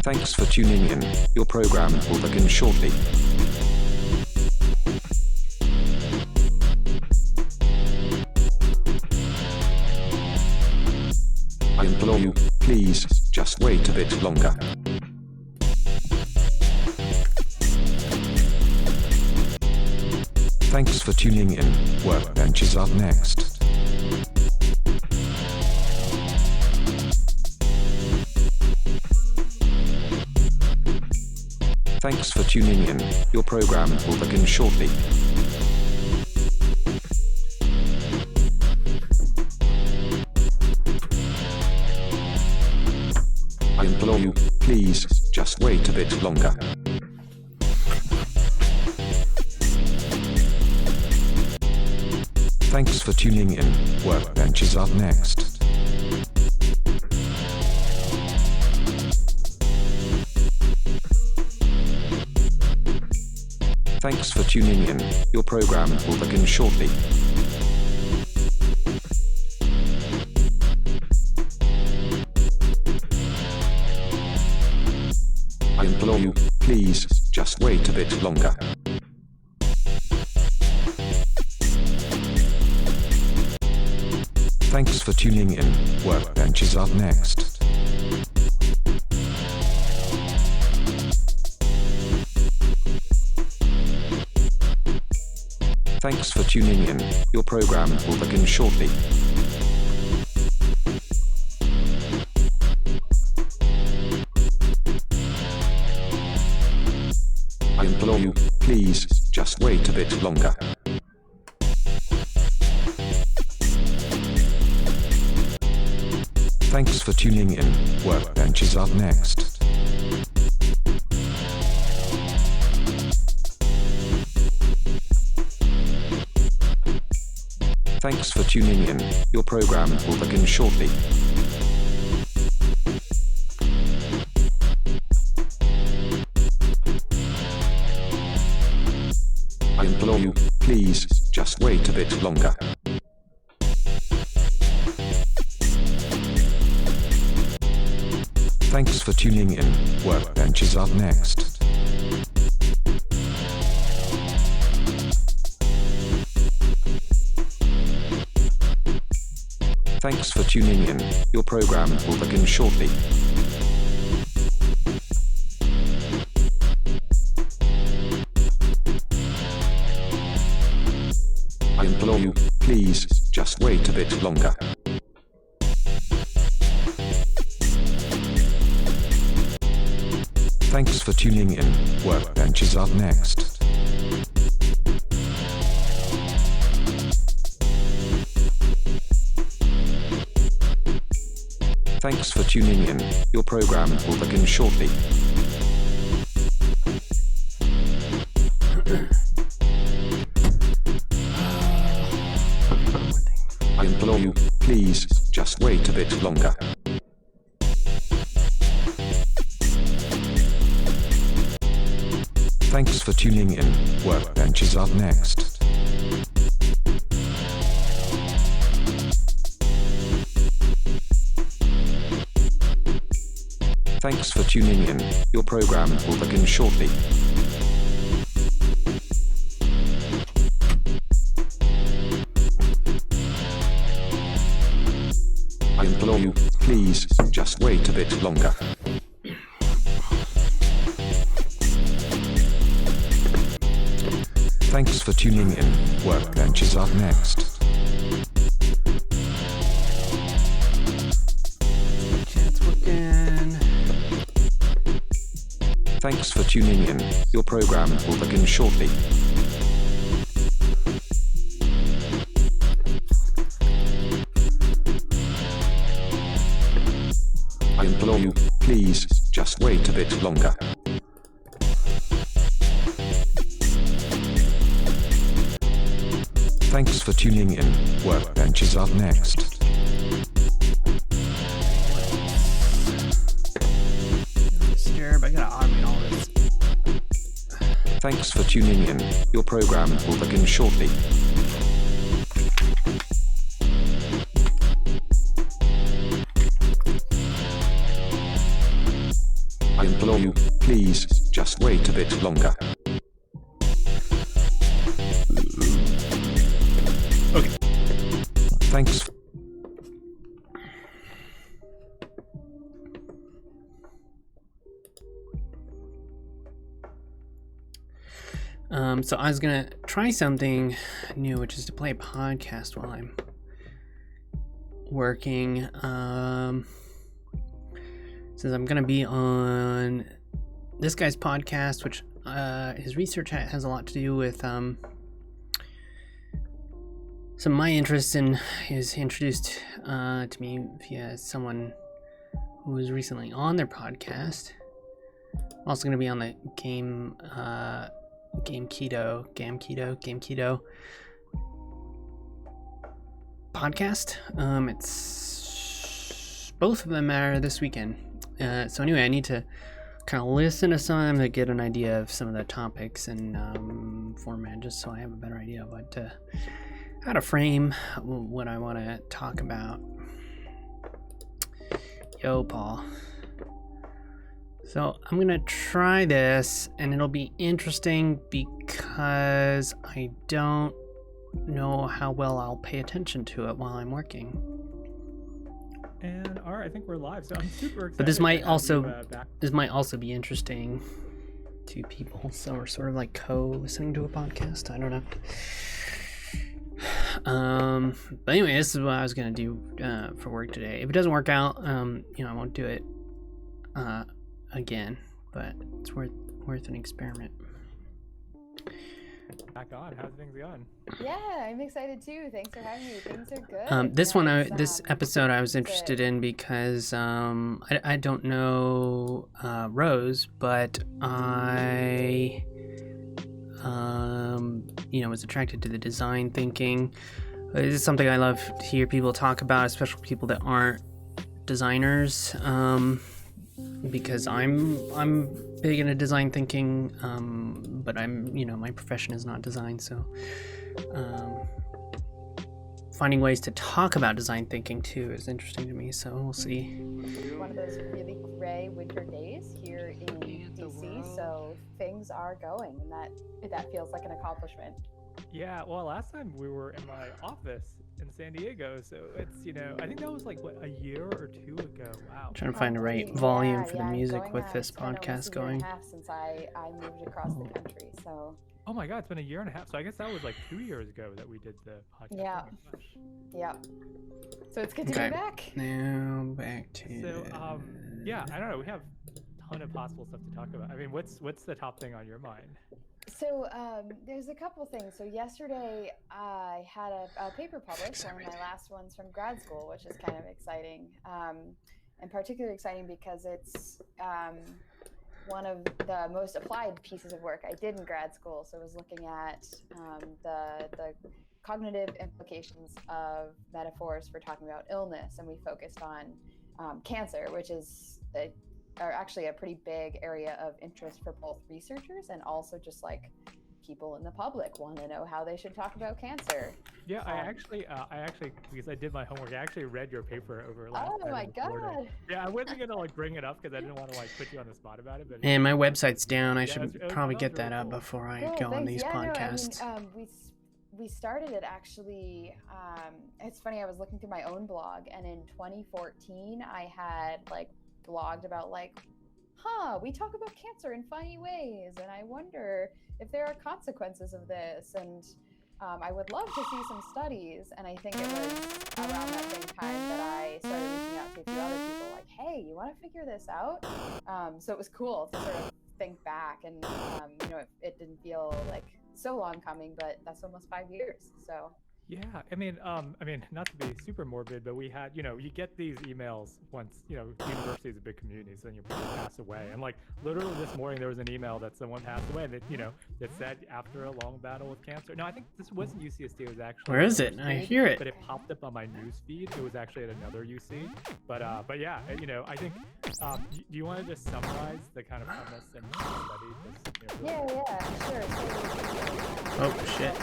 Thanks for tuning in. Your program will begin shortly. I implore you, please, just wait a bit longer. Thanks for tuning in. Workbench is up next. Thanks for tuning in. Your program will begin shortly. I implore you, please, just wait a bit longer. Thanks for tuning in. Workbench is up next. Thanks for tuning in. Your program will begin shortly. I implore you, please, just wait a bit longer. Thanks for tuning in. Workbench is up next. Thanks for tuning in. Your program will begin shortly. I implore you, please, just wait a bit longer. Thanks for tuning in. Workbench is up next. Thanks for tuning in. Your program will begin shortly. I implore you, please, just wait a bit longer. Thanks for tuning in. Workbench is up next. Thanks for tuning in. Your program will begin shortly. I implore you, please, just wait a bit longer. Thanks for tuning in. Workbench is up next. Thanks for tuning in. Your program will begin shortly. I implore you, please, just wait a bit longer. Thanks for tuning in. Workbench is up next. Thanks for tuning in. Your program will begin shortly. I implore you, please, just wait a bit longer. Thanks for tuning in. Workbench is up next. Thanks for tuning in. Your program will begin shortly. I implore you, please, just wait a bit longer. Thanks for tuning in. Workbench is up next. I gotta automate all this. Thanks for tuning in. Your program will begin shortly. I I implore you, please, just wait a bit longer. Okay. Thanks. So I was gonna try something new, which is to play a podcast while I'm working. Since I'm gonna be on this guy's podcast, which his research has a lot to do with some of my interests, and he was introduced to me via someone who was recently on their podcast. I'm also gonna be on the Game Keto podcast. It's both of them are this weekend. So anyway, I need to kind of listen to some of them to get an idea of some of the topics and format, just so I have a better idea of how to frame what I want to talk about. Yo, Paul. So I'm gonna try this, and it'll be interesting because I don't know how well I'll pay attention to it while I'm working. And all right, I think we're live, so I'm super excited. But this might to also have you, be interesting to people. So we're sort of like co-listening to a podcast. I don't know. But anyway, this is what I was gonna do for work today. If it doesn't work out, I won't do it again. But it's worth an experiment. back on. How's things going? Yeah, I'm excited too. Thanks for having me. Things are good. This episode I was interested in because I don't know Rose, but I was attracted to the design thinking. This is something I love to hear people talk about, especially people that aren't designers, because I'm big into design thinking, but my profession is not design, so finding ways to talk about design thinking too is interesting to me, so we'll see. One of those really gray winter days here in DC, so things are going, and that feels like an accomplishment. Yeah, well, last time we were in my office in San Diego, so it's, I think that was like, a year or two ago. Wow. I'm trying to find the right volume for the music with this podcast going. It's been a year and a half since I moved across the country, so. Oh my God, it's been a year and a half. So I guess that was like 2 years ago that we did the podcast. Yeah. Oh Yeah. So it's good to be back. Now back to. So yeah, I don't know. We have a ton of possible stuff to talk about. I mean, what's the top thing on your mind? So there's a couple things. So yesterday I had a paper published, one of my last ones from grad school, which is kind of exciting, and particularly exciting because it's one of the most applied pieces of work I did in grad school. So I was looking at the cognitive implications of metaphors for talking about illness, and we focused on cancer, which is actually a pretty big area of interest for both researchers and also just like people in the public want to know how they should talk about cancer. Yeah, I actually, because I did my homework, I actually read your paper over last night. Oh my God. Yeah, I wasn't gonna bring it up because I didn't want to put you on the spot about it. But and my website's down. I should probably get really that up cool. before I Cool, go on thanks. these podcasts. No, I mean, we started it actually. It's funny. I was looking through my own blog, and in 2014, I had blogged about we talk about cancer in funny ways, and I wonder if there are consequences of this, and I would love to see some studies. And I think it was around that same time that I started reaching out to a few other people like, hey, you want to figure this out? So it was cool to sort of think back, and it didn't feel like so long coming, but that's almost 5 years. So yeah, I mean, not to be super morbid, but we had, you get these emails once, university is a big community, so then your people pass away. And literally this morning, there was an email that someone passed away that, that said after a long battle with cancer. No, I think this wasn't UCSD, it was actually. Where is it? I hear it. But it popped up on my news feed. It was actually at another UC. But yeah, I think, do you want to just summarize the kind of premise and study? Yeah, sure. Oh, shit.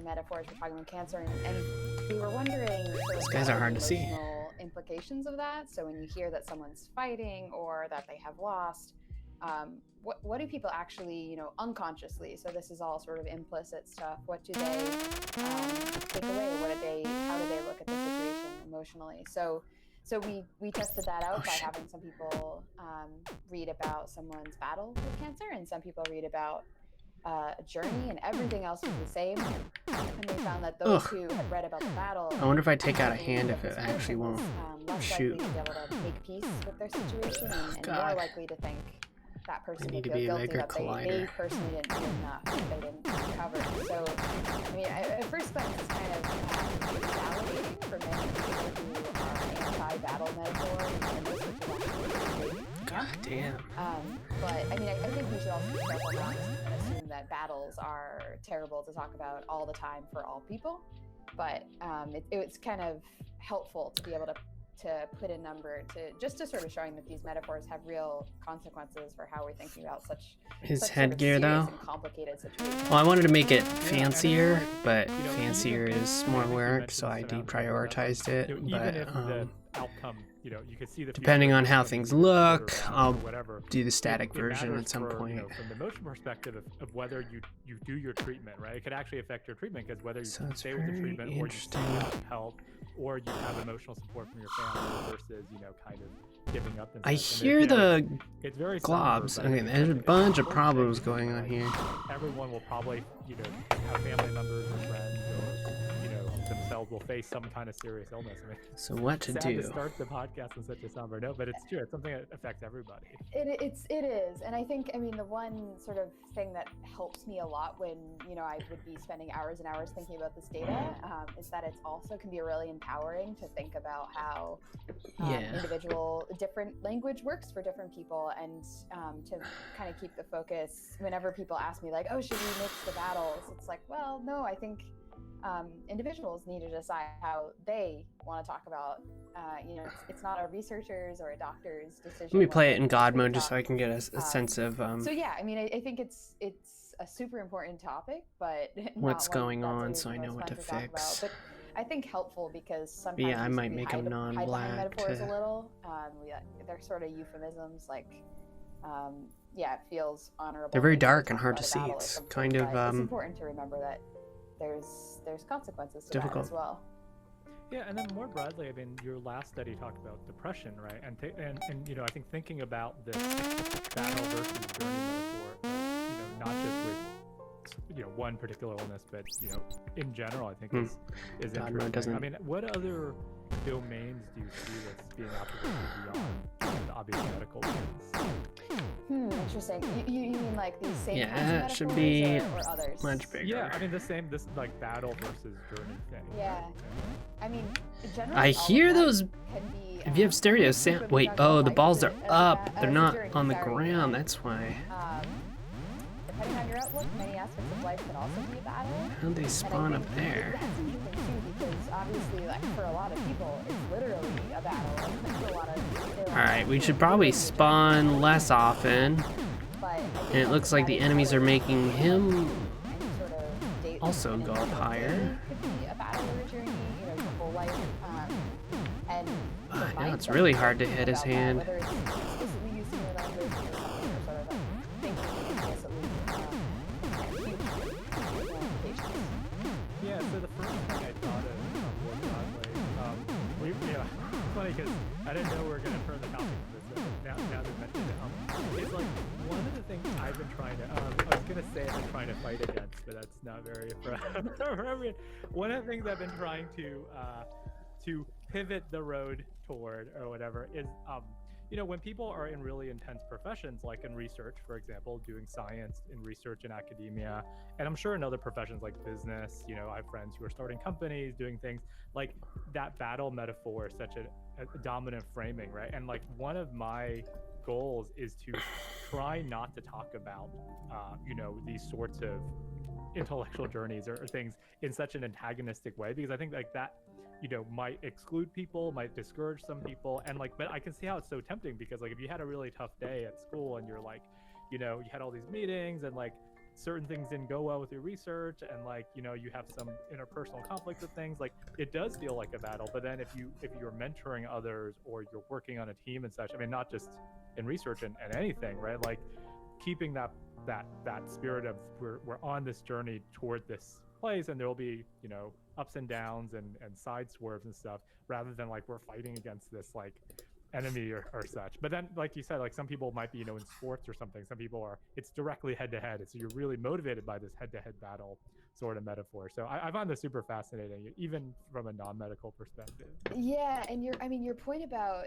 Metaphors for talking about cancer, and we were wondering. These guys are hard to see. Implications implications of that. So when you hear that someone's fighting or that they have lost, what do people actually, you know, unconsciously? So this is all sort of implicit stuff. What do they take away? How do they look at the situation emotionally? So we tested that out by having some people read about someone's battle with cancer, and some people read about a journey, and everything else was the same. And they found that those who had read about the battle, I wonder if I take out a hand if it actually won't less shoot. likely to be able to make peace with their situation, and more God. likely to think that person I would need to feel be a guilty bigger that they collider. personally didn't do enough, that they didn't cover. So, I mean, at first glance, it's kind of validating for many people who are anti-battle metaphor and this which is actually God damn. but I mean, I think we should also be careful not to assume that battles are terrible to talk about all the time for all people. But it's kind of helpful to be able to put a number to sort of showing that these metaphors have real consequences for how we're thinking about such His sort of headgear, serious though. and complicated situations. Well, I wanted to make it fancier, but fancier is more work, so I deprioritized it. Even But if the outcome, you could see the depending future on how of things the future look, or I'll whatever. do the static It version matters at some for, point. from the emotional perspective of whether you do your treatment, right? It could actually affect your treatment, because whether you So it's stay with the very treatment or you seek interesting. out help, or you have emotional support from your family versus kind of giving up. And I such. hear And the it's very globs. somber, but Okay, it's there's a something- it's bunch of important problems thing, going on like, here. Everyone will probably have family members or friends or themselves will face some kind of serious illness. I mean, So what to sad do? to start the podcast on such a somber note, but it's true. It's something that affects everybody. It is, and I think, I mean, the one sort of thing that helps me a lot when I would be spending hours and hours thinking about this data is that it's also can be really empowering to think about how individual different language works for different people, and to kind of keep the focus whenever people ask me like, oh, should we mix the battles? It's like, well, no, I think individuals need to decide how they want to talk about. It's not a researcher's or a doctor's decision. Let me play it in what God we mode just talk. so I can get a sense of So yeah, I mean, I think it's a super important topic, but what's not one going that's on, always so the I know most what fun to talk fix. about. But I think helpful because sometimes Yeah, I we might make them hide behind non-black metaphors a to- little. They're sort of euphemisms, like it feels honorable. They're very maybe dark talk and hard about to a see. battle or It's something, kind of, but it's important to remember that there's consequences to difficult. that as well. Yeah, and then more broadly, I mean, your last study talked about depression, right? And I think thinking about this battle versus journey metaphor, not just with one particular illness, but in general, I think is God, no, it interesting. doesn't. I mean, what other domains do you see this being applicable beyond the obvious medical ones? Interesting. You mean like these same Yeah, kinds of it should metaphors be or others? much bigger. Yeah, I mean this like battle versus journey thing. Yeah. I mean, generally, I all of hear that those. can be, If you have stereo sound, frequently wait. talked about Oh, the life balls as are a- as a up. ba- They're as a not journey, on the sorry. ground. That's why. Depending on your outlook, many aspects of life can also be a battle. How'd they And I spawn up think there? That's interesting too, because obviously, like for a lot of people, it's literally a battle. For a lot of, All right, we should probably spawn less often. And it looks like the enemies are making him also go up higher. Could be a battle or a journey, your whole life. And Now it's really hard to hit his about that, hand. whether it's explicitly using your language or something, or sort of like thinking implicitly. Yeah, so the first thing I thought of more broadly, it's funny because I didn't know we were going to turn the topic to this, but now that you mentioned it, it's like one of the things I've been trying to, I was going to say I've been trying to fight against, but that's not very appropriate. One of the things I've been trying to pivot the road toward or whatever is, when people are in really intense professions, like in research, for example, doing science in research in academia, and I'm sure in other professions like business, I have friends who are starting companies, doing things like that battle metaphor is such a dominant framing, right? And like one of my goals is to try not to talk about, these sorts of intellectual journeys or things in such an antagonistic way, because I think like that might exclude people, might discourage some people, and like, but I can see how it's so tempting, because like if you had a really tough day at school and you're like, you had all these meetings and like certain things didn't go well with your research, and like, you know, you have some interpersonal conflicts with things, like it does feel like a battle. But then if you're mentoring others or you're working on a team and such, I mean, not just in research and anything, right? Like keeping that spirit of we're on this journey toward this place, and there will be, you know, ups and downs and side swerves and stuff, rather than like we're fighting against this like enemy or such. But then, like you said, like some people might be, you know, in sports or something, some people are, it's directly head to head, so you're really motivated by this head to head battle sort of metaphor. So I find this super fascinating, even from a non-medical perspective. Yeah, and your point about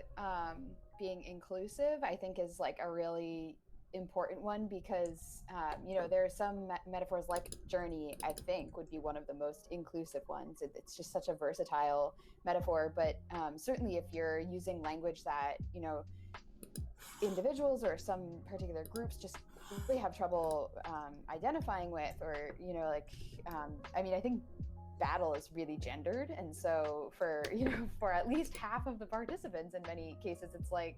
being inclusive, I think, is like a really important one, because you know, there are some metaphors like journey, I think, would be one of the most inclusive ones. It's just such a versatile metaphor. But certainly if you're using language that, you know, individuals or some particular groups just really have trouble identifying with, or, you know, like I mean, I think battle is really gendered, and so for, you know, for at least half of the participants in many cases, it's like,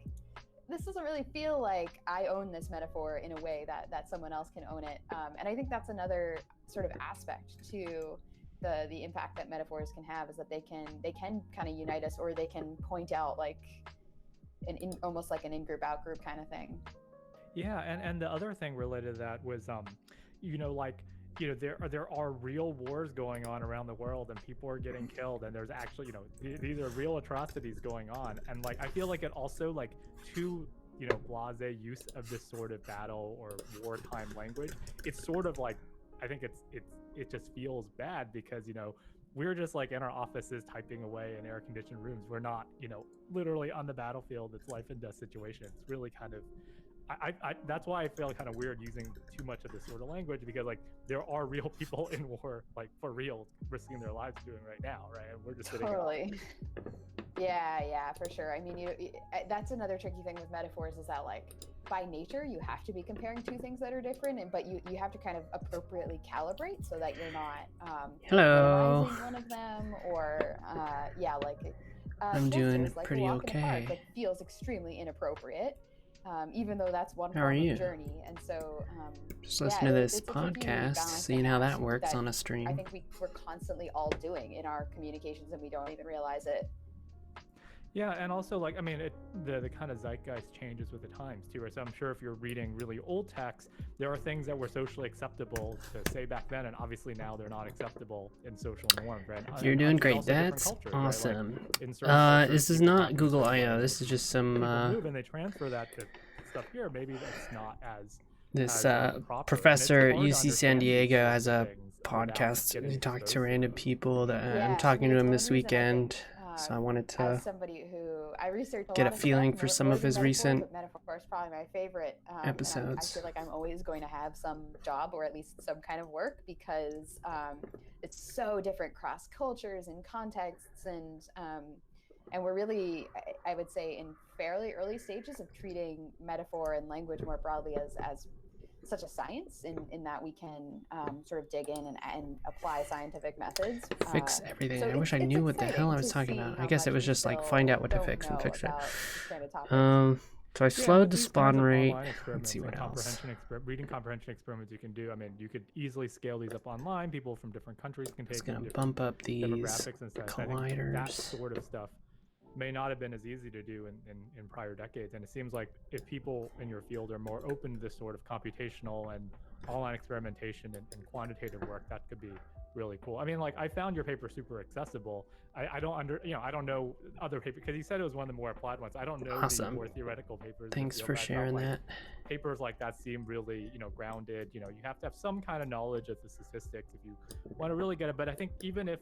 this doesn't really feel like I own this metaphor in a way that someone else can own it. And I think that's another sort of aspect to the impact that metaphors can have, is that they can kind of unite us, or they can point out like almost like an in-group out-group kind of thing. Yeah, and the other thing related to that was you know, like, you know, there are real wars going on around the world, and people are getting killed, and there's actually, you know, these are real atrocities going on. And like, I feel like it also, like, too, you know, blase use of this sort of battle or wartime language, it's sort of like, I think it just feels bad, because, you know, we're just like in our offices typing away in air-conditioned rooms. We're not, you know, literally on the battlefield. It's life and death situation. It's really kind of, I that's why I feel kind of weird using too much of this sort of language, because like there are real people in war, like for real, risking their lives doing right now, right? And we're just totally. Yeah, for sure. I mean, that's another tricky thing with metaphors, is that like by nature you have to be comparing two things that are different, but you have to kind of appropriately calibrate so that you're not Hello. minimizing one of them, or yeah, like I'm doing like pretty a walk in a park, okay. like feels extremely inappropriate, even though that's one How are form you? of journey. And so Just listen to this it's a tricky podcast, balancing seeing how that act works on a I stream. think we're constantly all doing in our communications, and we don't even realize it. Yeah, and also, like, I mean, the kind of zeitgeist changes with the times too, right? So I'm sure if you're reading really old texts, there are things that were socially acceptable to say back then, and obviously now they're not acceptable in social norms, right? You're doing And great. also different That's cultures, right? Like, awesome. in certain cultures, This is people not talk in Google certain I/O. ways, This is just some people move and they transfer that to stuff here. Maybe that's not as this proper. professor at And it's UC hard to San understand these Diego sorts has of a things without podcast. getting He talks exposed to random them. people that Yeah, I'm I talking mean, to it's him one this reason I think, weekend. So I wanted to as somebody who I research get a lot of feeling stuff, for some more of than his metaphor, recent but metaphor is probably my favorite. episodes. I feel like I'm always going to have some job, or at least some kind of work, because it's so different across cultures and contexts, and we're really, I would say, in fairly early stages of treating metaphor and language more broadly as such a science, in that we can sort of dig in and apply scientific methods. Fix everything. So I wish I it's knew what the hell I was exciting to talking about. see I how guess it much was we just like still find out what to don't fix and know fix it. about this kind of topics. So I Yeah, slowed with the these spawn kinds of rate. online Let's experiments see and what else. reading comprehension experiments you can do. I mean, you could easily scale these up online. People from different countries can It's take gonna different bump up these demographics and stuff. I think that colliders. sort of stuff may not have been as easy to do in prior decades. And it seems like if people in your field are more open to this sort of computational and online experimentation and quantitative work, that could be really cool. I mean, like, I found your paper super accessible. I don't know other papers, because you said it was one of the more applied ones. I don't know Awesome. the more theoretical papers in the Thanks field, for but I felt sharing like that. papers like that seem really, you know, grounded. You know, you have to have some kind of knowledge of the statistics if you want to really get it. But I think even if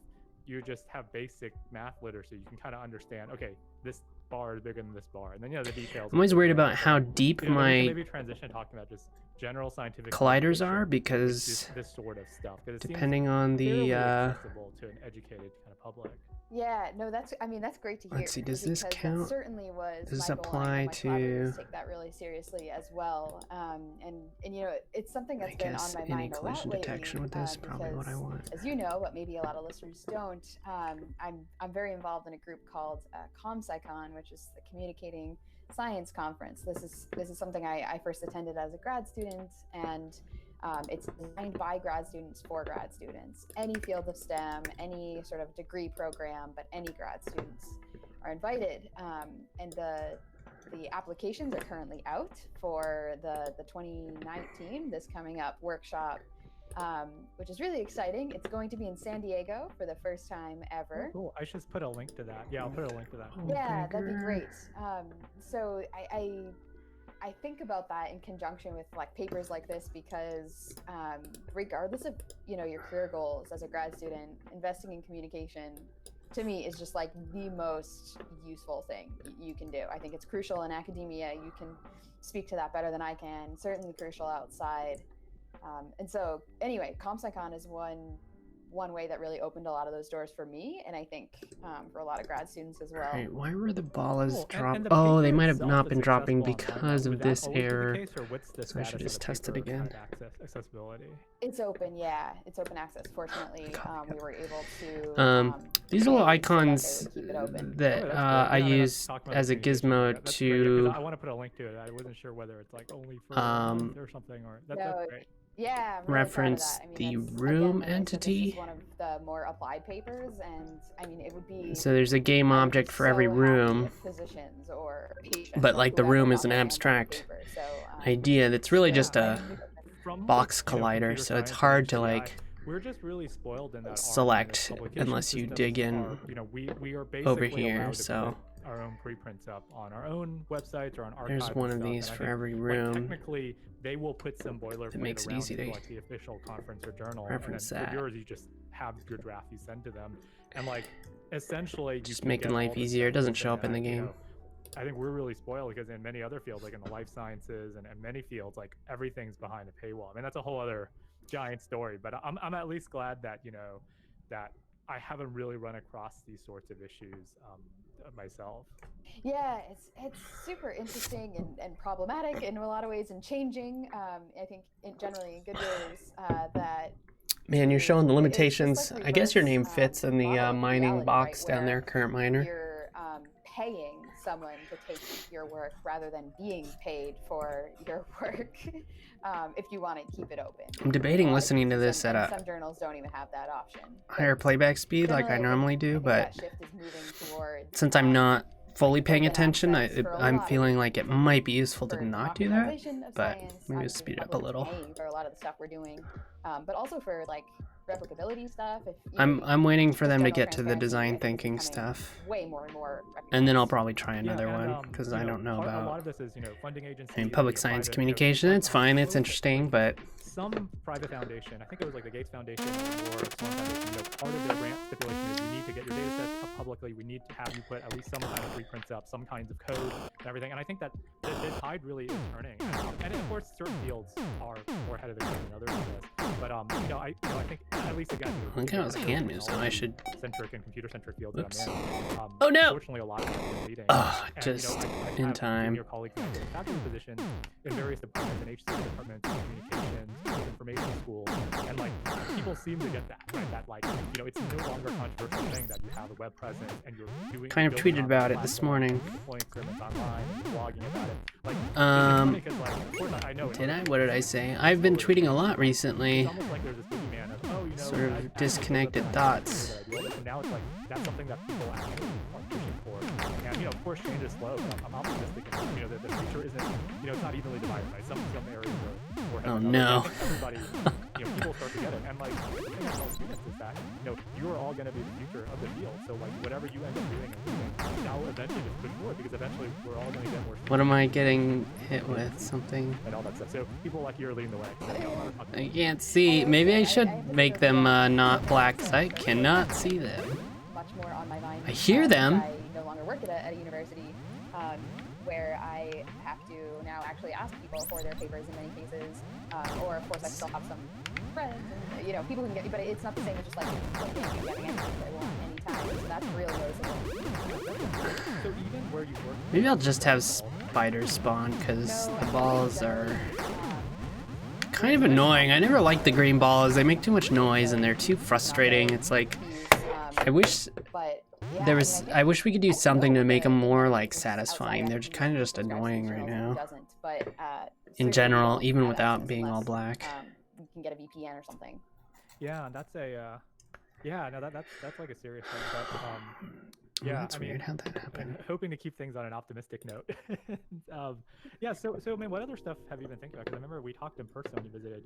you just have basic math literacy, you can kind of understand, okay, this bar is bigger than this bar, and then, you know, the details. I'm always worried about how deep you know, my maybe transition talking about just general scientific colliders communication are, with because this sort of stuff, because it depending on seems fairly the accessible to an educated kind of public. Yeah, no, that's great to hear. Let's see, does this because count? That certainly was Does this my goal, and I know apply my collaborators to- take that really seriously as well. And you know, it's something I that's been on guess my any mind a lot collision lately. detection with this? Probably what I because, want. as you know, but maybe a lot of listeners don't. I'm very involved in a group called ComSciCon, which is the Communicating Science Conference. This is something I first attended as a grad student, and It's designed by grad students for grad students. Any field of STEM, any sort of degree program, but any grad students are invited. And the applications are currently out for the 2019, this coming up workshop, which is really exciting. It's going to be in San Diego for the first time ever. Oh, cool. I should just put a link to that. Yeah, I'll put a link to that. Yeah, that'd be great. So I think about that in conjunction with like papers like this, because regardless of your career goals as a grad student, investing in communication to me is just like the most useful thing you can do. I think it's crucial in academia. You can speak to that better than I can. Certainly crucial outside. And so anyway, ComSciCon is one way that really opened a lot of those doors for me, and I think for a lot of grad students as well. Right, why were the ballas Cool. dropped? And the Oh, they paper might have itself not is been dropping accessible online. because of Would that this always be the error. case, or what's the So I should status of just the test it paper again. kind of accessibility? It's open, yeah. It's open access. Fortunately, we were able to. These little manage so that they icons would keep it open. that Oh, that's cool. I Yeah, mean, use talking about as a communication, gizmo that's great, yeah, 'cause I to want to put a link to it. I wasn't sure whether it's like only for or something, or that's No, great. Yeah, I'm really proud of reference that. I mean, the that's, room again, like I said, this entity. is one of the more applied papers, and I mean, it would be. So there's a game I'm object for every so happy room, if physicians or patients but or like the whoever room got is an their hands on the abstract paper. So, idea that's really Yeah, just I a think from, box like, collider, computer so it's science hard and to HCI, like we're just really spoiled in that our select publication unless you systems dig in are, we are basically over here. allowed to So put our own preprints up on our own websites or on archives. there's one and of stuff, these and I for think, every like, room. technically, they will put some boilerplate It makes it around easy for, to like the official conference or journal. reference and then that. for yours, you just have your draft you send to them, and like essentially, Just you can making get life all the easier. It stuff doesn't open, show up in and the game. I think we're really spoiled because in many other fields, like in the life sciences and many fields, like everything's behind a paywall. I mean, that's a whole other giant story, but I'm at least glad that that I haven't really run across these sorts of issues myself. Yeah, it's super interesting and problematic in a lot of ways, and changing. I think generally in good ways that. Man, you're showing the It's limitations. just like I guess your reverse, name fits in the model of mining reality, box right, down there, where current miner. You're paying someone to take your work rather than being paid for your work if you want to keep it open. I'm debating listening to this and at a some journals don't even have that option. higher playback speed like I Generally, normally do, think but that shift is moving towards, since I'm not fully paying open attention, access for a I'm lot feeling like it might be useful to for not do that. democratization of but science, maybe obviously speed it up a public little. paying for a lot of the stuff we're doing, but also for like replicability stuff. If I'm waiting for them to general get to the transparency, design I think, is thinking becoming stuff, way more and more and then I'll recognized. probably try another Yeah, and, one because I don't know a lot about. of this is funding agencies. I mean, public science communication. It's fine. It's interesting, but Some private foundation, I think it was like the Gates Foundation or some foundation, part of their grant stipulation is you need to get your data sets up publicly. We need to have you put at least some kind of reprints up, some kinds of code and everything. And I think that the tide really is turning. And of course, certain fields are more ahead of the game than others in this. But I think at least again, I think that was a hand move, so I should. centric and computer centric fields Oops. that I'm in. Oh, no! Fortunately, a lot of them are leading. Ah, And, just I in have time. junior colleagues in faculty positions in various departments, in HC departments, communications, information school, and like people seem to get that, right? That like it's no longer a controversial thing that you have a web presence and you're doing. Kind of building tweeted on about that it this platform, morning. deploying experiments online, blogging about it. Like, it's Um, funny 'cause, like, of course I know. Did I? What did I say? I've been tweeting a lot recently. It's almost like there's this boogeyman of Sort of I disconnected think thoughts. that's a good idea, and now it's like that's something that people actually are pushing for. And of course, change is slow. But I'm optimistic. And, that the future isn't. It's not evenly divided. Right? Some areas are more ahead Oh, than no. others. I think everybody, people start to get it. And like the thing I tell students is that you are all going to be the future of the field. So like whatever you end up doing and doing, that will eventually just push forward because eventually we're all going to get more. What am I getting hit with? Something? And all that stuff. So people like you are leading the way. I can't see. Maybe I should make them not black, 'cause I cannot see them. Much more on my mind. I hear them. I no longer work at a university where I have to now actually ask people for their papers in many cases, or of course I still have some friends and people who can get, but it's not the same as just like clicking and getting anything they want anytime. So that's really noticeable. So even where you work. Maybe I'll just have spiders spawn, because the balls are kind of annoying. I never liked the green balls. They make too much noise and they're too frustrating. It's like, I wish But yeah, there was. I wish we could do something to make them more like satisfying. They're kind of just annoying right now. But In general, even without being all black. can get a VPN or something. Yeah, that's a yeah, no, that's like a serious thing. But yeah, That's weird. How'd that happen? and hoping to keep things on an optimistic note. Yeah, so I mean, what other stuff have you been thinking about? Because I remember we talked in person when you visited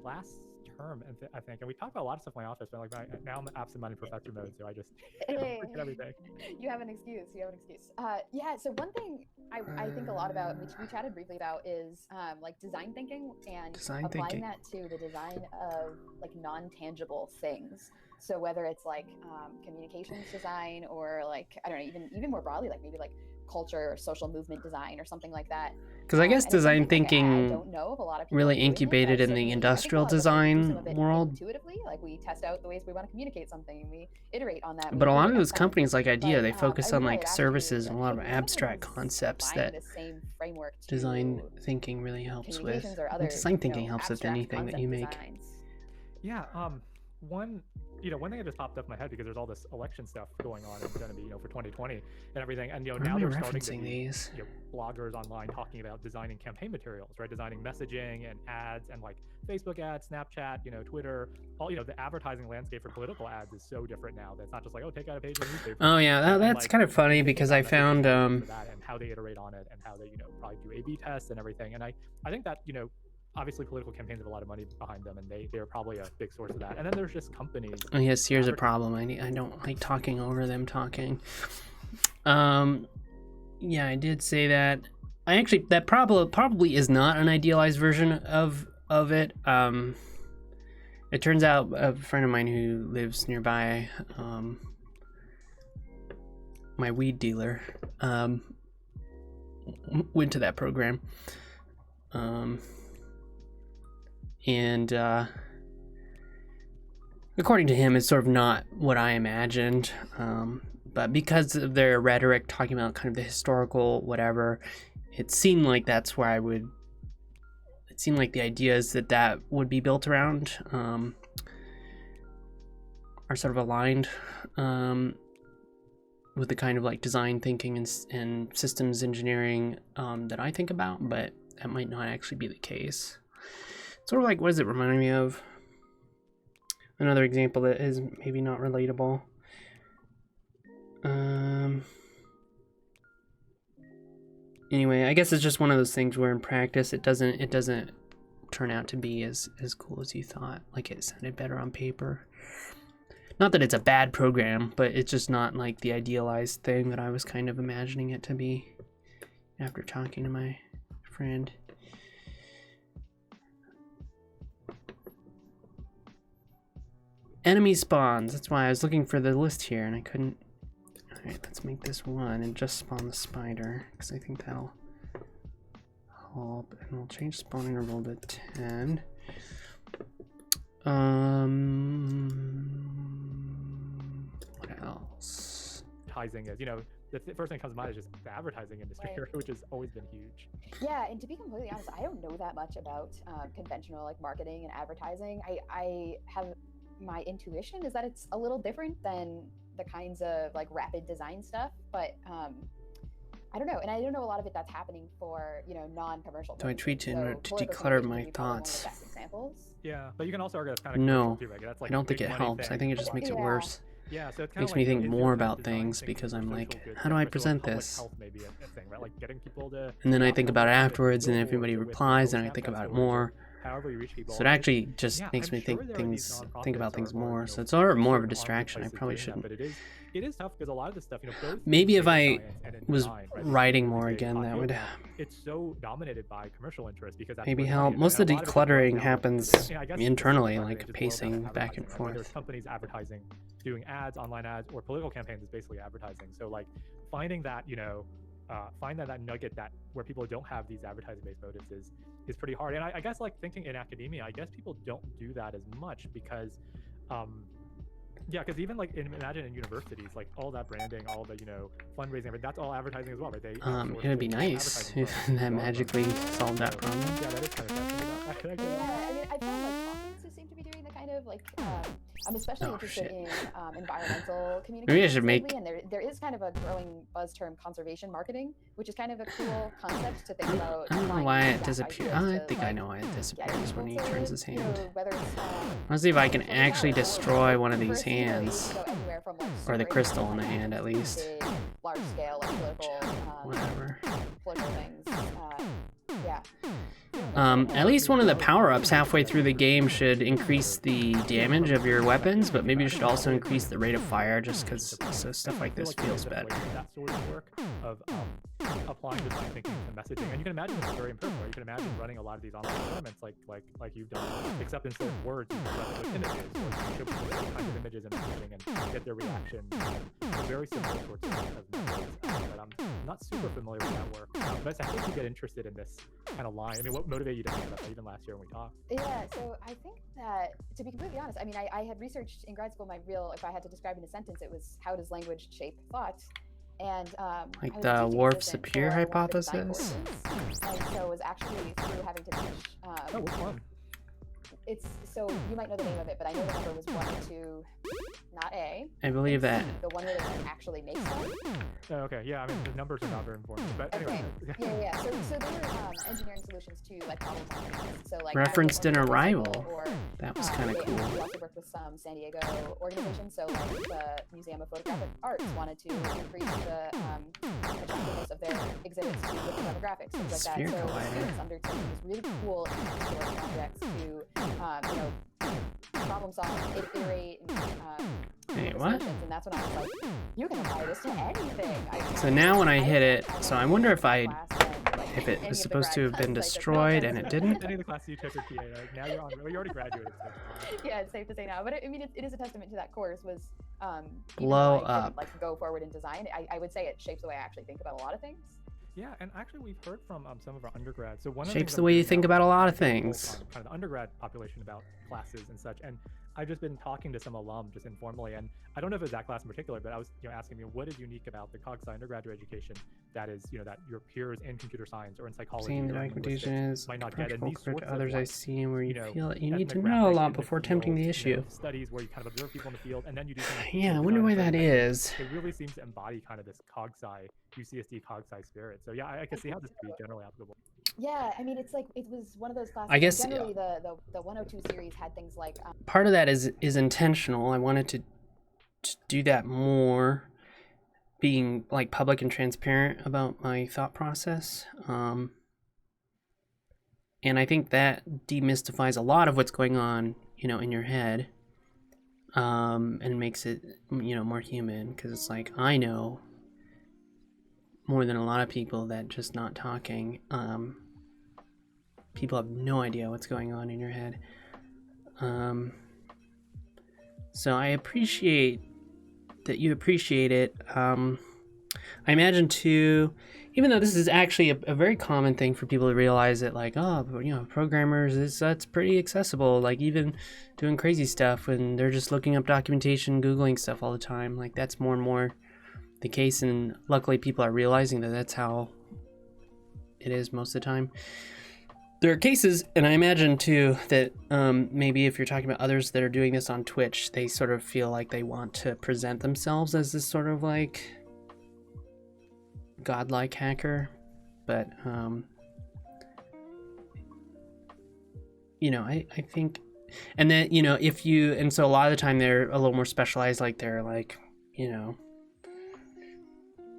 last term, and I think, and we talked about a lot of stuff in my office. But like now I'm absent-minded professor mode, so I just forget everything. You have an excuse. You have an excuse. Yeah. So one thing I think a lot about, which we chatted briefly about, is like design thinking and applying that to the design of like non-tangible things. So whether it's like communications design, or like, I don't know, even more broadly, like maybe like culture or social movement design or something like that. Because I guess design thinking I don't know of a lot of people really doing it, incubated but in the certainly, industrial I think a lot of us do some design of it world. intuitively, like we test out the ways we want to communicate something, and we iterate on that. But a lot of those those companies like Idea, they focus on like ask you, services and a lot of have you ever abstract concepts applying that the same framework to design thinking really helps with. communications or And other, design thinking helps with abstract anything that you concept make. designs? Yeah, one thing that just popped up in my head, because there's all this election stuff going on and going to be, for 2020 and everything, and Why now am I they're starting to referencing be, these? bloggers online talking about designing campaign materials, right? Designing messaging and ads, and like Facebook ads, Snapchat, Twitter, all, the advertising landscape for political ads is so different now that it's not just like, oh, take out a page in the newspaper. Oh yeah, And, that's like, kind of funny thinking because about I found messaging for that, and how they iterate on it, and how they probably do A/B tests and everything. And I think that obviously political campaigns have a lot of money behind them, and they're probably a big source of that. And then there's just companies. Oh yes, here's a problem. I don't like talking over them talking. Yeah, I did say that. That probably is not an idealized version of it. It turns out a friend of mine who lives nearby, my weed dealer, went to that program. And according to him, it's sort of not what I imagined. But because of their rhetoric talking about kind of the historical whatever, it seemed like that's where it seemed like the ideas that would be built around are sort of aligned with the kind of like design thinking and systems engineering that I think about, but that might not actually be the case. Sort of like, what does it remind me of? Another example that is maybe not relatable. Anyway, I guess it's just one of those things where in practice it doesn't turn out to be as cool as you thought. Like, it sounded better on paper. Not that it's a bad program, but it's just not like the idealized thing that I was kind of imagining it to be after talking to my friend. Enemy spawns. That's why I was looking for the list here and I couldn't. Alright, let's make this one and just spawn the spider, because I think that'll help. And we'll change spawn interval to 10. What else? Advertising is, the first thing that comes to mind is just the advertising industry, Right. which has always been huge. Yeah, and to be completely honest, I don't know that much about conventional like marketing and advertising. I have my intuition is that it's a little different than the kinds of like rapid design stuff, but I don't know, and I don't know a lot of it that's happening for non-commercial. Do I tweet to political declutter communication my would be probably one of the thoughts? best examples. Yeah, but you can also argue that's kind of No, too, right? That's like I don't think big it money helps. I thing. think it just makes it Yeah. worse. Yeah, so it's kind Makes of me like, think is more your about design things thinking because for I'm social like, good how do I beneficial, present public this? health may be a thing, right? Like getting people to. And then I not think know about it what to afterwards, and Google everybody or to replies, with and I think Snapchat about it stories, more. However you reach people. So it actually just Yeah, makes I'm me sure think there are things, these think nonprofits about things or, more. you So know, it's sort of more of a certain distraction. I places probably doing that, shouldn't. but it is tough because a lot of this stuff, both Maybe in if data I science and in was design, right, writing these more big again, that popular would now, it's so dominated by commercial interest because that's maybe where the money help. is. Most of the And a lot it boils decluttering down to, happens I guess this is internally, part of like it just boils down to pacing back and advertising, right? There's forth. companies advertising, doing ads, online ads, or political campaigns is basically advertising. So like finding that, find that nugget that where people don't have these advertising-based motives is pretty hard. And I guess like thinking in academia, I guess people don't do that as much because, because even like imagine in universities, like all that branding, all the fundraising, that's all advertising as well, right? They It would be nice if that magically solved that problem. Yeah, that is kind of fascinating. Yeah, I mean, I found like Hawkins seem to be doing the kind of like I'm especially interested shit. in environmental communication. Maybe I should lately, make. and there is kind of a growing buzz term, conservation marketing, which is kind of a cool concept to think about. I don't know applying why these it exact disappears. ideas I to, think I like, know why it get disappears when he people to, turns his you know, hand. whether it's Let's see if I can social actually power or destroy one of for these us, you know, you hands. can go anywhere from, like, Or the super crystal in the independent hand, at to least. big, large scale, like political, Whatever. political things. Yeah. At least one of the power-ups halfway through the game should increase the damage of your weapons, but maybe you should also increase the rate of fire, just because so stuff like this feels better. That sort of work of applying design thinking to messaging, and you can imagine it's very impersonal. You can imagine running a lot of these online tournaments like you've done, except instead of words, you can run it with images, or you can show people different kinds of images and messaging and get their reaction. Very similar sorts of methods, but I'm not super familiar with that work. But how did you get interested in this kind of line? I mean, what motivated you to think about that even last year when we talked? Yeah, so I think that, to be completely honest, I mean, I had researched in grad school, if I had to describe in a sentence, it was how does language shape thought? And Like I was a the teaching Worf-Sapir assistant for one of the design hypothesis? courses, and so it was actually through having to teach. Oh, which one? It's so you might know the name of it, but I know the number was 1 or 2, not A. I believe that. The one where they actually make stuff. Oh, okay, yeah. I mean, the numbers are not very informative, but anyway. Okay. Yeah. So they were engineering solutions to like problem solving. So like Referenced in Arrival. Or, That was kind of cool. We also worked with some San Diego organizations. So like the Museum of Photographic Arts wanted to increase the attractiveness of their exhibits to different demographics, things like that. Sphere So the collider. students undertook these really cool historic projects to you know, problem solve, iterate, and Wait, what? solutions. And that's when I was like, you can apply this to anything. So now when I hit it, so I wonder if class and, if it any was of the supposed to have grad been classes, like, destroyed no and it offense. didn't. Any of the classes you took are TA, like, now you're on. Well, you already graduated. So. Yeah, it's safe to say now, but I mean, it is a testament to that course. Was even Blow though I up. couldn't, like, go forward in design, I would say it shapes the way I actually think about a lot of things. Yeah, and actually we've heard from some of our undergrads. So one of Shapes things the I'm way you doing think now about a is lot of talking to people things. on kind of the undergrad population about classes and such. And I've just been talking to some alum just informally, and I don't know if it was that class in particular, but I was asking me what is unique about the cog sci undergraduate education that is that your peers in computer science or in psychology Seeing the or in documentation linguistics is might not get. And practical these compared sorts to of, others I like, see where you feel that you need to ethnographic know a in lot the before attempting the field, issue. studies where you kind of observe people in the field and then you do things. Yeah, I wonder why that is. It really seems to embody kind of this cog sci, UCSD cog sci spirit. So yeah, I can see how this could be generally applicable. Yeah, I mean, it's like it was one of those classes. I guess generally the 102 series had things like part of that is intentional. I wanted to do that more, being like public and transparent about my thought process. And I think that demystifies a lot of what's going on, in your head, and makes it, more human. Because it's like, I know more than a lot of people that just not talking. People have no idea what's going on in your head. So I appreciate that you appreciate it. I imagine too, even though this is actually a very common thing for people to realize that, like, programmers, that's pretty accessible. Like, even doing crazy stuff when they're just looking up documentation, Googling stuff all the time. Like, that's more and more the case, and luckily people are realizing that that's how it is most of the time. There are cases, and I imagine too, that maybe if you're talking about others that are doing this on Twitch, they sort of feel like they want to present themselves as this sort of like godlike hacker. But, I think, and then, and so a lot of the time they're a little more specialized, like they're like,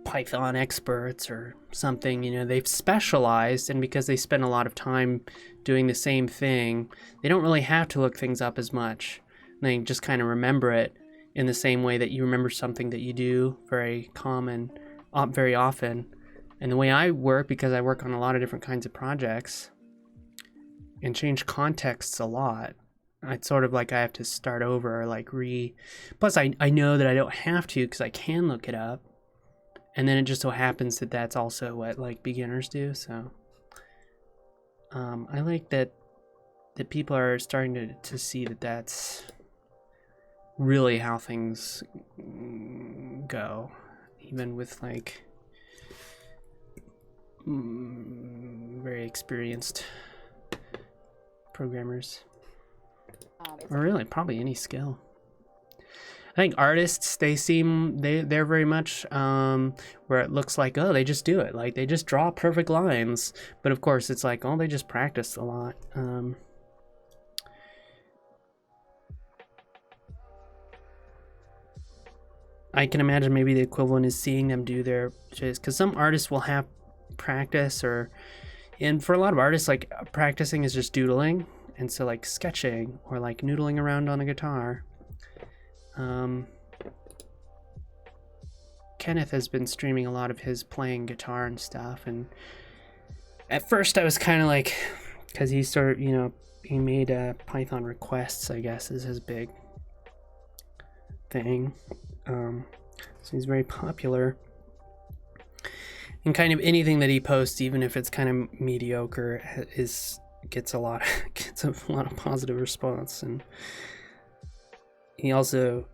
Python experts or something, they've specialized, and because they spend a lot of time doing the same thing, they don't really have to look things up as much. They just kind of remember it in the same way that you remember something that you do very often. And the way I work, because I work on a lot of different kinds of projects and change contexts a lot, it's sort of like I have to start over, like plus I know that I don't have to because I can look it up. And then it just so happens that that's also what like beginners do. So I like that people are starting to see that that's really how things go, even with like very experienced programmers. Or really, probably any skill. I think artists, they're very much where it looks like, oh, they just do it. Like, they just draw perfect lines. But of course, it's like, oh, they just practice a lot. I can imagine maybe the equivalent is seeing them do their, because some artists will have practice, and for a lot of artists, like, practicing is just doodling. And so, like, sketching or like noodling around on a guitar. Kenneth has been streaming a lot of his playing guitar and stuff, and at first I was kind of like, because he started, he made Python requests, I guess, is his big thing. So he's very popular, and kind of anything that he posts, even if it's kind of mediocre, gets a lot of positive response. And he also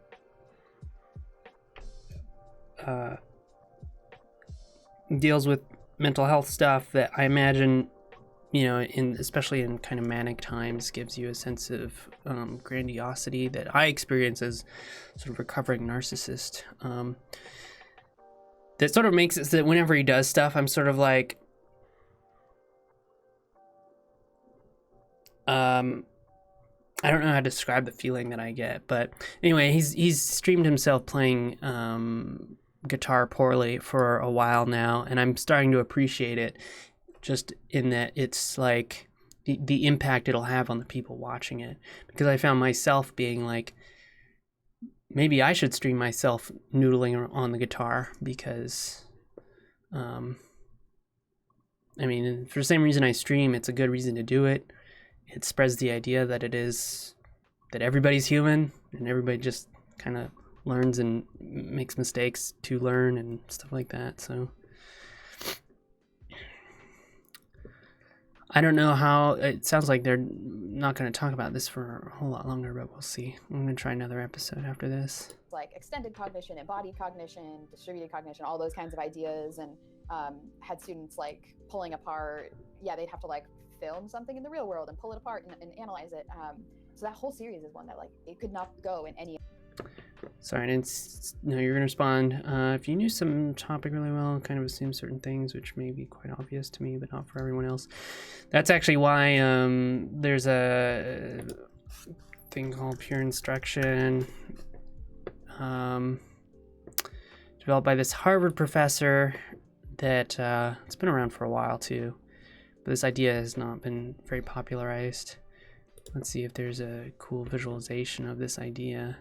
deals with mental health stuff that I imagine, especially in kind of manic times, gives you a sense of grandiosity that I experience as sort of recovering narcissist. That sort of makes it so that whenever he does stuff, I'm sort of like, I don't know how to describe the feeling that I get, but anyway, he's streamed himself playing guitar poorly for a while now, and I'm starting to appreciate it, just in that it's like the impact it'll have on the people watching it, because I found myself being like, maybe I should stream myself noodling on the guitar, because I mean, for the same reason I stream, it's a good reason to do it. It spreads the idea that that everybody's human, and everybody just kind of learns and makes mistakes to learn and stuff like that. So I don't know how, it sounds like they're not going to talk about this for a whole lot longer, but we'll see. I'm going to try another episode after this. Like extended cognition, embodied cognition, distributed cognition, all those kinds of ideas, and had students like pulling apart, they'd have to like film something in the real world and pull it apart and analyze it. So that whole series is one that like it could not go in any. Sorry, I didn't know you were going to respond. If you knew some topic really well, kind of assume certain things, which may be quite obvious to me, but not for everyone else. That's actually why there's a thing called Pure Instruction, developed by this Harvard professor that it's been around for a while too, but this idea has not been very popularized. Let's see if there's a cool visualization of this idea.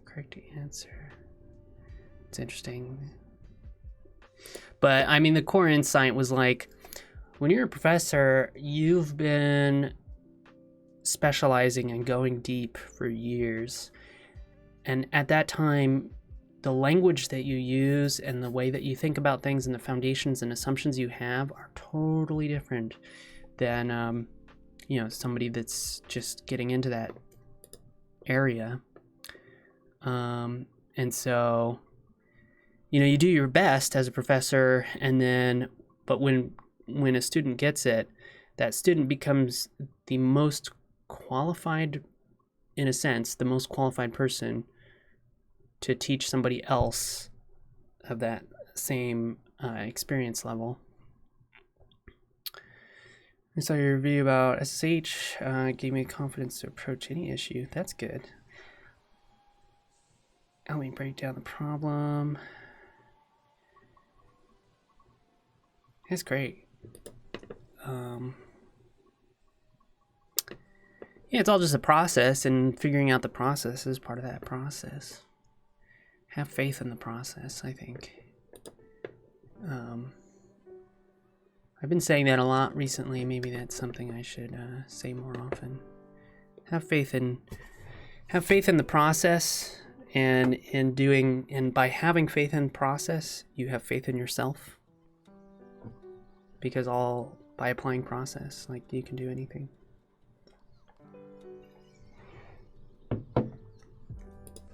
Correct answer. It's interesting. But I mean, the core insight was like, when you're a professor, you've been specializing and going deep for years. And at that time, the language that you use and the way that you think about things and the foundations and assumptions you have are totally different than, somebody that's just getting into that area. And so, you do your best as a professor, and then, but when a student gets it, that student becomes the most qualified, in a sense, the most qualified person to teach somebody else of that same experience level. I saw your review about SSH, gave me confidence to approach any issue. That's good. Help me break down the problem. That's great. It's all just a process, and figuring out the process is part of that process. Have faith in the process, I think. I've been saying that a lot recently. Maybe that's something I should say more often. Have faith in the process, and by having faith in the process, you have faith in yourself. Because by applying process, like, you can do anything.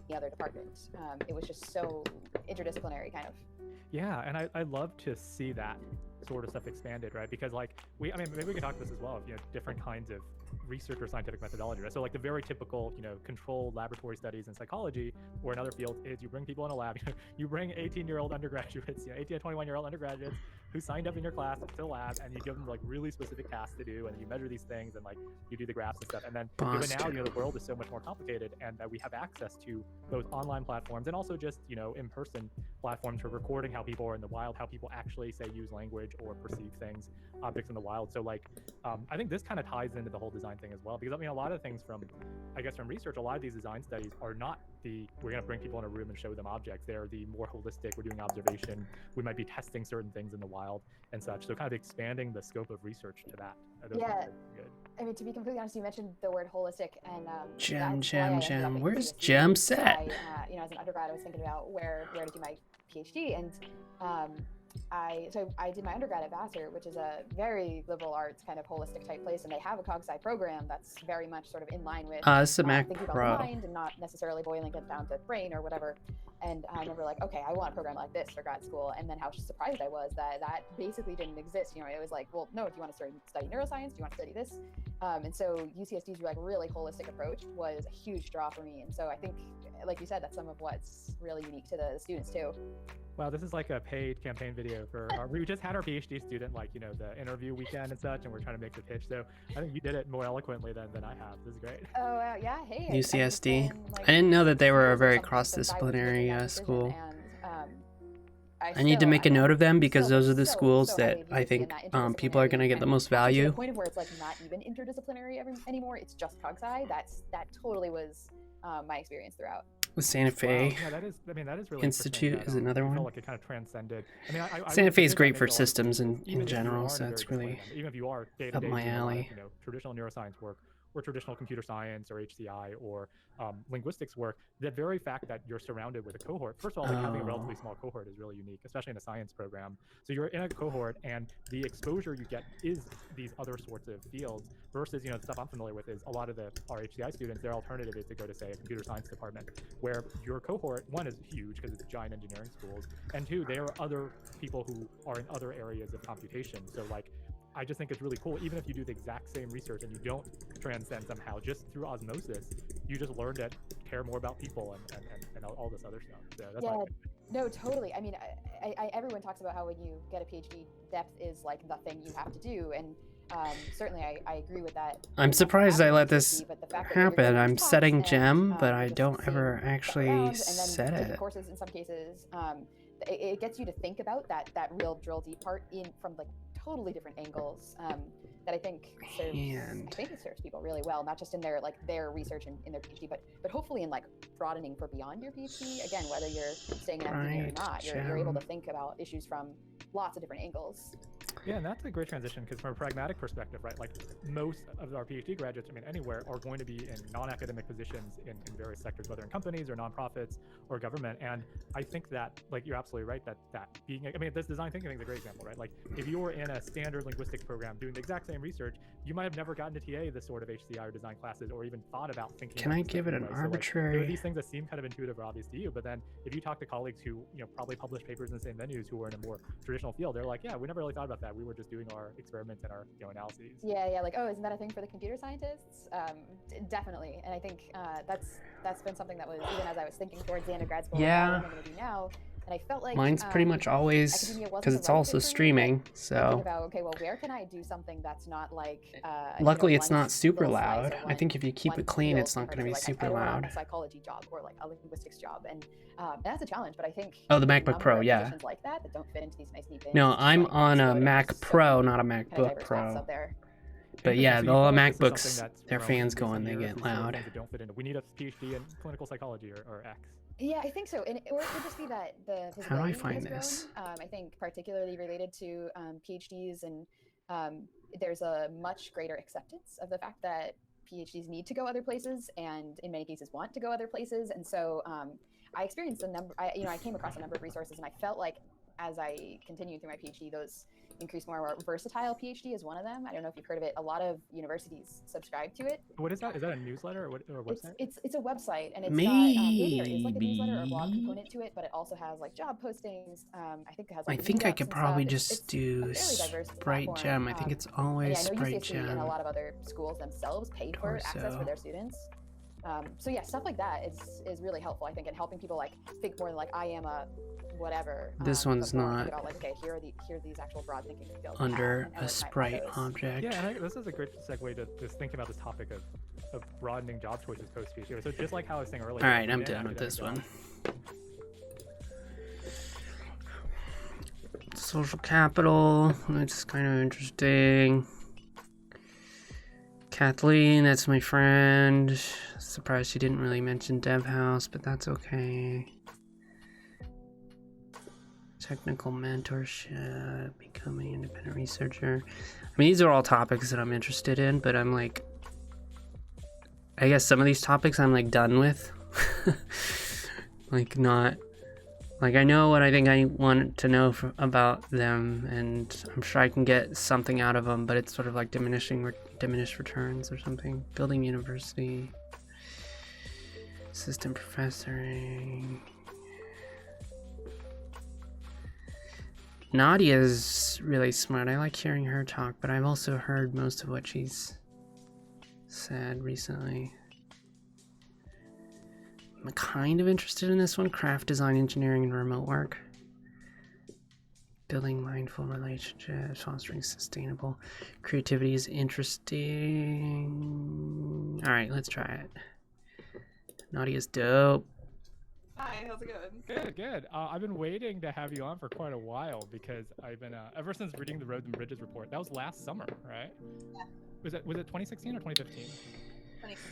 The other departments, it was just so interdisciplinary, kind of. Yeah, and I love to see that sort of stuff expanded, right? Because like I mean, maybe we can talk about this as well. Different kinds of research or scientific methodology, right? So like the very typical, controlled laboratory studies in psychology or in other fields is you bring people in a lab, you bring 18-year-old undergraduates, 18 to 21-year-old undergraduates who signed up in your class to the lab, and you give them like really specific tasks to do, and you measure these things, and like you do the graphs and stuff. And then given now, the world is so much more complicated, and that we have access to both online platforms and also just, in-person platforms for recording how people are in the wild, how people actually say use language or perceive things, objects in the wild. So like, I think this kind of ties into the whole design thing as well, because I mean, a lot of things from research, a lot of these design studies are not we're going to bring people in a room and show them objects. They're the more holistic, we're doing observation, we might be testing certain things in the wild and such. So kind of expanding the scope of research to that. Yeah. Good. I mean, to be completely honest, you mentioned the word holistic, and Gem. Where's Gem set? As an undergrad, I was thinking about where to do my PhD, and I did my undergrad at Vassar, which is a very liberal arts kind of holistic type place, and they have a cog-sci program that's very much sort of in line with it's a Mac thinking Pro. about the mind and not necessarily boiling it down to brain or whatever. And I remember like, okay, I want a program like this for grad school, and then how surprised I was that basically didn't exist. It was like, well, no, do you want to study neuroscience? Do you want to study this? And so UCSD's like really holistic approach was a huge draw for me. And so I think, like you said, that's some of what's really unique to the students too. Wow, this is like a paid campaign video for we just had our PhD student, the interview weekend and such, and we're trying to make the pitch. So I think you did it more eloquently than I have. This is great. Oh, yeah. Hey. UCSD. I didn't know that they were a very cross-disciplinary school. And, I need to make a note of them because those are the schools that I think people are going to get the most value. To the point of where it's like not even interdisciplinary anymore. It's just cog-sci. That totally was my experience throughout. With Santa Fe. Wow. Yeah, that is really Institute is another one. Like it kind of transcended. Santa Fe is great for systems in general, so it's really even if you are up my alley. Traditional neuroscience work or traditional computer science or HCI or linguistics work, that very fact that you're surrounded with a cohort, first of all, having a relatively small cohort is really unique, especially in a science program. So you're in a cohort, and the exposure you get is these other sorts of fields versus, the stuff I'm familiar with is a lot of our HCI students, their alternative is to go to, say, a computer science department, where your cohort, one, is huge because it's giant engineering schools, and two, there are other people who are in other areas of computation. So like, I just think it's really cool, even if you do the exact same research and you don't transcend somehow, just through osmosis, you just learn to care more about people and all this other stuff. So that's no, totally. I mean, everyone talks about how when you get a PhD, depth is like the thing you have to do, and certainly I agree with that. I'm surprised I let this happen. I'm setting Gem, but I don't ever actually set it. Courses in some cases, it gets you to think about that real drill deep part from like totally different angles that I think serves people really well, not just in their research and in their PhD, but hopefully in like broadening for beyond your PhD. Again, whether you're staying in academia or not, you're able to think about issues from lots of different angles. Yeah, and that's a great transition because from a pragmatic perspective, right, like most of our PhD graduates, anywhere, are going to be in non-academic positions in various sectors, whether in companies or nonprofits or government. And I think that, like, you're absolutely right that being, this design thinking thing is a great example, right? Like, if you were in a standard linguistics program doing the exact same research, you might have never gotten to TA this sort of HCI or design classes or even thought about thinking. Can I give it an arbitrary? So, like, there are these things that seem kind of intuitive or obvious to you, but then if you talk to colleagues who, probably publish papers in the same venues who are in a more traditional field, they're like, yeah, we never really thought about that. We were just doing our experiments and our analyses. Yeah, like, oh, isn't that a thing for the computer scientists? Definitely, and I think that's been something that was, even as I was thinking towards the end of grad school, what I'm going to do now, and I felt like mine's pretty much always, because it's also streaming, so about, okay, well, where can I do something that's not like luckily it's not super loud. I think if you keep it clean, it's not going to be super loud. A psychology job or like a linguistics job, and that's a challenge, but I think the MacBook Pro, yeah, like that don't fit into these nice neat bins. No, I'm on a Mac Pro, not a MacBook Pro. But yeah, the MacBooks, their fans go and they get loud. We need a PhD in clinical psychology or X. Yeah, I think so, and it would just be that the how do I find this? I think particularly related to PhDs, and there's a much greater acceptance of the fact that PhDs need to go other places, and in many cases want to go other places, and so I experienced I came across a number of resources, and I felt like as I continue through my PhD, those increase more versatile PhD is one of them. I don't know if you've heard of it. A lot of universities subscribe to it. What is that? Is that a newsletter or a website? It's a website, and it's got maybe there is like a newsletter or a blog Maybe. component to it, but it also has like job postings. I think it has I like think I meetups could and probably stuff. just It's do a fairly diverse Sprite platform. Gem. I think it's And always yeah, I know Sprite UCSC and a Gem. lot of other schools themselves pay for access for their students. So yeah, stuff like that is really helpful, I think, in helping people like think more than like I am a whatever. This one's but more not think about like, okay, here are these actual broad thinking skills under and a like, Sprite those. object. Yeah, and I think this is a great segue to just thinking about this topic of broadening job choices post PhD. So just like how I was saying earlier. All right, I'm within done with this one. academic Social capital, it's kind of interesting. Kathleen, that's my friend. Surprised she didn't really mention Dev House, but that's okay. Technical mentorship, becoming an independent researcher. I mean, these are all topics that I'm interested in, but I'm like, I guess some of these topics I'm like done with. Like not, like I know what I think I want to know about them, and I'm sure I can get something out of them, but it's sort of like diminished returns or something. Building university, assistant professoring. Nadia's really smart. I like hearing her talk, but I've also heard most of what she's said recently. I'm kind of interested in this one. Craft design, engineering, and remote work. Building mindful relationships, fostering sustainable creativity is interesting. All right, let's try it. Nadia's dope. Hi, how's it going? Good. I've been waiting to have you on for quite a while because I've been ever since reading the Roads and Bridges report. That was last summer, right? Yeah. Was it 2016 or 2015? 26.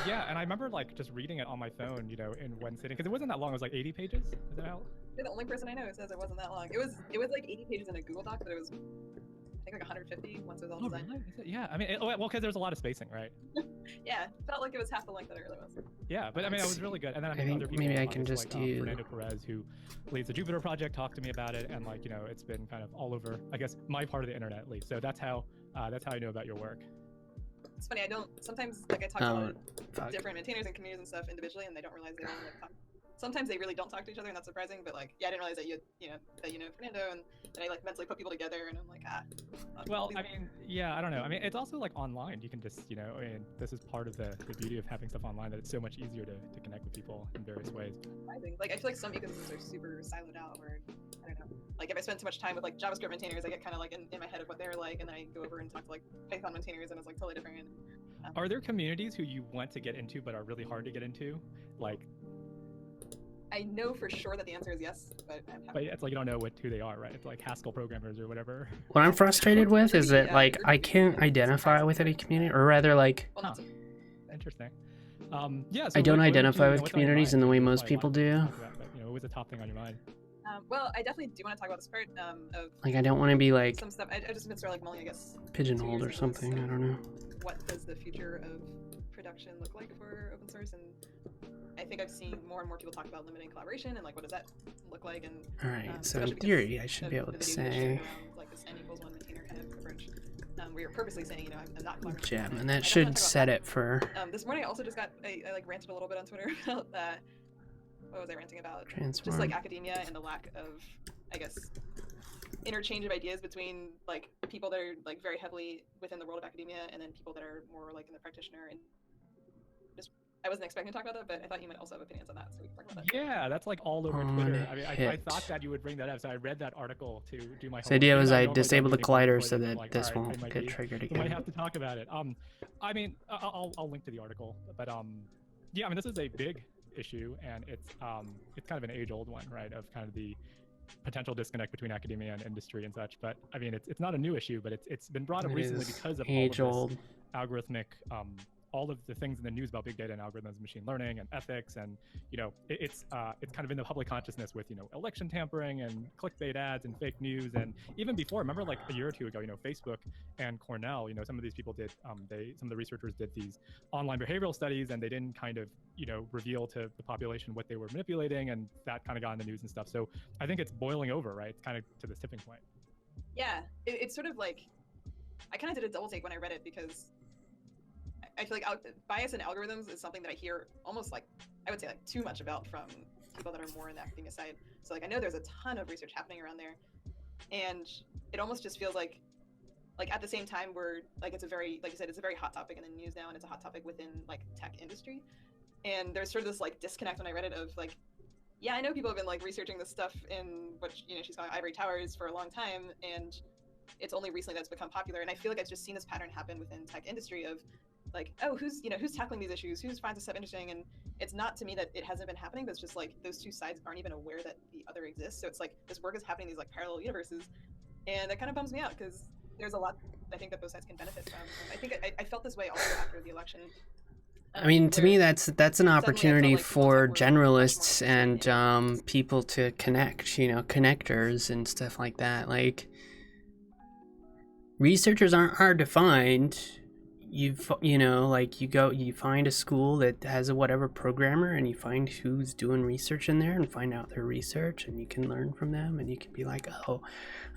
Yeah, and I remember like just reading it on my phone, you know, in one sitting because it wasn't that long. It was like 80 pages. Is that how? You're the only person I know who says it wasn't that long. It was like 80 pages in a Google Doc, but it was I think like 150 once it was all Oh, designed. really? Is it? Yeah, I mean, well, because there's a lot of spacing, right? Yeah, felt like it was half the length that it really was. Yeah, but I mean, it was really good. And then I mean, think other people, maybe I can obviously, just like, do- Fernando Perez, who leads the Jupyter project, talked to me about it, and like, you know, it's been kind of all over, I guess, my part of the internet at least. So that's how I know about your work. It's funny, I don't sometimes like I talk to a lot fuck. of different maintainers and communities and stuff individually, and they don't realize they don't like talk. Sometimes they really don't talk to each other, and that's surprising. But like, yeah, I didn't realize that you know Fernando, and then I like mentally put people together, and I'm like, Well, I mean, yeah, I don't know. I mean, it's also like online. You can just, you know, and this is part of the beauty of having stuff online, that it's so much easier to connect with people in various ways. surprising. Like I feel like some ecosystems are super siloed out, where I don't know. Like if I spend too much time with like JavaScript maintainers, I get kind of like in my head of what they're like, and then I go over and talk to like Python maintainers, and it's like totally different. Are there communities who you want to get into but are really hard to get into? Like, I know for sure that the answer is yes, but it's like you don't know who they are, right? It's like Haskell programmers or whatever. What I'm frustrated with is that Yeah, like they're I can't identify with any community, or rather like well, not Interesting. Yeah. I don't what identify you know, with what's on your communities mind? in the way That's most why I people wanted to do. talk about that, you know, what was the top thing on your mind? well, I definitely do want to talk about this part of Like I don't want to be like some stuff. I just been sort of like mulling, I guess. pigeonholed 2 or years into this something. I of don't know. What does the future of production look like for open source? And I think I've seen more and more people talk about limiting collaboration and like what does that look like? And All right. So in especially because theory, I should of be able the to videos that say share around, like this n=1 maintainer kind of approach. Where you're purposely saying, you know, I'm not collaborating. gem, and I that definitely should wanna talk about set that. it for This morning I also just got I like ranted a little bit on Twitter about that. What was I ranting about? transform. Just like academia and the lack of, I guess, interchange of ideas between like people that are like very heavily within the world of academia and then people that are more like in the practitioner. And just I wasn't expecting to talk about that, but I thought you might also have opinions on that, so we can talk about that. Yeah, that's like all over On Twitter. I mean, I hit. thought that you would bring that up, so I read that article to do my homework. The idea was Even though I normally don't disabled the read anything collider before so this, I'm that like, this all right, won't I might get be- triggered we might again. have to talk about it. I mean, I'll link to the article, but yeah, I mean, this is a big issue, and it's kind of an age-old one, right? Of kind of the potential disconnect between academia and industry and such. But I mean, it's not a new issue, but it's been brought up It recently is because of all of age-old. this algorithmic all of the things in the news about big data and algorithms, machine learning and ethics, and it's kind of in the public consciousness with election tampering and clickbait ads and fake news. And even before, remember like a year or two ago, Facebook and Cornell, some of these people did some of the researchers did these online behavioral studies, and they didn't kind of reveal to the population what they were manipulating, and that kind of got in the news and stuff. So I think it's boiling over, right? It's kind of to this tipping point. Yeah, it's sort of like, I kind of did a double take when I read it, because I feel like bias in algorithms is something that I hear almost like, I would say like too much about from people that are more in the academia side. So like I know there's a ton of research happening around there, and it almost just feels like at the same time we're like, it's a very, like you said, it's a very hot topic in the news now, and it's a hot topic within like tech industry. And there's sort of this like disconnect when I read it of like, yeah, I know people have been like researching this stuff in what she's calling ivory towers for a long time, and it's only recently that's become popular. And I feel like I've just seen this pattern happen within tech industry of like, oh, who's tackling these issues, who finds this stuff interesting. And it's not to me that it hasn't been happening, but it's just like those two sides aren't even aware that the other exists. So it's like this work is happening in these like parallel universes, and that kind of bums me out, because there's a lot I think that both sides can benefit from. I think I felt this way also after the election. I mean, to me, that's an opportunity like for people that were much generalists more and people to connect, connectors and stuff like that. Like, researchers aren't hard to find. You find a school that has a whatever programmer, and you find who's doing research in there and find out their research, and you can learn from them, and you can be like, oh,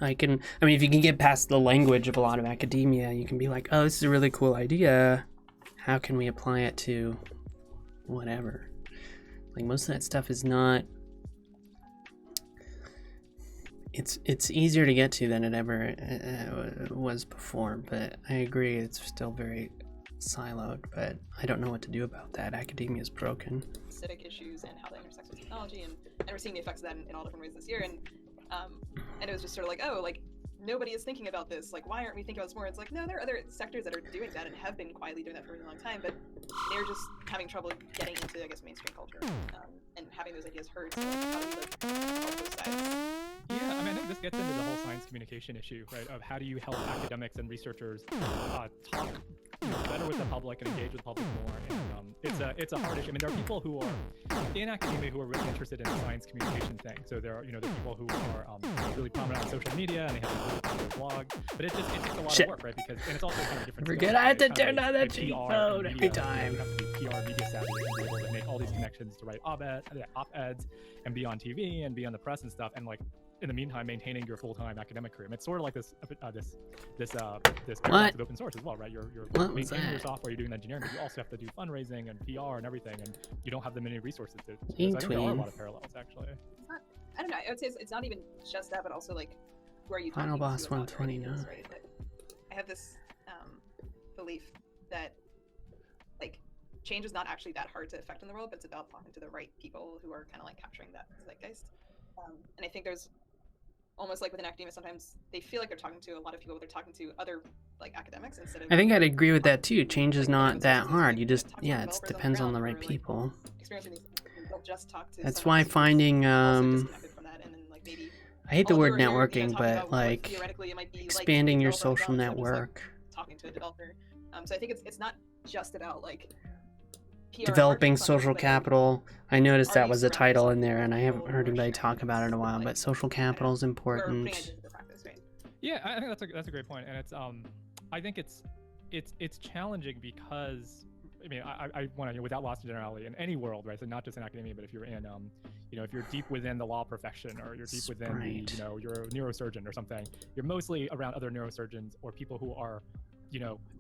if you can get past the language of a lot of academia, you can be like, oh, this is a really cool idea. How can we apply it to whatever? Like, most of that stuff is not, it's easier to get to than it ever was before, but I agree it's still very siloed, but I don't know what to do about that. Academia is broken. Aesthetic issues and how that intersects with technology, and we're seeing the effects of that in all different ways this year. And it was just sort of like, oh, like nobody is thinking about this. Like, why aren't we thinking about this more? It's like, no, there are other sectors that are doing that and have been quietly doing that for a really long time, but they're just having trouble getting into, I guess, mainstream culture and having those ideas heard. So like, how do we like help those sides? Yeah, I mean, I think this gets into the whole science communication issue, right? Of how do you help academics and researchers talk better with the public and engage with the public more. And it's a hard issue. I mean, there are people who are in academia who are really interested in the science communication thing. So there are the people who are really prominent on social media, and they have a really popular blog. But it takes a lot of work, right? Because it's also kind of different. Forget I have to turn on the cheat mode every time. You have to be PR media savvy and be able to make all these connections to write op-eds and be on TV and be on the press and stuff. And like, in the meantime, maintaining your full-time academic career. I mean, it's sort of like this paradox of open source as well, right? You're maintaining your software, you're doing engineering, but you also have to do fundraising and PR and everything, and you don't have the many resources to. So I think there are a lot of parallels, actually. I don't know. I would say it's not even just that, but also like, who are you talking Final to Boss about 129. right? I have this belief that like change is not actually that hard to affect in the world, but it's about talking to the right people who are kind of like capturing that zeitgeist. And I think there's almost like within academia, sometimes they feel like they're talking to a lot of people, but they're talking to other like academics instead of. I think I'd agree with that too. Change is not that hard. You just, it depends on the right people. Don't just talk to. That's why finding I hate the word networking, but like expanding your social network. Talking to a developer. So I think it's not just about like developing social capital. I noticed that was a title in there, and I haven't heard anybody talk about it in a while, but social capital is important. Yeah, I think that's a great point, and it's I think it's challenging because I mean I want to without loss of generality in any world, right? So not just in academia, but if you're in if you're deep within the law profession, or you're deep within the, you're a neurosurgeon or something, you're mostly around other neurosurgeons or people who are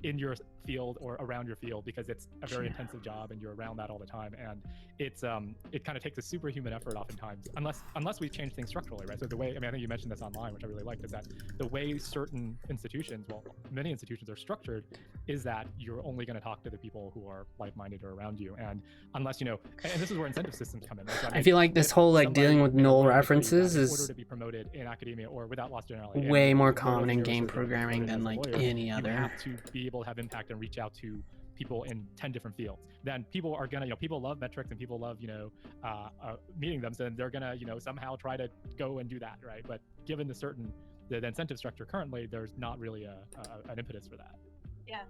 in your field or around your field, because it's a very intensive job and you're around that all the time, and it's it kind of takes a superhuman effort oftentimes, unless we change things structurally, right? So the way, I think you mentioned this online, which I really liked, is that the way certain institutions, well, many institutions are structured, is that you're only going to talk to the people who are like-minded or around you, and unless and this is where incentive systems come in, right? So I feel like this whole like dealing with null references in is order to be promoted in academia or without loss of generality, way more common in game programming than like any other. You have to be able to have impact and reach out to people in 10 different fields. Then people are gonna, people love metrics and people love, meeting them. So then they're gonna, somehow try to go and do that, right? But given the incentive structure currently, there's not really an impetus for that. Yeah,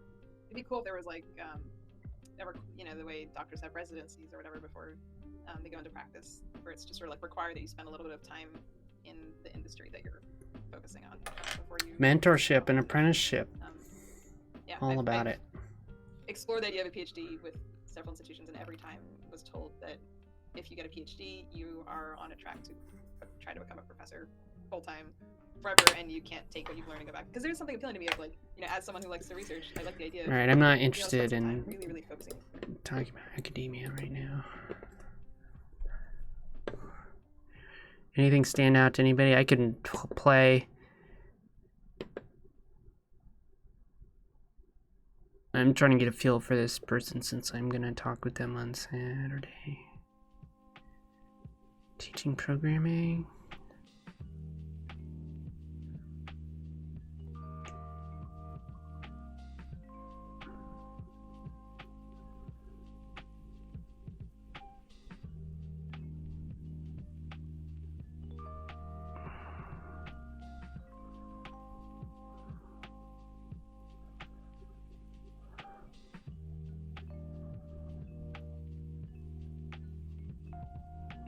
it'd be cool if there was like the way doctors have residencies or whatever before they go into practice, where it's just sort of like required that you spend a little bit of time in the industry that you're focusing on before you Mentorship and apprenticeship. Yeah, All about it. Explored the idea of a PhD with several institutions, and every time was told that if you get a PhD, you are on a track to try to become a professor full time forever, and you can't take what you've learned and go back. Because there's something appealing to me of like, as someone who likes to research, I like the idea of, All right, I'm not interested in really, really focusing. talking about academia right now. Anything stand out to anybody? I can play. I'm trying to get a feel for this person since I'm going to talk with them on Saturday. Teaching programming.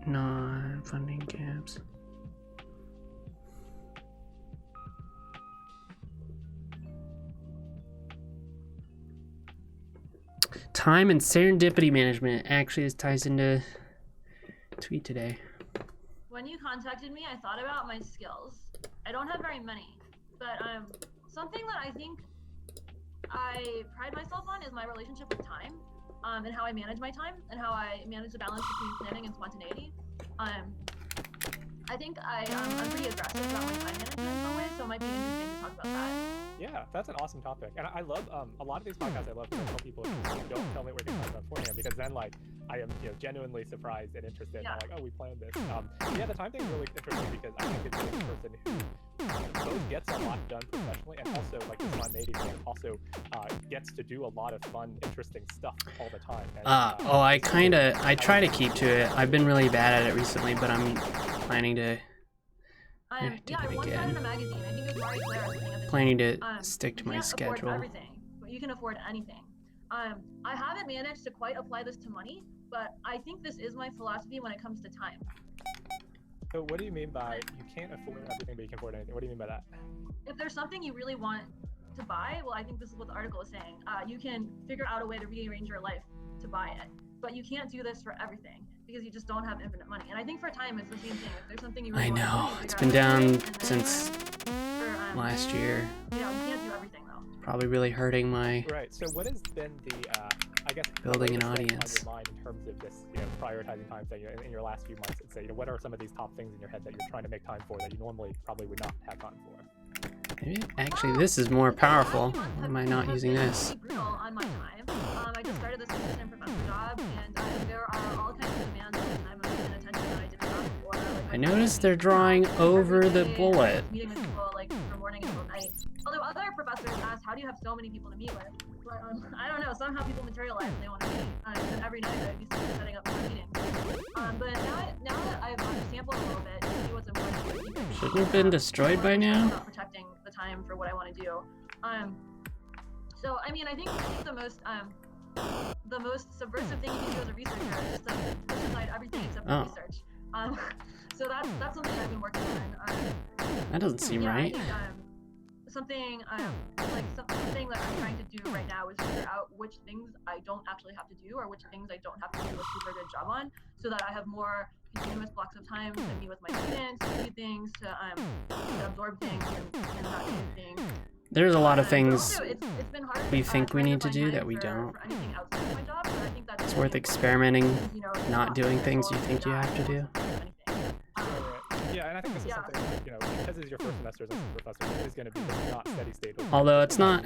Non-funding gaps. Time and serendipity management. Actually, this ties into tweet today. When you contacted me, I thought about my skills. I don't have very many, but something that I think I pride myself on is my relationship with time. And how I manage my time and how I manage the balance between planning and spontaneity. I think I'm pretty aggressive about my time management in some ways, so it might be interesting to talk about that. Yeah, that's an awesome topic, and I love a lot of these podcasts. I love when I tell people, don't tell me what you're talking about beforehand, because then like I am genuinely surprised and interested. Yeah. I'm like, oh, we planned this. Yeah, the time thing is really interesting because I think it's a person who both gets a lot done professionally and also like the spontaneity thing also gets to do a lot of fun, interesting stuff all the time. And, I try to keep to it. I've been really bad at it recently, but I'm planning to. I once read in a magazine. I think it was Marie Claire or something. Planning to stick to my You can't afford schedule. everything, but you can afford anything. I haven't managed to quite apply this to money, but I think this is my philosophy when it comes to time. So what do you mean by you can't afford everything, but you can afford anything? What do you mean by that? If there's something you really want to buy, well, I think this is what the article is saying. You can figure out a way to rearrange your life to buy it, but you can't do this for everything because you just don't have infinite money. And I think for time, it's the same thing. If there's something you really I want know, to do, it's figure been out a way, down and then since for, last year. You can't do everything though. Probably really hurting my Right. So what has been the I guess building an latest thing audience. on your mind in terms of this, prioritizing time thing in your last few months? And say, what are some of these top things in your head that you're trying to make time for that you normally probably would not have time for? Maybe, actually, this is more powerful. Why am I not using this? Brutal on my time. I just started this assistant professor job, and there are all kinds of demands on time and attention that I didn't have before. Like, I noticed they're drawing over the bullet. Meeting with people like from morning until night. Although other professors ask, how do you have so many people to meet with? But I don't know. Somehow people materialize and they want to meet. And every night I'd be setting up more meetings. But now that I've sampled a little bit to see what's important. Shouldn't have been destroyed by now. Not protecting the time for what I want to do. So I mean, I think the most subversive thing you can do as a researcher is to push aside everything except for research. So that's something I've been working on. That doesn't seem right. I think, something that I'm trying to do right now is figure out which things I don't actually have to do or which things I don't have to do a super good job on, so that I have more continuous blocks of time to meet with my students, to do things, to absorb things, and that kind of thing. There's a lot of things also, it's been hard, we think we need to do that we don't. It's worth experimenting, not doing things you think you have to do. Yeah, and I think this is something because it's your first semester as a professor, it is going to be not steady state. Although it's not,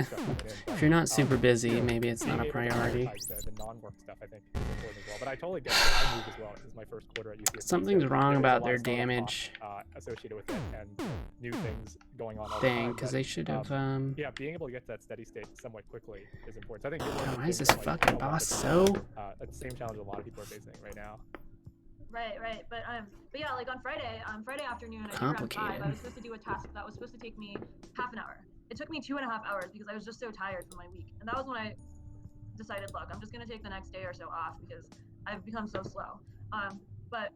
if you're not super busy, maybe it's not a priority. The non-work stuff, I think, is important as well. But I totally get it. I moved as well. This is my first quarter at UCSD. Something's wrong about their damage associated with it and new things going on all thing, the because time. they should have. Yeah, being able to get to that steady state somewhat quickly is important. So I think Why is this fucking boss so? That's the same challenge a lot of people are facing right now. Right. But yeah, like on Friday afternoon, I Complicated. was supposed to do a task that was supposed to take me half an hour. It took me 2.5 hours because I was just so tired from my week. And that was when I decided, look, I'm just gonna take the next day or so off because I've become so slow. But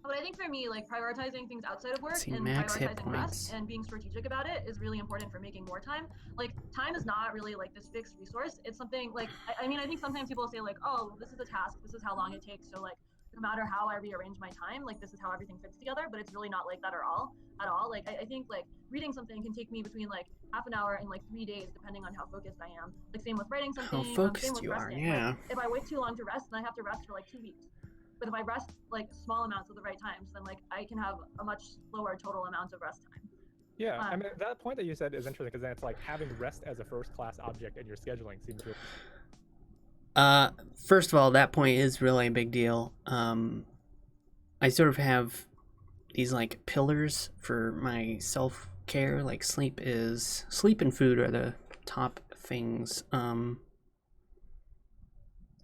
I think for me, like prioritizing things outside of work See, and max hit prioritizing points. rest and being strategic about it is really important for making more time. Like time is not really like this fixed resource. It's something like, I mean, I think sometimes people say like, oh, this is a task, this is how long it takes. So like, no matter how I rearrange my time, like this is how everything fits together, but it's really not like that at all. Like I think like reading something can take me between like half an hour and like 3 days, depending on how focused I am. Like same with writing something, How same focused with you are, resting. yeah. Like, if I wait too long to rest, then I have to rest for like 2 weeks. But if I rest like small amounts at the right times, then like I can have a much lower total amount of rest time. Yeah, I mean that point that you said is interesting because then it's like having rest as a first-class object in your scheduling seems really. First of all, that point is really a big deal. I sort of have these like pillars for my self-care. Like sleep and food are the top things.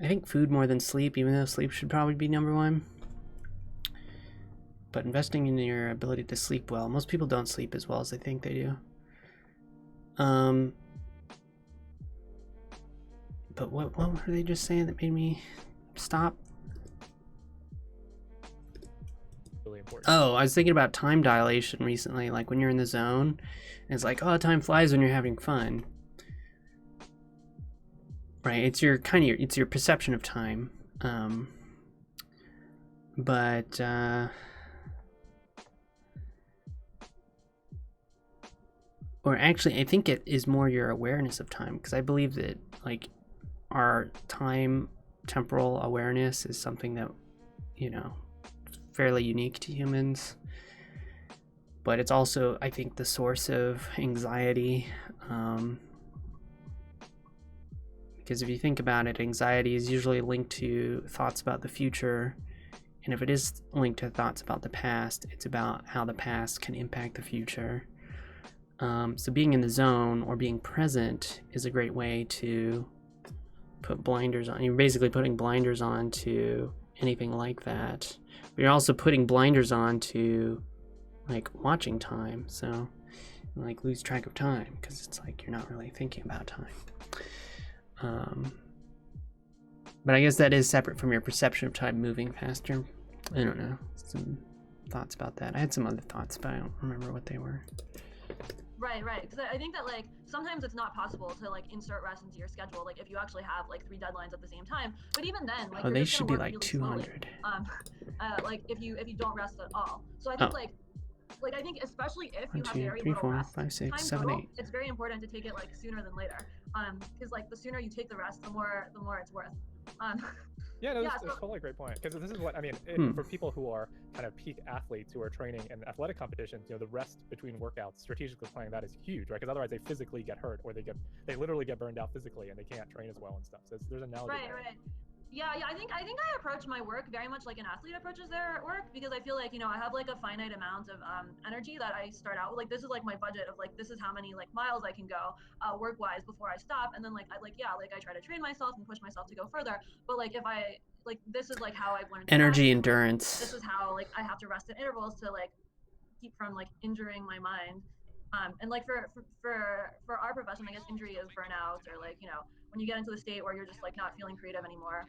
I think food more than sleep, even though sleep should probably be number one. But investing in your ability to sleep well. Most people don't sleep as well as they think they do. But what were they just saying that made me stop? Really important. Oh, I was thinking about time dilation recently. Like when you're in the zone, and it's like, oh, time flies when you're having fun. Right, it's your perception of time. Or actually, I think it is more your awareness of time, because I believe that like our temporal awareness is something that, you know, fairly unique to humans. But it's also, I think, the source of anxiety. Because if you think about it, anxiety is usually linked to thoughts about the future. And if it is linked to thoughts about the past, it's about how the past can impact the future. So being in the zone or being present is a great way to put blinders on. You're basically putting blinders on to anything like that. But you're also putting blinders on to like watching time. So you like lose track of time because it's like you're not really thinking about time. But I guess that is separate from your perception of time moving faster. I don't know. Some thoughts about that. I had some other thoughts, but I don't remember what they were. Right. Because I think that like sometimes it's not possible to like insert rest into your schedule. Like if you actually have like 3 deadlines at the same time. But even then, like they should be like really 200. Like if you don't rest at all. So I think like I think especially if you have very little rest, 5, 6, 7, 8. It's very important to take it like sooner than later. Because like the sooner you take the rest, the more it's worth. Yeah, no, that's totally a great point. Because this is what I mean for people who are kind of peak athletes who are training in athletic competitions. You know, the rest between workouts, strategically planning that is huge, right? Because otherwise they physically get hurt, or they literally get burned out physically, and they can't train as well and stuff. So there's an analogy. Right. Yeah. I think I approach my work very much like an athlete approaches their work, because I feel like, you know, I have like a finite amount of energy that I start out with. Like this is like my budget of like this is how many like miles I can go work wise before I stop, and then like I try to train myself and push myself to go further. But like if I like this is like how I've learned energy rest. endurance. This is how like I have to rest at intervals to like keep from like injuring my mind. And like for our profession, I guess injury is burnout, or like, you know, when you get into the state where you're just like not feeling creative anymore,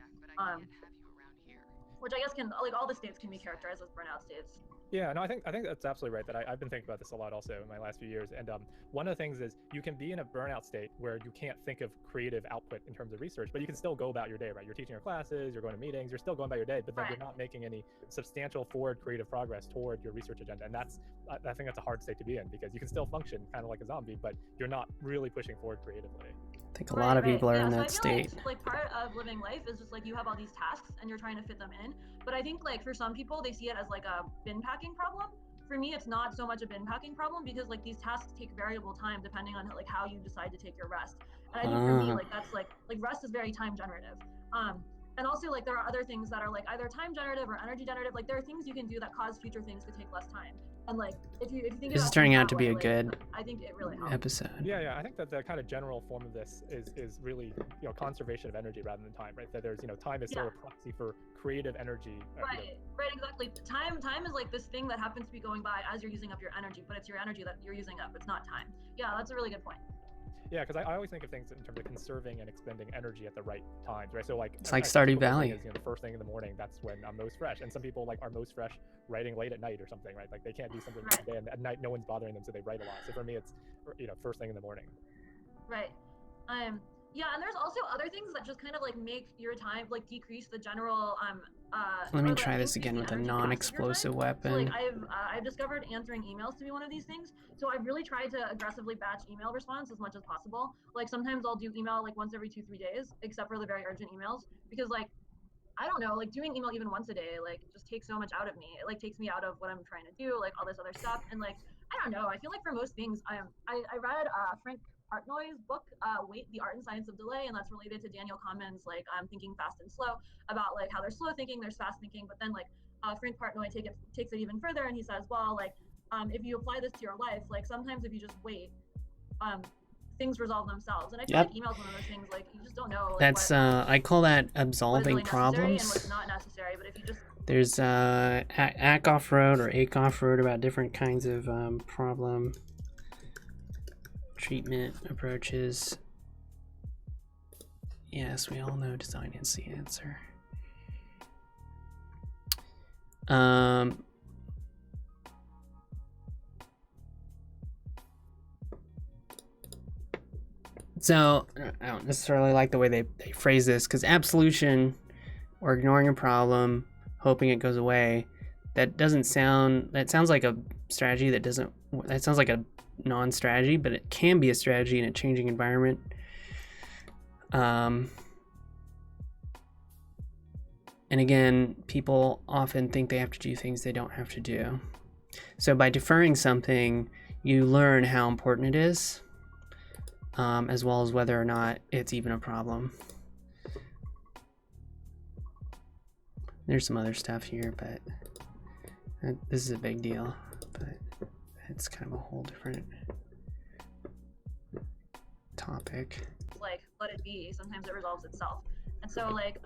which I guess can like all the states can be characterized as burnout states. Yeah, no, I think that's absolutely right. That I've been thinking about this a lot also in my last few years. And one of the things is you can be in a burnout state where you can't think of creative output in terms of research, but you can still go about your day, right? You're teaching your classes, you're going to meetings, you're still going about your day, but then you're not making any substantial forward creative progress toward your research agenda. And that's, I think that's a hard state to be in, because you can still function kind of like a zombie, but you're not really pushing forward creatively. I think a lot of people are in that state. Like part of living life is just like you have all these tasks and you're trying to fit them in. But I think like for some people, they see it as like a bin packing problem. For me, it's not so much a bin packing problem, because like these tasks take variable time depending on like how you decide to take your rest. And I think for me, like that's like rest is very time generative. And also like there are other things that are like either time generative or energy generative. Like there are things you can do that cause future things to take less time. And like if you think this is turning out to be a good I think it really helps. episode. Yeah, I think that the kind of general form of this is really, you know, conservation of energy rather than time, right? That there's, you know, time is still a proxy for creative energy. Right, exactly. Time is like this thing that happens to be going by as you're using up your energy, but it's your energy that you're using up. It's not time. Yeah, that's a really good point. Yeah, because I always think of things in terms of conserving and expending energy at the right times, right? So like It's like I think Stardew people think Valley. is, the first thing in the morning, that's when I'm most fresh, and some people like are most fresh writing late at night or something, right? Like they can't do something Right. day, and at night no one's bothering them, so they write a lot. So for me, it's first thing in the morning. Right. Yeah, and there's also other things that just kind of like make your time like decrease the general Let me or, try like, this increase again the with a energy cost of your non-explosive time. weapon. So like I've discovered answering emails to be one of these things. So I've really tried to aggressively batch email response as much as possible. Like sometimes I'll do email like once every 2-3 days, except for the very urgent emails, because like I don't know, like doing email even once a day like just takes so much out of me. It like takes me out of what I'm trying to do, like all this other stuff, and like I don't know. I feel like for most things, I read Frank Partnoy's book, Wait, the Art and Science of Delay, and that's related to Daniel Kahneman's like Thinking Fast and Slow, about like how there's slow thinking, there's fast thinking, but then like Frank Partnoy takes it even further, and he says, well, like if you apply this to your life, like sometimes if you just wait, things resolve themselves. And I feel Yep. like email's one of those things, like you just don't know. Like, That's what, I call that what is absolving really necessary and problems. what's not necessary. But if you just There's ACK off-road or ACK off-road about different kinds of problem treatment approaches. Yes, we all know design is the answer. So I don't necessarily like the way they phrase this, because absolution or ignoring a problem, hoping it goes away, that sounds like a strategy that sounds like a non-strategy, but it can be a strategy in a changing environment. And again, people often think they have to do things they don't have to do. So by deferring something, you learn how important it is, as well as whether or not it's even a problem. There's some other stuff here, but this is a big deal, but it's kind of a whole different topic. like let it be, sometimes it resolves itself. And so like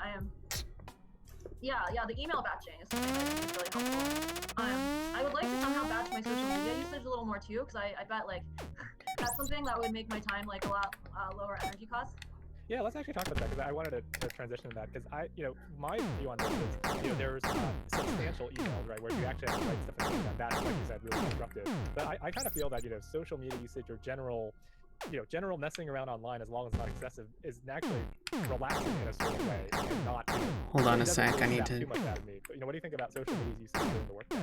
yeah, the email batching is something that I think is really helpful. I would like to somehow batch my social media usage a little more too, because I bet like that's something that would make my time like a lot lower energy costs. Yeah, let's actually talk about that, because I wanted to transition to that, because my view on this is, there's substantial emails, right, where you actually have to write stuff and that's, like you said, really disruptive. But I kind of feel that, social media usage or general messing around online, as long as it's not excessive, is naturally relaxing in a certain way and not. Hold on a doesn't sec, really I need zap to. too much out of me. But what do you think about social media usage during the workday?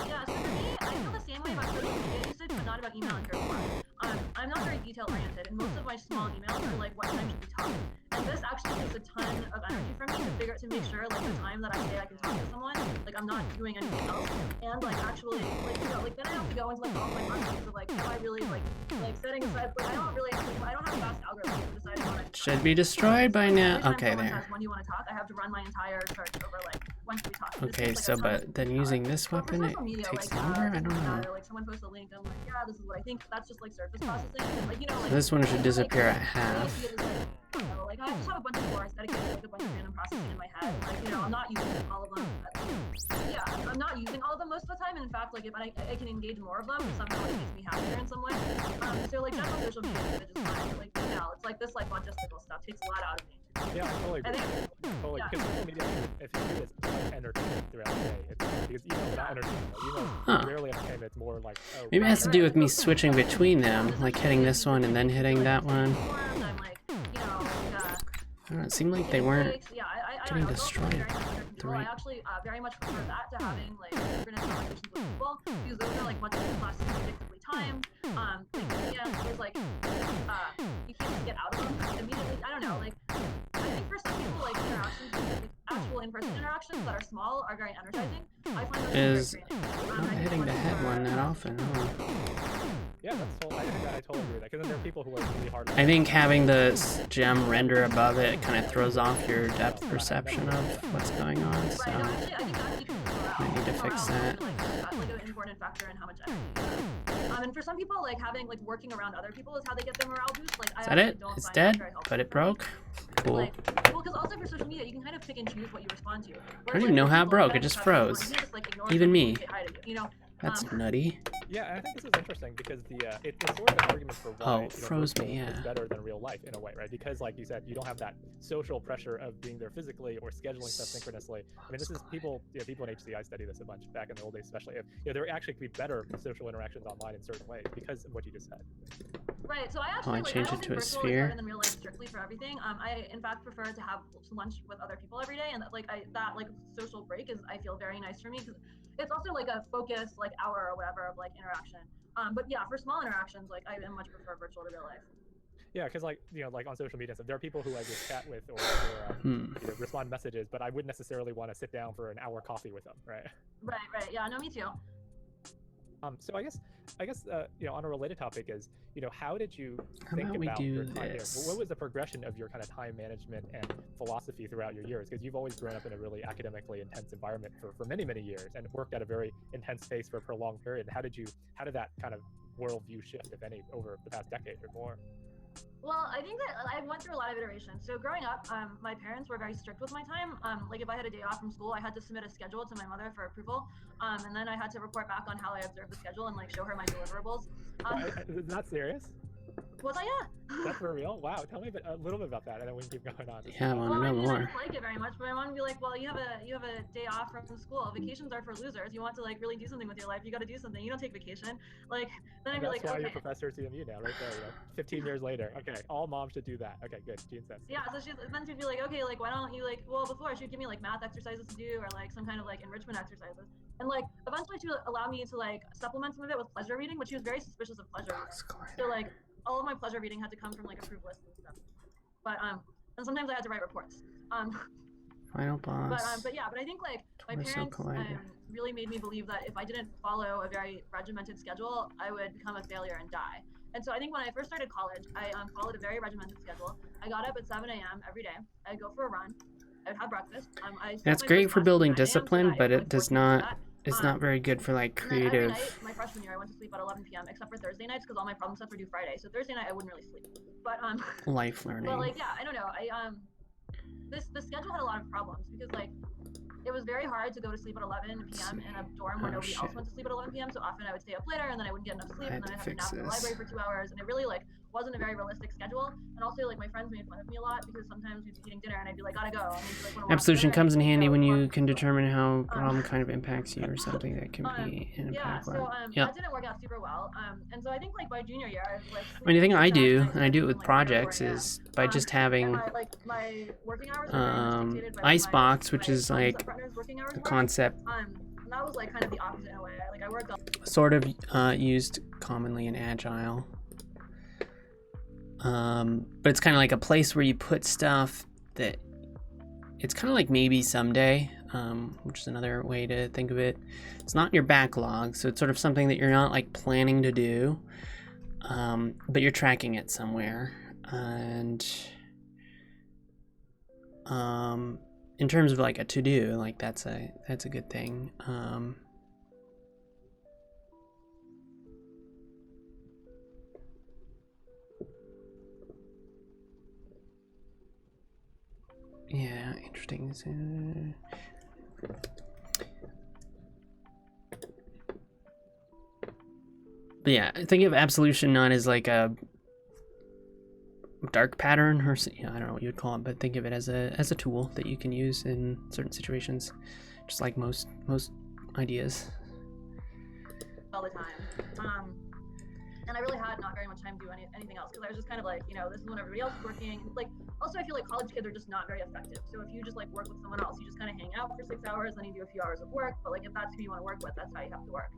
Yeah, so for me, I feel the same way about social media usage, but not about email and here's why. I'm not very detail oriented, and most of my small emails are like, what time should we talk? And this actually takes a ton of energy from me to make sure like the time that I say I can talk to someone, like I'm not doing anything else, and like actually like then I have to go into like all my markings of like, am I really like setting aside? Like I don't have a fast algorithm for deciding when I Should be destroyed by now. every time Okay, someone there. says, when do you want to talk? I have to run my entire search over like when should we talk? And this Okay, takes, so like, a ton but of then using this but for weapon, it social media, takes like, longer. I doesn't don't really know. matter. Like someone posts a link, I'm like, yeah, this is what I think. That's just like surface processing. Like like This one should I feel disappear like, at half. like I just have a bunch of cores dedicated to like a bunch of random processing in my head. Like I'm not using all of them. Yeah, I'm not using all of them most of the time. And in fact, like if I can engage more of them, somehow it makes me happier in some way. So like general social media usage is fine. Like it's like this like logistical stuff takes a lot out of me. Yeah, I totally agree. Totally, yeah. because social media, if you do this like entertainment throughout the day, because email is not entertainment. Email is rarely entertainment. It's more like Maybe it has to do with me switching between them, like hitting this one and then hitting that one. I'm like, I don't know, it seemed like they weren't yeah, I getting don't know. destroyed. I actually very much prefer that to having like synchronous conversations with people, because those are like much more classes predictably timed. There's like you can't just get out of them immediately. I don't know, like I think for some people like interactions, like actual in-person interactions that are small are very energizing. I find those very draining. Not hitting the head one that often. Huh? Yeah, I totally agree with that, because then there are people who are really hard. I think having the gem render above it kind of throws off your depth perception of what's going on. So Right, no, actually, I think that decreases morale. I need to fix that. Like an important factor in how much energy. And for some people, like having like working around other people is how they get their morale boost. Like Is I that actually it? don't It's find dead, that very helpful but it for me. broke. Cool. Well, because also for social media, you can kind of pick and choose what you respond to. I don't even know how it broke. It just froze. Even me. That's nutty. Yeah, and I think this is interesting because it's sort of an argument for why froze me, virtual is yeah. better than real life in a way, right? Because like you said, you don't have that social pressure of being there physically or scheduling stuff synchronously. I mean, this is people in HCI study this a bunch back in the old days, especially. If there actually could be better social interactions online in certain ways because of what you just said. Right. So I actually I change don't it think to a virtual is sphere. better than real life strictly for everything. I in fact prefer to have lunch with other people every day, and that social break is, I feel, very nice for me because it's also like a focused like hour or whatever of like interaction. But yeah, for small interactions, like I much prefer virtual to real life. Yeah, because like on social media, so there are people who I just chat with or respond messages, but I wouldn't necessarily want to sit down for an hour coffee with them, right? Right. Yeah, no, me too. So I guess on a related topic is how did you How think about about we do your time? this? What was the progression of your kind of time management and philosophy throughout your years? Because you've always grown up in a really academically intense environment for many years and worked at a very intense pace for a prolonged period. How did that kind of worldview shift, if any, over the past decade or more? Well, I think that I went through a lot of iterations. So growing up, my parents were very strict with my time. Like if I had a day off from school, I had to submit a schedule to my mother for approval, and then I had to report back on how I observed the schedule and like show her my deliverables. Is that serious? Was I? Yeah. That's for real? Wow. Tell me a little bit about that, and then we can keep going on. Yeah, I want to know I more. didn't like it very much, but my mom would be like, "Well, you have a day off from school. Vacations are for losers. You want to like really do something with your life, you got to do something. You don't take vacation." Like then I'd be like, "That's why okay. you're professor at CMU now, right there. 15 years later. Okay, all moms should do that. Okay, good. Gene says. Yeah, so then she'd be like, "Okay, like why don't you before she'd give me like math exercises to do or like some kind of like enrichment exercises, and like eventually she would allow me to like supplement some of it with pleasure reading, but she was very suspicious of pleasure reading. So like all of my pleasure reading had to come from like approved lists and stuff. But and sometimes I had to write reports. Final boss. But I think like my parents really made me believe that if I didn't follow a very regimented schedule, I would become a failure and die. And so I think when I first started college, I followed a very regimented schedule. I got up at 7 a.m. every day. I'd go for a run. I would have breakfast. That's great for building discipline, but it does not. It's not very good for like creative. Every night, my freshman year, I went to sleep at 11 p.m. except for Thursday nights because all my problem sets were due Friday. So Thursday night, I wouldn't really sleep. But life learning. But like, yeah, I don't know. The schedule had a lot of problems because like it was very hard to go to sleep at 11 p.m. in a dorm where nobody else went to sleep at 11 p.m. So often I would stay up later and then I wouldn't get enough sleep and then I'd have to nap in the library for 2 hours, and it really like wasn't a very realistic schedule. And also like my friends made fun of me a lot because sometimes we'd be eating dinner and I'd be like, gotta go. And they'd be like, Absolution comes in handy when you can determine how problem kind of impacts you or something that can be in a bad way. That didn't work out super well. And so I think like by junior year I was like, I mean, the thing I do, and I do it with projects, is by just having my working hours Icebox, which is like a concept that was like kind of the opposite in a way. Like I worked sort of used commonly in Agile. But it's kind of like a place where you put stuff that it's kind of like maybe someday, which is another way to think of it. It's not in your backlog, so it's sort of something that you're not like planning to do, but you're tracking it somewhere. And in terms of like a to-do, like that's a good thing. Yeah, interesting. But yeah, think of absolution not as like a dark pattern or I don't know what you would call it, but think of it as a tool that you can use in certain situations, just like most ideas. All the time. And I really had not very much time to do anything else because I was just kind of like, this is when everybody else is working. Like, also I feel like college kids are just not very effective. So if you just like work with someone else, you just kind of hang out for 6 hours, then you do a few hours of work. But like if that's who you want to work with, that's how you have to work.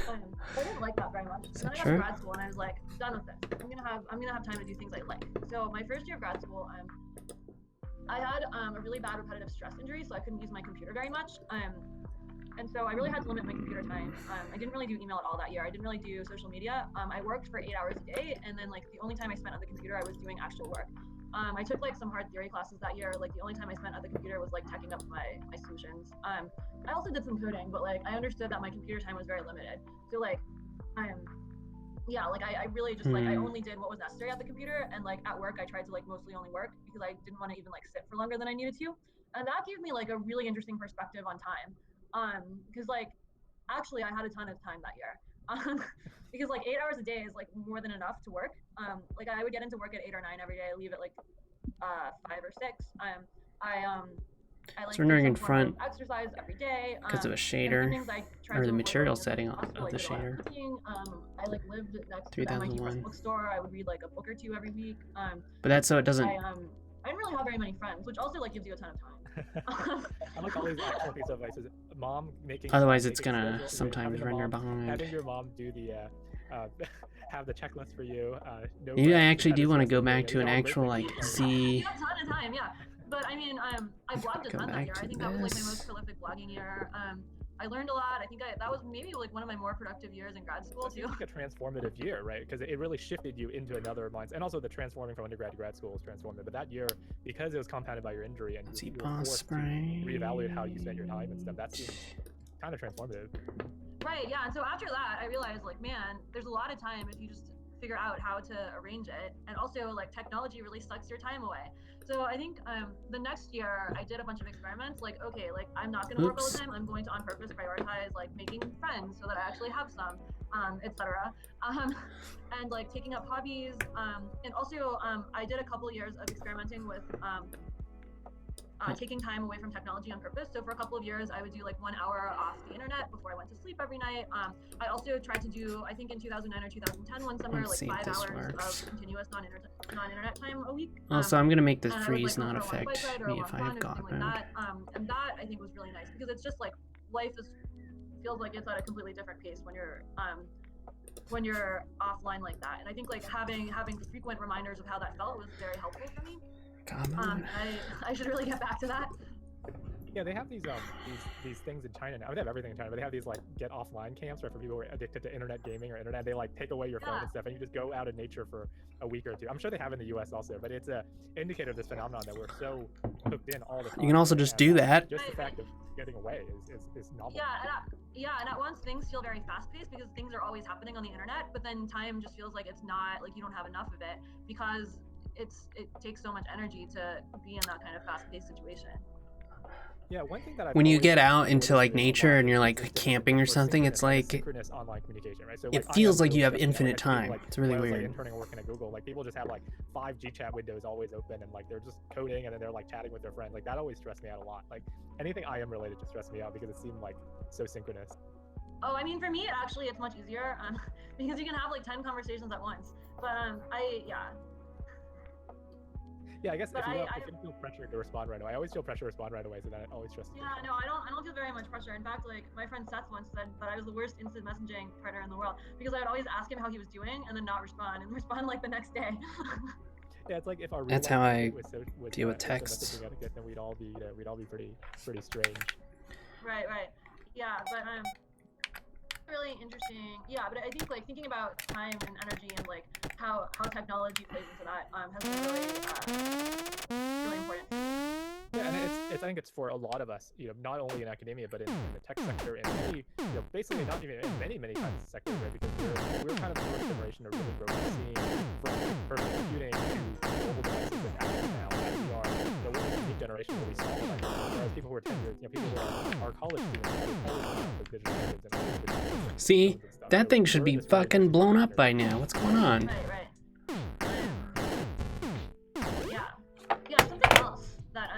I didn't like that very much. Then I got to grad school and I was like, done with this. I'm gonna have time to do things I like. So my first year of grad school, I had a really bad repetitive stress injury, so I couldn't use my computer very much. And so I really had to limit my computer time. I didn't really do email at all that year. I didn't really do social media. I worked for 8 hours a day, and then like the only time I spent on the computer, I was doing actual work. I took like some hard theory classes that year. Like the only time I spent at the computer was like teching up my solutions. I also did some coding, but like I understood that my computer time was very limited. So like, I really just like I only did what was necessary at the computer, and like at work I tried to like mostly only work because I didn't want to even like sit for longer than I needed to. And that gave me like a really interesting perspective on time. Because like actually I had a ton of time that year. Because like 8 hours a day is like more than enough to work. Like I would get into work at 8 or 9 every day, leave at like 5 or 6. I like So rendering do in some form front of exercise every day. because of a In the shader evenings, I tried or to the avoid material working as much setting as possible. of I the did a lot of shader. cooking. I like lived next to the MIT Press 3001. bookstore. I would read like a book or two every week. But that's so it doesn't. I didn't really have very many friends, which also like gives you a ton of time. I like all these excellent pieces of advice. Mom making. Otherwise, it's making a gonna schedule, sometimes having the render mom- behind. Having your mom do the have the checklist for you. No Maybe I breaks, actually kind of do want to stress go you, back these to are an all great actual things like to Z. You have a ton of time, yeah. But I mean, I blogged a Go ton that back year. to I think that was like my this. most prolific blogging year. I learned a lot. I think that was maybe like one of my more productive years in grad school It too. seems like a transformative year, right? Because it really shifted you into another mindset, and also the transforming from undergrad to grad school was transformative. But that year, because it was compounded by your injury and you were boss forced to spray. reevaluate how you spent your time and stuff, that seems kind of transformative. Right, yeah. And so after that, I realized like, man, there's a lot of time if you just figure out how to arrange it. And also like technology really sucks your time away. So I think the next year I did a bunch of experiments. Like, okay, like I'm not going to work all the Oops. time. I'm going to on purpose prioritize like making friends so that I actually have some, etc. And like taking up hobbies. And also I did a couple years of experimenting with taking time away from technology on purpose. So for a couple of years, I would do like 1 hour off the internet before I went to sleep every night. I also tried to do, I think in 2009 or 2010, one summer, Let's like see if 5 this hours works. of continuous non-internet time a week. Also, I'm gonna make the and I would, freeze like, not go for a long affect bike ride or a me long if I run have or God something like mode. that. And that I think was really nice because it's just like life feels like it's at a completely different pace when you're offline like that. And I think like having frequent reminders of how that felt was very helpful for me. God mode. I should really get back to that. Yeah, they have these things in China now. They have everything in China, but they have these like get offline camps, right, for people who are addicted to internet gaming or internet. They like take away your phone and stuff, and you just go out in nature for a week or two. I'm sure they have in the U.S. also, but it's a indicator of this phenomenon that we're so hooked in all the time. You can also just and, do that. Just the fact of getting away is novel. Yeah, and at once things feel very fast-paced because things are always happening on the internet, but then time just feels like it's not, like you don't have enough of it because it takes so much energy to be in that kind of fast-paced situation. Yeah, one thing that When you get out into like nature and you're like camping or something, it's like synchronous online communication, right? So it like, feels like you have I infinite had to do, time. like, It's really when I was, weird. like, interning or working at Google, like people just have like 5 GChat windows always open and like they're just coding and then they're like chatting with their friends. Like that always stressed me out a lot. Like anything IM related just stressed me out because it seemed like so synchronous. Oh, I mean, for me, actually, it's much easier because you can have like 10 conversations at once. But Yeah, I guess But if you I don't feel pressure to respond right away. I always feel pressure to respond right away, so that it always stresses me. Yeah, no, I don't feel very much pressure. In fact, like my friend Seth once said that I was the worst instant messaging partner in the world because I would always ask him how he was doing and then not respond and respond like the next day. Yeah, it's like if our real That's life how I was deal with instant texts. messaging etiquette, then we'd all be pretty strange. Right. Yeah, but really interesting. Yeah, but I think like thinking about time and energy and like how technology plays into that has been really important. Yeah, and it's I think it's for a lot of us, not only in academia but in the tech sector and many, basically not even in many kinds of sectors, right? Because we're kind of the first generation to really grow up seeing from personal computing to mobile devices and apps now that we are, we're a unique generation where we saw like whereas people who are 10 years, people who are college students, with digital kids and all these digital phones See, and stuff. that So thing should we're be this really fucking blown up by generation. now. What's going on? Right. Yeah. Something else that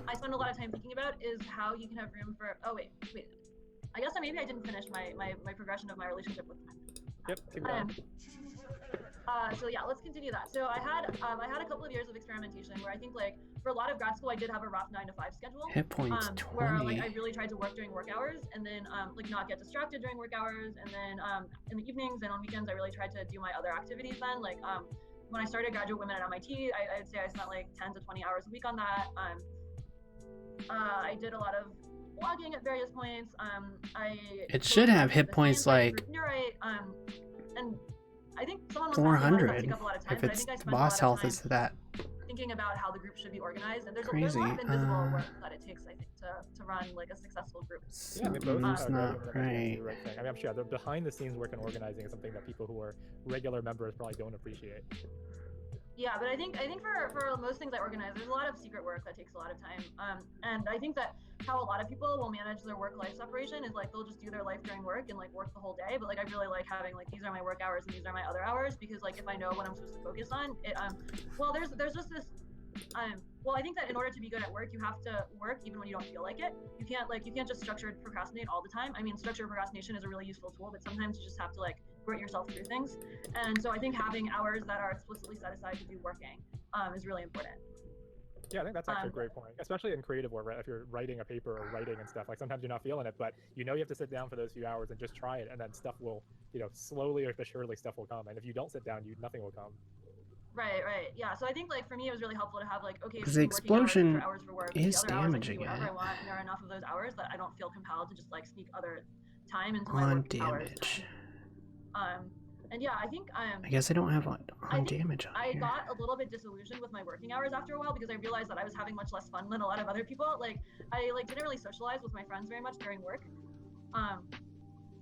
I spend a lot of time thinking about is how you can have room for. Oh wait. I guess maybe I didn't finish my progression of my relationship with time. Yep, keep going. So yeah, let's continue that. So I had a couple of years of experimentation where I think like for a lot of grad school I did have a rough 9 to 5 schedule. Hit points Where 20. like I really tried to work during work hours and then like not get distracted during work hours, and then in the evenings and on weekends I really tried to do my other activities then. Like when I started Graduate Women at MIT, I'd say I spent like 10 to 20 hours a week on that. I did a lot of blogging at various points. It should have hit points like and I think someone was 400 take up a lot of time, if but I it's think I spent boss a lot of health time is that. thinking about how the group should be organized, and there's a Crazy. lot of invisible work that it takes, I think, to run like a successful group. Something's not right. I mean, I'm sure the behind the scenes work and organizing is something that people who are regular members probably don't appreciate. Yeah, but I think for most things I organize, there's a lot of secret work that takes a lot of time. And I think that how a lot of people will manage their work-life separation is like they'll just do their life during work and like work the whole day. But like I really like having like these are my work hours and these are my other hours, because like if I know what I'm supposed to focus on, it well there's just this well I think that in order to be good at work you have to work even when you don't feel like it. You can't just structured procrastinate all the time. I mean, structured procrastination is a really useful tool, but sometimes you just have to like put yourself through things. And so I think having hours that are explicitly set aside to do working is really important. Yeah, I think that's actually a great point, especially in creative work, right? If you're writing a paper or writing and stuff, like sometimes you're not feeling it, but you have to sit down for those few hours and just try it, and then stuff will, slowly but surely stuff will come. And if you don't sit down, nothing will come. Right. Yeah. So I think like for me it was really helpful to have like, okay, Because the working hours, explosion hours for work, is the other hours I can do damaging whatever it. I want, and there are enough of those hours that I don't feel compelled to just like sneak other time into my On work hours. damage. And yeah, I think I guess I don't have on damage on I here. got a little bit disillusioned with my working hours after a while because I realized that I was having much less fun than a lot of other people. Like I didn't really socialize with my friends very much during work.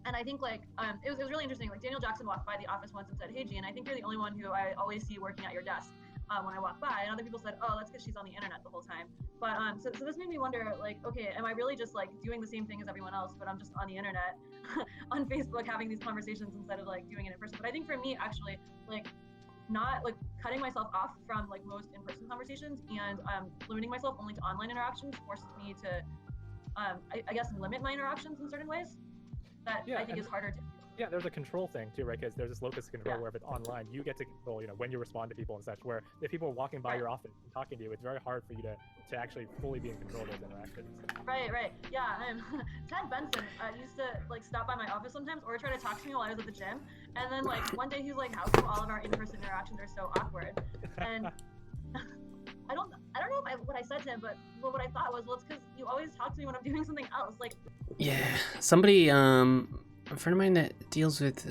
And I think it was really interesting. Like Daniel Jackson walked by the office once and said, "Hey, Jean, I think you're the only one who I always see working at your desk when I walk by." And other people said, "Oh, that's because she's on the internet the whole time." But so this made me wonder, like, okay, am I really just like doing the same thing as everyone else, but I'm just on the internet, on Facebook, having these conversations instead of like doing it in person? But I think for me, actually, like, not like cutting myself off from like most in-person conversations and limiting myself only to online interactions forces me to, I guess, limit my interactions in certain ways that I think is harder to. Yeah, there's a control thing too, right? Because there's this locus of control where if it's online, you get to control, when you respond to people and such. Where if people are walking by your office and talking to you, it's very hard for you to actually fully be in control of those interactions. Right. Yeah. Ted Benson used to like stop by my office sometimes or try to talk to me while I was at the gym. And then like one day he's like, "How come all of our in-person interactions are so awkward?" And I don't know what I said to him, but what I thought was, well, it's because you always talk to me when I'm doing something else. Like, yeah, somebody, a friend of mine that deals with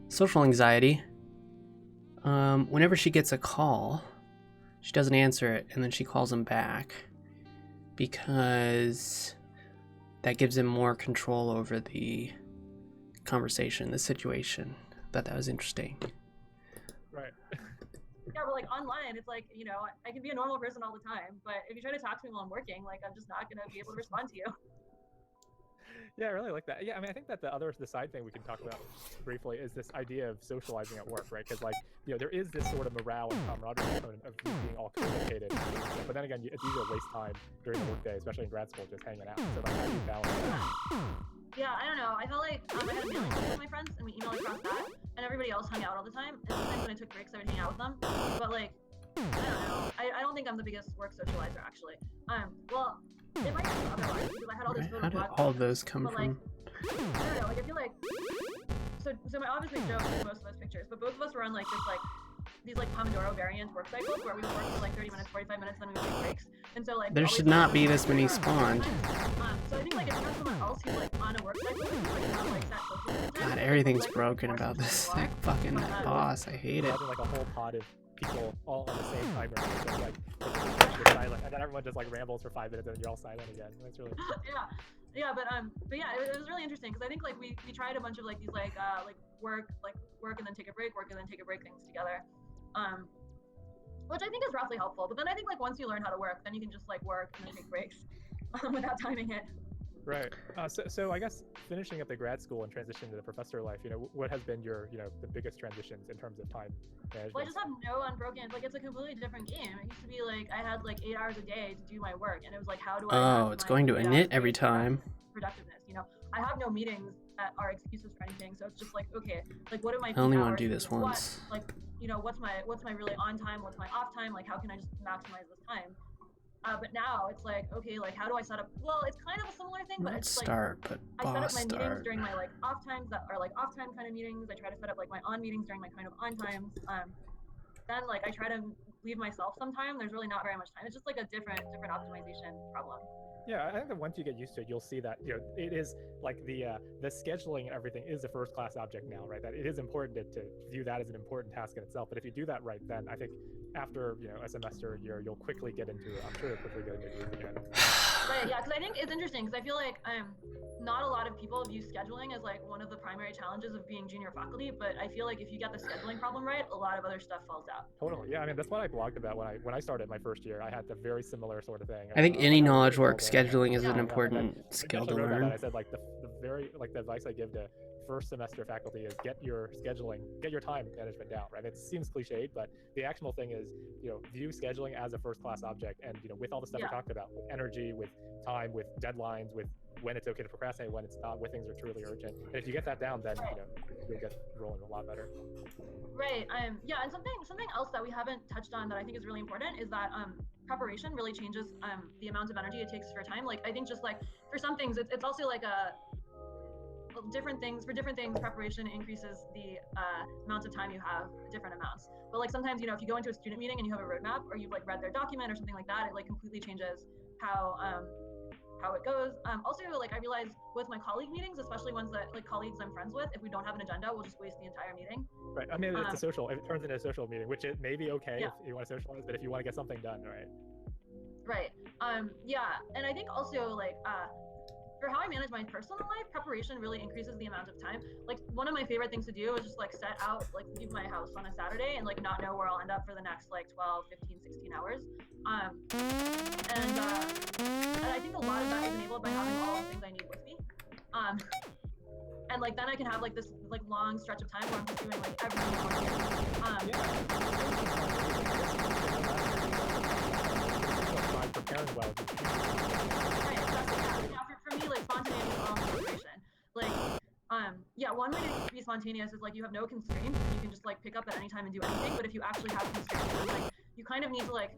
social anxiety, whenever she gets a call, she doesn't answer it, and then she calls him back because that gives him more control over the conversation, the situation. That was interesting. Right. Yeah, but like online, it's like, I can be a normal person all the time, but if you try to talk to me while I'm working, like I'm just not gonna be able to respond to you. Yeah, I really like that. Yeah, I mean, I think that the side thing we can talk about briefly is this idea of socializing at work, right? Because there is this sort of morale and camaraderie of being all communicated, but then again, it's easy to waste time during the workday, especially in grad school, just hanging out. So how do you balance that? Yeah, I don't know. I felt like I had a mailing list with my friends, and we emailed across that, and everybody else hung out all the time. And sometimes when I took breaks, I would hang out with them. But like, I don't know. I don't think I'm the biggest work socializer, actually. Well, it might be otherwise because I had all those photo How did blogs, all of those come but, from? I don't know. Like, I feel like so my office mate Joe took most of those pictures, but both of us were on like this these Pomodoro variant work cycles where we would work for like 30 minutes, 45 minutes, then we would take breaks. And so like There should not be this many spawned. So I think like if you have someone else who's like on a work cycle, like not like that social. God, everything's broken about this fucking boss. I hate it. Imagine like a whole pod of people all on the same timer, just like silent, and then everyone just like rambles for 5 minutes, and then you're all silent again. That's really yeah, but yeah, it was really interesting because I think like we tried a bunch of like these work and then take a break, work and then take a break things together, which I think is roughly helpful. But then I think like once you learn how to work, then you can just like work and then take breaks without timing it. right. So I guess finishing up the grad school and transitioning to the professor life, what has been your the biggest transitions in terms of time management? Well, I just have no unbroken, like it's a completely different game. It used to be like I had like 8 hours a day to do my work, and it was like, how do I? Oh, it's going to init every time. Productiveness, I have no meetings that are excuses for anything, so it's just like, okay, like what am I? I only want to do this once. Like, what's my really on time? What's my off time? Like, how can I just maximize this time? But now it's like, okay, like how do I set up? Well, it's kind of a similar thing, but it's start, but I set up my meetings during my like off times that are like off time kind of meetings. I try to set up like my on meetings during my kind of on times. Then like I try to leave myself some time. There's really not very much time. It's just like a different optimization problem. Yeah, I think that once you get used to it, you'll see that it is like the scheduling and everything is a first class object now, right? That it is important to view that as an important task in itself. But if you do that right, then I think after a semester, a year, you'll quickly get into it. I'm sure you'll quickly get into it again. Right, yeah, because I think it's interesting because I feel like not a lot of people view scheduling as like one of the primary challenges of being junior faculty, but I feel like if you get the scheduling problem right, a lot of other stuff falls out. Totally. Yeah. I mean, that's what I blogged about when I started my first year. I had the very similar sort of thing. I think any I knowledge really work told them, scheduling is Yeah. an Yeah, important I skill to actually wrote about that. learn. I said like the very like the advice I give to first semester faculty is get your scheduling, get your time management down, right? It seems cliched, but the actionable thing is, view scheduling as a first class object, and with all the stuff we Yeah. talked about, with energy, with time, with deadlines, with when it's okay to procrastinate, when it's not, when things are truly urgent. And if you get that down, then you'll get rolling a lot better. Right. Yeah, and something else that we haven't touched on that I think is really important is that preparation really changes the amount of energy it takes for time. Like I think just like for some things, it's also like different things preparation increases the amount of time you have, different amounts. But like sometimes if you go into a student meeting and you have a roadmap, or you've like read their document or something like that, it like completely changes how it goes. Also, like I realize with my colleague meetings, especially ones that like colleagues I'm friends with, if we don't have an agenda, we'll just waste the entire meeting. Right. I mean, it's a social. If it turns into a social meeting, which it may be okay Yeah. if you want to socialize, but if you want to get something done, right? Right. Yeah, and I think also like for how I manage my personal life, preparation really increases the amount of time. Like one of my favorite things to do is just like set out, like leave my house on a Saturday and like not know where I'll end up for the next like 12, 15, 16 hours. And I think a lot of that is enabled by having all the things I need with me. And like then I can have like this like long stretch of time where I'm just doing like everything I want to do. Preparing well. Right, exactly. Yeah, for me, like spontaneity is all preparation. Like, yeah, one way to be spontaneous is like you have no constraints and you can just like pick up at any time and do anything. But if you actually have constraints, then, like you kind of need to like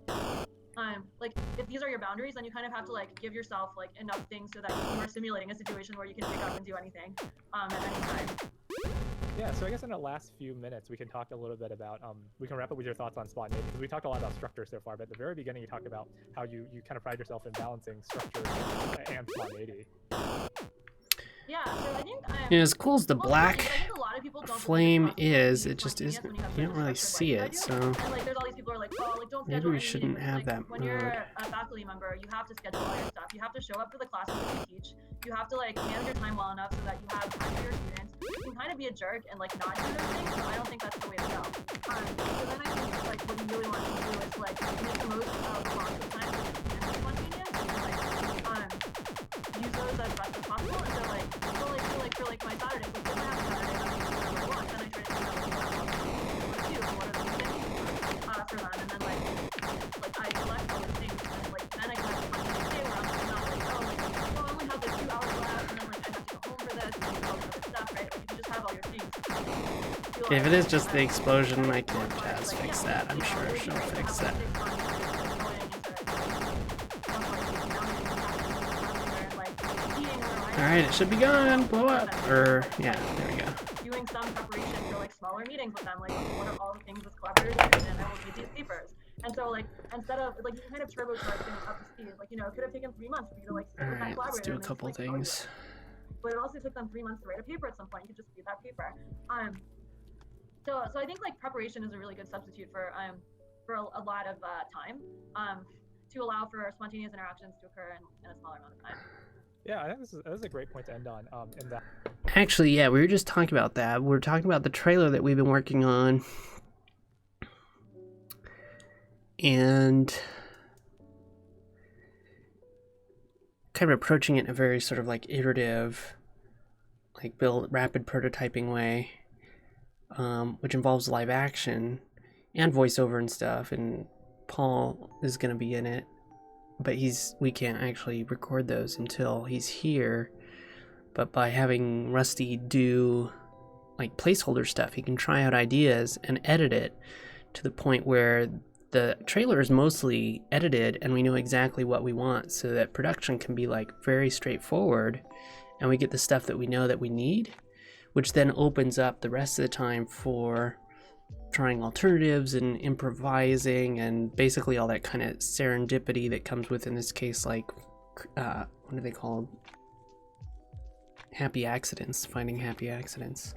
if these are your boundaries, then you kind of have to like give yourself like enough things so that you are simulating a situation where you can pick up and do anything at any time. Yeah, so I guess in the last few minutes we can talk a little bit about we can wrap up with your thoughts on spontaneity, because we talked a lot about structure so far, but at the very beginning you talked about how you kind of pride yourself in balancing structure and spontaneity. Yeah, so I think As cool as the well, black I think a lot of people don't believe flame it's possible to is, be it just spontaneous isn't. when have You don't such a really structured see life it, as I so do. And like there's all these people who are like, oh, like don't maybe schedule we any shouldn't meetings. have Like, that when you're mode. a faculty member, you have to schedule all your stuff. You have to show up for the classes that you teach. You have to like manage your time well enough so that you have time for your students. You can kind of be a jerk and like not do those things, but I don't think that's the way to go. So then I think like what you really want to do is like make the most of the lots of time that you can be spontaneous and like use those as best as possible. And so like for like my Saturday, so if I have a Saturday that I can do whatever I want, then I try to figure out what I want to do and what are the things for them, and then like I select all those things, and like then I can have a spontaneous day where I'm just not like I only have like 2 hours left, and then like I have to go home for this and all this other stuff, right? Like you can just have all your things. If it is just the explosion, I can have Jazz fix that. I'm sure she'll fix that. Alright, it should be gone. Blow up. Yeah, there we go. Doing some preparation for like smaller meetings with them, like what are all the things this collaborator did, and I will read these papers. And so like instead of like you can kind of turbocharge things up to speed. Like it could have taken 3 months for you to like sit with that Alright, let's collaborator. do a and couple just, like, things. but it also took them 3 months to write a paper at some point. You could just read that paper. So I think like preparation is a really good substitute for a lot of time to allow for spontaneous interactions to occur in a smaller amount of time. Yeah, I think this is a great point to end on. In that. Actually, yeah, we were just talking about that. We were talking about the trailer that we've been working on. And kind of approaching it in a very sort of like iterative, like rapid prototyping way, which involves live action and voiceover and stuff. And Paul is going to be in it, but we can't actually record those until he's here. But by having Rusty do like placeholder stuff, he can try out ideas and edit it to the point where the trailer is mostly edited and we know exactly what we want, so that production can be like very straightforward and we get the stuff that we know that we need, which then opens up the rest of the time for trying alternatives and improvising and basically all that kind of serendipity that comes with, in this case, like what are they called? Happy accidents, finding happy accidents.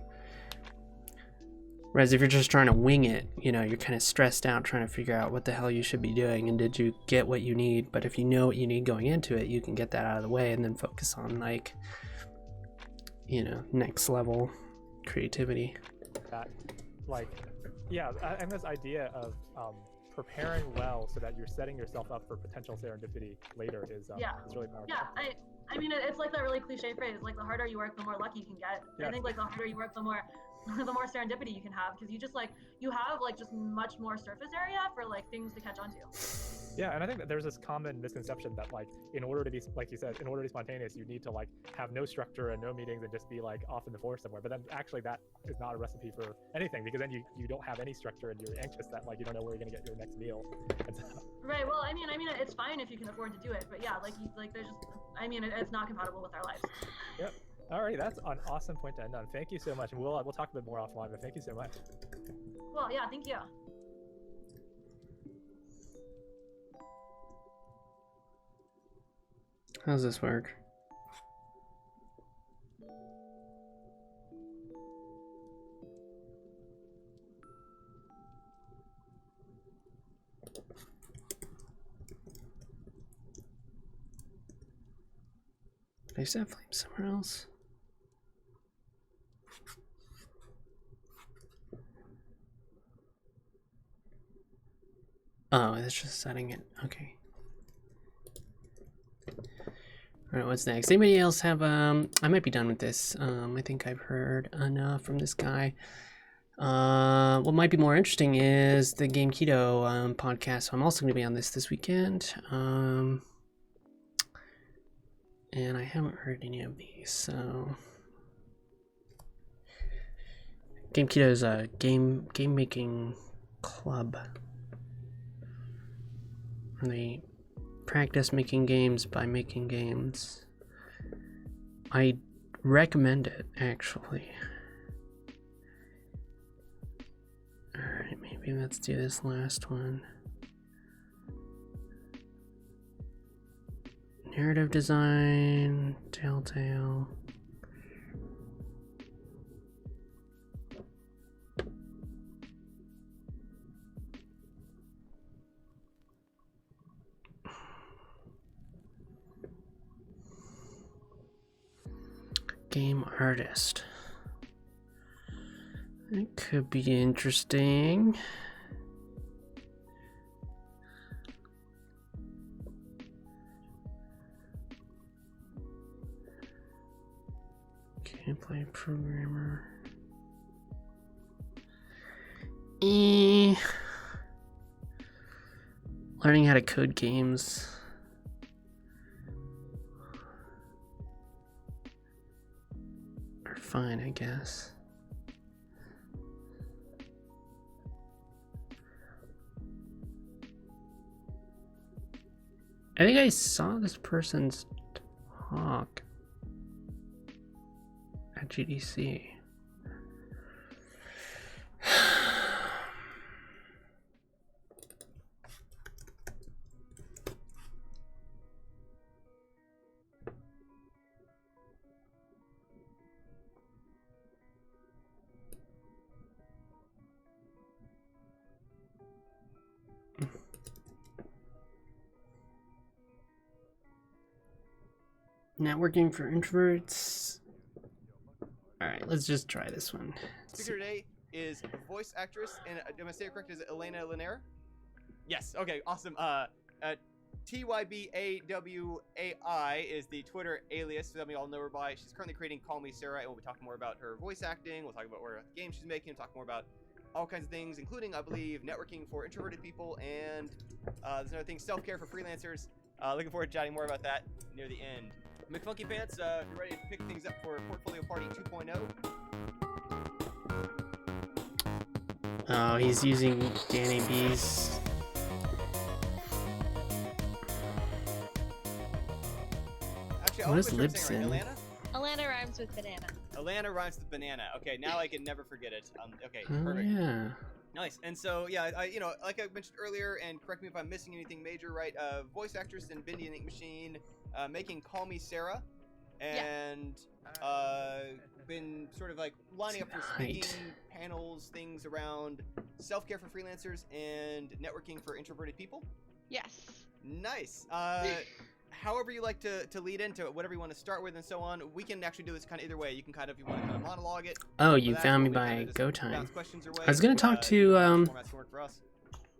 Whereas if you're just trying to wing it, you're kind of stressed out trying to figure out what the hell you should be doing and did you get what you need. But if you know what you need going into it, you can get that out of the way and then focus on like next level creativity. That, like, yeah, and this idea of preparing well so that you're setting yourself up for potential serendipity later is really powerful. Yeah, I mean, it's like that really cliche phrase, like the harder you work, the more lucky you can get. Yes. I think like the harder you work, the more serendipity you can have, because you just have much more surface area for like things to catch onto. Yeah, and I think that there's this common misconception that like in order to be, like you said, in order to be spontaneous, you need to like have no structure and no meetings and just be like off in the forest somewhere. But then actually that is not a recipe for anything, because then you don't have any structure and you're anxious that like you don't know where you're gonna get your next meal. And so, Right. Well, I mean, it's fine if you can afford to do it, but yeah, there's just, it's not compatible with our lives. Yep. Alrighty, that's an awesome point to end on. Thank you so much, and we'll talk a bit more offline. But thank you so much. Well, yeah, thank you. How does this work? Did I set flame somewhere else? Oh, it's just setting it. Okay. Alright, what's next? Anybody else have, I might be done with this. I think I've heard enough from this guy. What might be more interesting is the Game Keto podcast. So I'm also going to be on this weekend. And I haven't heard any of these, so... Game Keto is a game making club. Where they practice making games by making games. I recommend it, actually. Alright, maybe let's do this last one. Narrative design, Telltale. Game artist. It could be interesting. Gameplay programmer. Learning how to code games. Are fine, I guess. I think I saw this person's talk at GDC. Networking for introverts. Alright, let's just try this one. Speaker today is a voice actress, and am I saying it correct? Is it Elena Linaire? Yes. Okay. Awesome. TYBAWAI is the Twitter alias that we all know her by. She's currently creating Call Me Sarah, and we'll be talking more about her voice acting. We'll talk about what games she's making. We'll talk more about all kinds of things, including, I believe, networking for introverted people, and there's another thing, self-care for freelancers. Looking forward to chatting more about that near the end. McFunky Pants, if you're ready to pick things up for Portfolio Party 2.0. Oh, he's using Danny B's. Actually, What is I'll make sure I'm saying Libsyn? it right. Alana rhymes with banana. Alana rhymes with banana. Okay, now I can never forget it. Okay, Oh, perfect. yeah. Nice. And so, yeah, like I mentioned earlier, and correct me if I'm missing anything major, right? Voice actress in Bindi and Ink Machine, making Call Me Sarah, and been sort of like lining up for speaking panels, things around self-care for freelancers and networking for introverted people. Yes. Nice. however you like to lead into it, whatever you want to start with and so on. We can actually do this kind of either way. You can kind of, if you want to kind of monologue it. Oh, you that, found me or we by kinda just go time. bounce questions your way. I was gonna talk to formats work for us.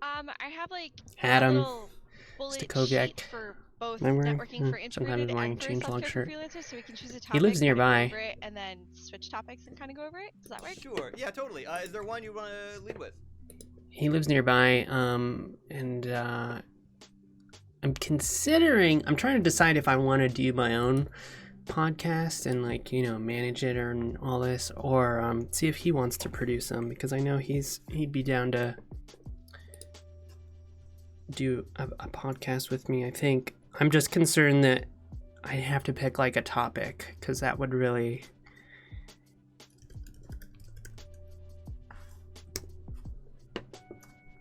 I have like Adam a little bullet Stakoviak. sheet for both Remember? networking for Some kind of introverted wearing and for changelog self-care shirt. freelancers, so we can choose a topic. He lives kinda go nearby. over it, and then switch topics and kind of go over it. Does that work? Sure. Yeah, totally. Is there one you want to lead with? He lives nearby, and I'm trying to decide if I want to do my own podcast and like, you know, manage it and all this, or see if he wants to produce them, because I know he'd be down to do a podcast with me. I think I'm just concerned that I have to pick like a topic, because that would really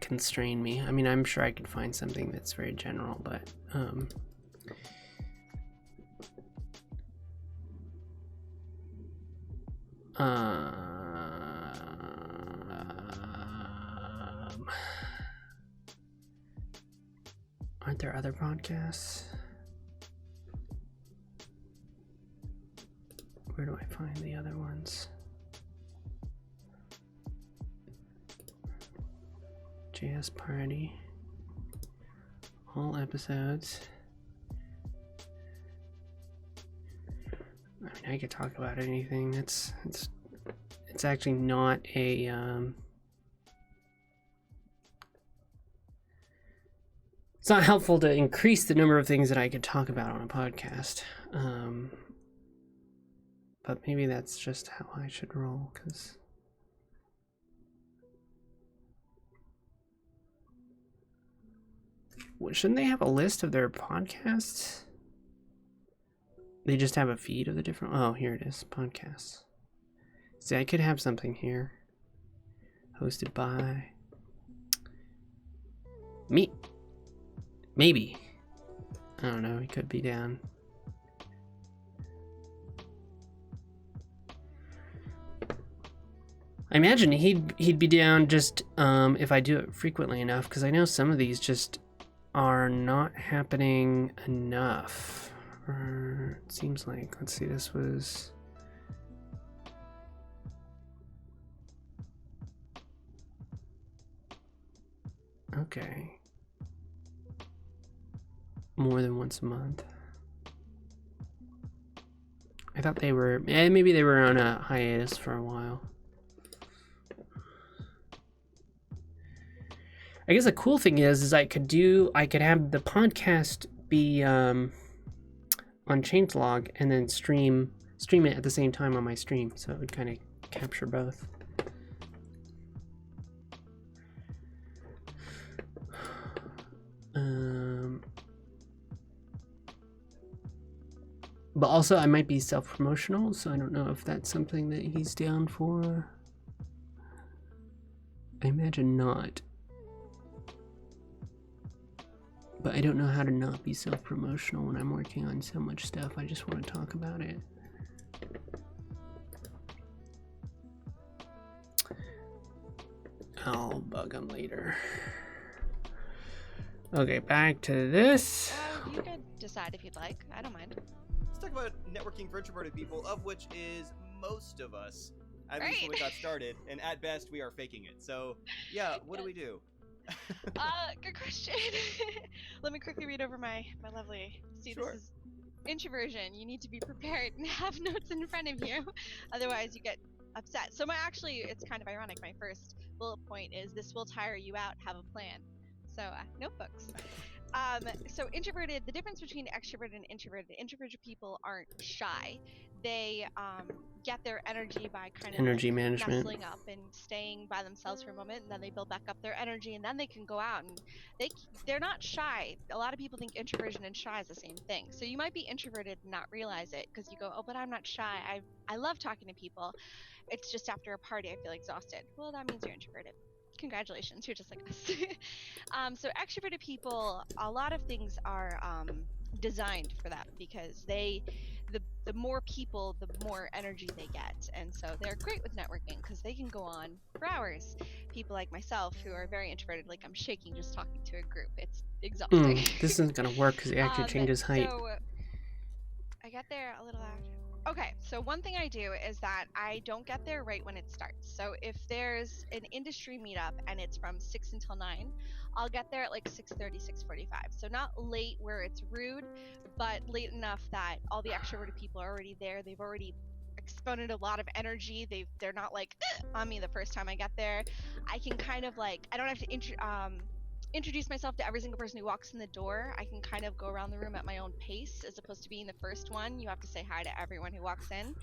constrain me. I mean, I'm sure I could find something that's very general, but aren't there other podcasts? Where do I find the other ones? JS Party. All episodes. I mean, I could talk about anything. It's actually not a it's not helpful to increase the number of things that I could talk about on a podcast. But maybe that's just how I should roll, because shouldn't they have a list of their podcasts? They just have a feed of the different... Oh, here it is. Podcasts. See, I could have something here. Hosted by... me. Maybe. I don't know. He could be down. I imagine he'd be down just if I do it frequently enough, because I know some of these just are not happening enough. Or it seems like, let's see, this was okay. More than once a month. I thought they were, maybe they were on a hiatus for a while. I guess the cool thing is I could have the podcast be on changelog and then stream it at the same time on my stream, so it would kind of capture both. But also I might be self-promotional, so I don't know if that's something that he's down for. I imagine not. But I don't know how to not be self-promotional when I'm working on so much stuff. I just want to talk about it. I'll bug him later. Okay, back to this. You could decide if you'd like. I don't mind. Let's talk about networking for introverted people, of which is most of us, at least when we got started, and at best we are faking it. So, yeah, what do we do? Good question. Let me quickly read over my lovely. See, Sure. This is introversion. You need to be prepared and have notes in front of you, otherwise you get upset. So it's kind of ironic. My first bullet point is this will tire you out. Have a plan. So notebooks. So introverted. The difference between extroverted and introverted. Introverted people aren't shy. They get their energy by kind of Energy management. nestling up and staying by themselves for a moment, and then they build back up their energy, and then they can go out, and they're not shy. A lot of people think introversion and shy is the same thing. So you might be introverted and not realize it because you go, oh, but I'm not shy. I love talking to people. It's just after a party I feel exhausted. Well, that means you're introverted. Congratulations, you're just like us. So extroverted people, a lot of things are designed for that, because the the more people, the more energy they get. And so they're great with networking because they can go on for hours. People like myself who are very introverted, like I'm shaking just talking to a group. It's exhausting. This isn't gonna work because he actually changes height. So I get there a little after. Okay, so one thing I do is that I don't get there right when it starts. So if there's an industry meetup and it's from 6 until 9, I'll get there at like 6:30, 6:45. So not late where it's rude, but late enough that all the extroverted people are already there. They've already exponed a lot of energy. They're not like on me the first time I get there. I can kind of like, I don't have to introduce myself to every single person who walks in the door. I can kind of go around the room at my own pace as opposed to being the first one. You have to say hi to everyone who walks in,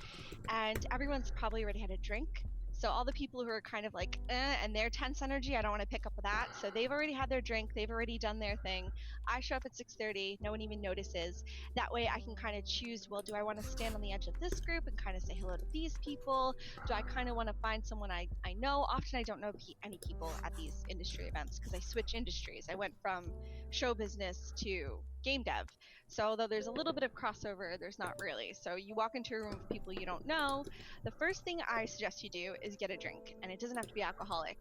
and everyone's probably already had a drink. So all the people who are kind of like, and their tense energy, I don't want to pick up with that. So they've already had their drink. They've already done their thing. I show up at 6:30. No one even notices. That way I can kind of choose, well, do I want to stand on the edge of this group and kind of say hello to these people? Do I kind of want to find someone I know? Often I don't know any people at these industry events because I switch industries. I went from show business to game dev. So although there's a little bit of crossover, there's not really. So you walk into a room with people you don't know. The first thing I suggest you do is get a drink, and it doesn't have to be alcoholic.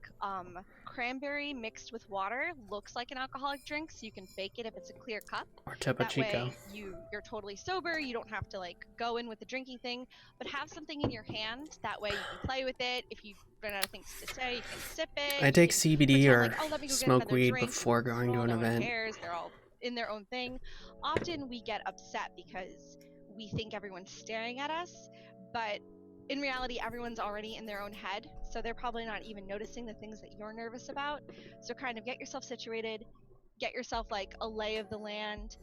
Cranberry mixed with water looks like an alcoholic drink, so you can fake it if it's a clear cup. Or Topo That Chico. way you're totally sober. You don't have to like go in with the drinking thing, but have something in your hand. That way you can play with it. If you run out of things to say, you can sip it. I You take can CBD pretend or like, oh, let me go get smoke another weed drink. before going to Well, an no one event. cares. They're all in their own thing. Often we get upset because we think everyone's staring at us, but in reality everyone's already in their own head, so they're probably not even noticing the things that you're nervous about. So kind of get yourself situated, get yourself like a lay of the land.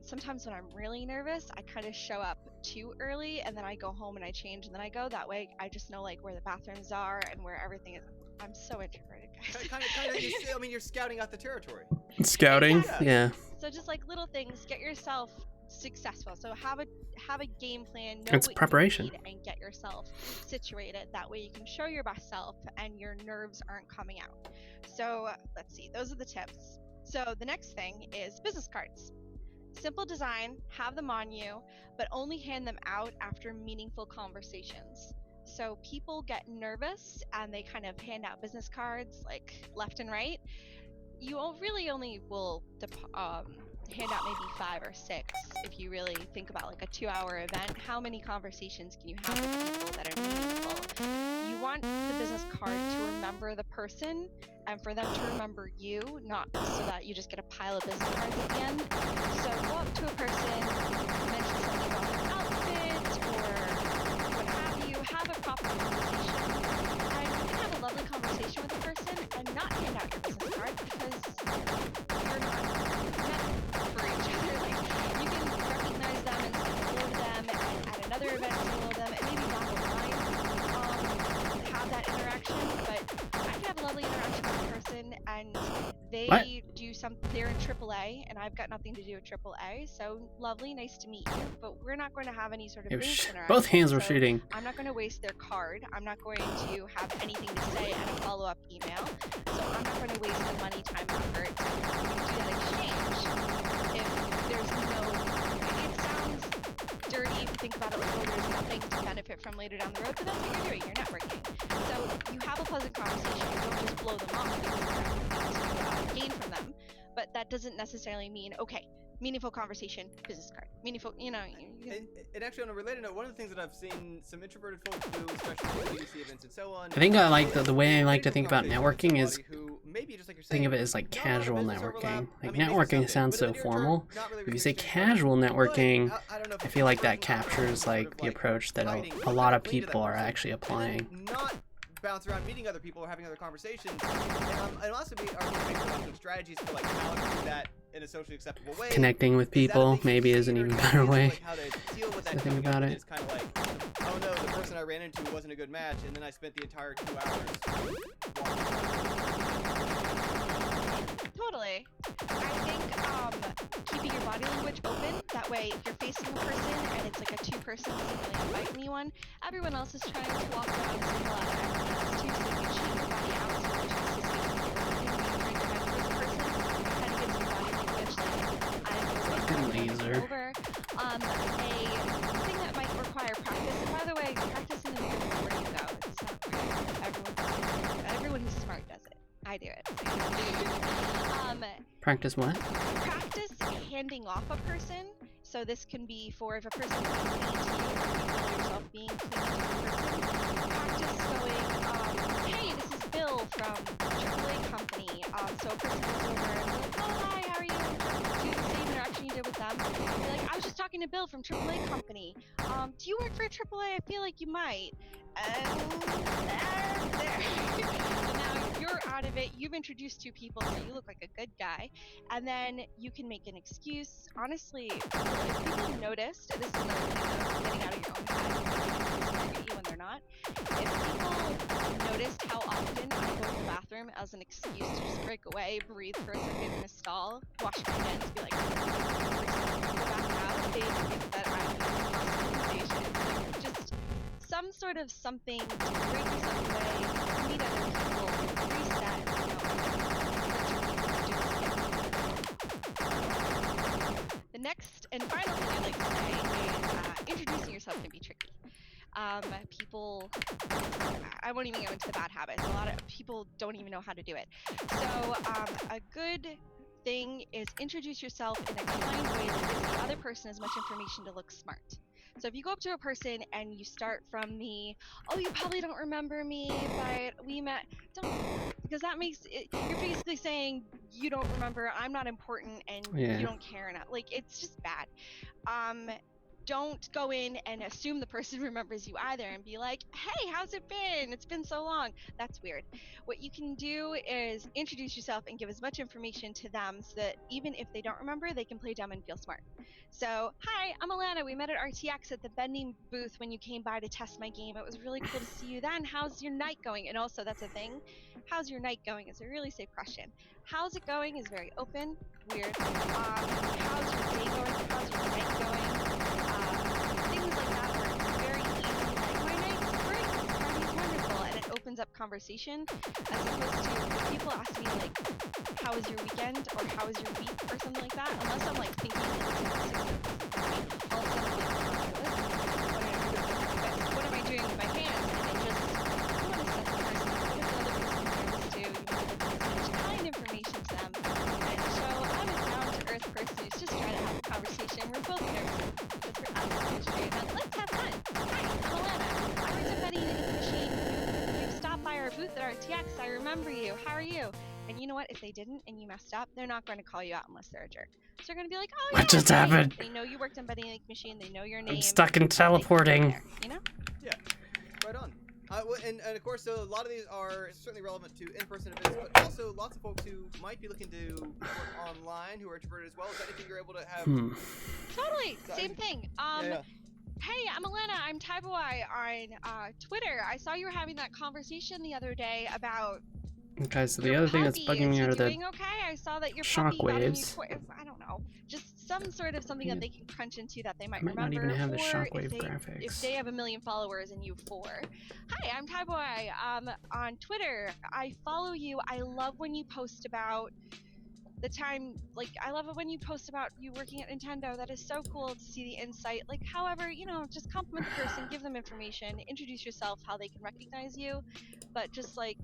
Sometimes when I'm really nervous, I kind of show up too early and then I go home and I change and then I go. That way I just know like where the bathrooms are and where everything is. I'm so introverted, guys. Kind of. I mean, you're scouting out the territory. Scouting? Exactly. Yeah. So just like little things, get yourself successful. So have a game plan, know It's what preparation. you need, and get yourself situated. That way you can show your best self and your nerves aren't coming out. So let's see, those are the tips. So the next thing is business cards. Simple design, have them on you, but only hand them out after meaningful conversations. So people get nervous and they kind of hand out business cards like left and right. You really only will hand out maybe 5 or 6 if you really think about like a 2-hour event. How many conversations can you have with people that are meaningful? You want the business card to remember the person and for them to remember you, not so that you just get a pile of business cards at the end. So go up to a person, mention something about their outfit or what have you, have a proper conversation. And you can have a lovely conversation with the person and not hand out your business card because you're not meant for each other. Like you can recognize them and say hello to them, and at another event say hello to them, and maybe down the line have that interaction. But I can have a lovely interaction with a person, and they do something. They're in AAA, and I've got nothing to do with AAA. So lovely, nice to meet you. But we're not going to have any sort of business interaction. Both hands were so shooting. I'm not going to waste their card. I'm not going to have anything to say and a follow-up email. So I'm not going to waste the money, time, and effort to do that exchange if there's no. It sounds dirty if you think about it like, oh, there's nothing to benefit from later down the road, but that's what you're doing. You're networking. So you have a pleasant conversation. You don't just blow them off because you have to gain from them. But that doesn't necessarily mean, okay, meaningful conversation, business card. Meaningful, you know. And actually, on a related note, one of the things that I've seen some introverted folks do, especially at BBC events and so on. I think I like the way I like to think about networking is maybe just like you're think saying, of it as like not a lot of casual business overlap. networking. I Like mean, maybe networking something, sounds but so in the near term, formal. not really If you say restrictions on casual it. networking, But I don't know if I it's feel like person that captures sort of like the approach that hiding, a lot of clean to that people are person, actually and then applying. not bounce around meeting other people or having other conversations. And also be making strategies for like how to do that in a socially acceptable way. Connecting with Is that a people thing maybe you is an see, or even do you better feel way. like how to deal with that to think coming up about and it. it's kind of like, oh no, the person I ran into wasn't a good match, and then I spent the entire 2 hours Totally. I think keeping your body language open, that way if you're facing a person and it's like a 2-person doesn't really invite anyone, everyone else is trying to walk around and say hello to everyone else too, so you can cheat your body out so much as to say something you're trying to head towards the person, kind of gives your body language like I'm Fucking laser. over. A thing that might require practice. And by the way, practice isn't where you go. It's not everyone who's smart does it. I do it. Practice what? Practice handing off a person. So this can be for if a person is clean to you, or you feel yourself being clean to a person. Practice going, hey, this is Bill from AAA company. So a person goes over and be like, oh, hi, how are you? Do the same interaction you did with them. Be like, I was just talking to Bill from AAA company. Do you work for AAA? I feel like you might. And there. And now you're out of it. You've introduced two people, so you look like a good guy. And then you can make an excuse. Honestly, if people noticed, and this is another thing, getting out of your own head, you when they're not. If people noticed how often I go to the bathroom as an excuse to just break away, breathe for a second in a stall, wash my hands, be like, go back out, they think that I'm in conversation. Like, just some sort of something to break yourself away, meet other people, reset, The next and final thing I'd like to say is introducing yourself can be tricky. People, I won't even go into the bad habits. A lot of people don't even know how to do it. So a good thing is introduce yourself in a kind way that gives the other person as much information to look smart. So if you go up to a person and you start from the, oh, you probably don't remember me, but we met, don't, because that makes it, you're basically saying you don't remember, I'm not important, and you don't care enough. Like, it's just bad. Don't go in and assume the person remembers you either and be like, hey, how's it been? It's been so long. That's weird. What you can do is introduce yourself and give as much information to them so that even if they don't remember, they can play dumb and feel smart. So, hi, I'm Alana. We met at RTX at the vending booth when you came by to test my game. It was really cool to see you then. How's your night going? And also, that's a thing. How's your night going is a really safe question. How's it going is very open, weird. How's your day going? How's your night going? Things like that where it's very easy, like, my night's great, this party's wonderful, and it opens up conversation, as opposed to if people ask me, like, how was your weekend, or how was your week, or something like that, unless I'm, like, thinking, all of a sudden, like, what am I doing with my hands, and it just, you want to set the person up, what if the other person nervous too, you want to give as much kind information to them, and show I'm a down-to-earth person who's just trying to have a conversation, we're both nervous. Let's have fun. Hi, I'm Alana. I worked at Betty the Machine. You stopped by our booth at RTX. I remember you. How are you? And you know what? If they didn't and you messed up, they're not going to call you out unless they're a jerk. So they're going to be like, oh, yeah, what just happened? They know you worked on Betty the Machine. They know your name. I'm stuck in teleporting. You know? Yeah, right on. And of course, so a lot of these are certainly relevant to in-person events, but also lots of folks who might be looking to network online who are introverted as well. Is that anything you're able to have? Totally. Same thing. Hey, I'm Alana. I'm Tyboy on Twitter. I saw you were having that conversation the other day about. Okay, so the other thing that's bugging me are the I saw that your shockwaves. I don't know, just some sort of something that they can crunch into that they might Might not remember. even have the or shockwave if graphics. they have 1 million followers and you 4. Hi, I'm Tyboy. On Twitter, I follow you. I love when you post about the time, like, I love it when you post about you working at Nintendo. That is so cool to see the insight. Like, however, you know, just compliment the person, give them information, introduce yourself, how they can recognize you, but just, like,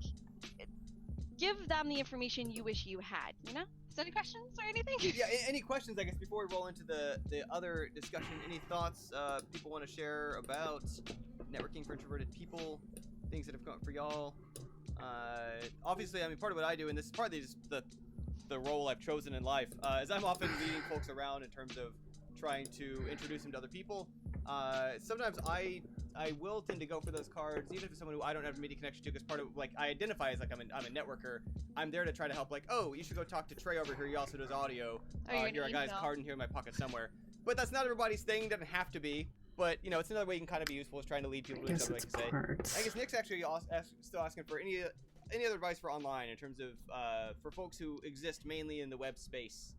give them the information you wish you had, you know? Is there any questions or anything? Yeah, any questions, I guess, before we roll into the other discussion? Any thoughts people want to share about networking for introverted people? Things that have come up for y'all? Obviously, I mean, part of what I do, and this is partly just the role I've chosen in life, is I'm often leading folks around in terms of trying to introduce them to other people. Sometimes I will tend to go for those cards, even if it's someone who I don't have a media connection to, because part of, like, I identify as, like, I'm a networker. I'm there to try to help, like, oh, you should go talk to Trey over here. He also does audio. Here, I got his card in here in my pocket somewhere. But that's not everybody's thing. It doesn't have to be. But, you know, it's another way you can kind of be useful, is trying to lead people to something, like to say. I guess Nick's actually still asking for any other advice for online in terms of for folks who exist mainly in the web space.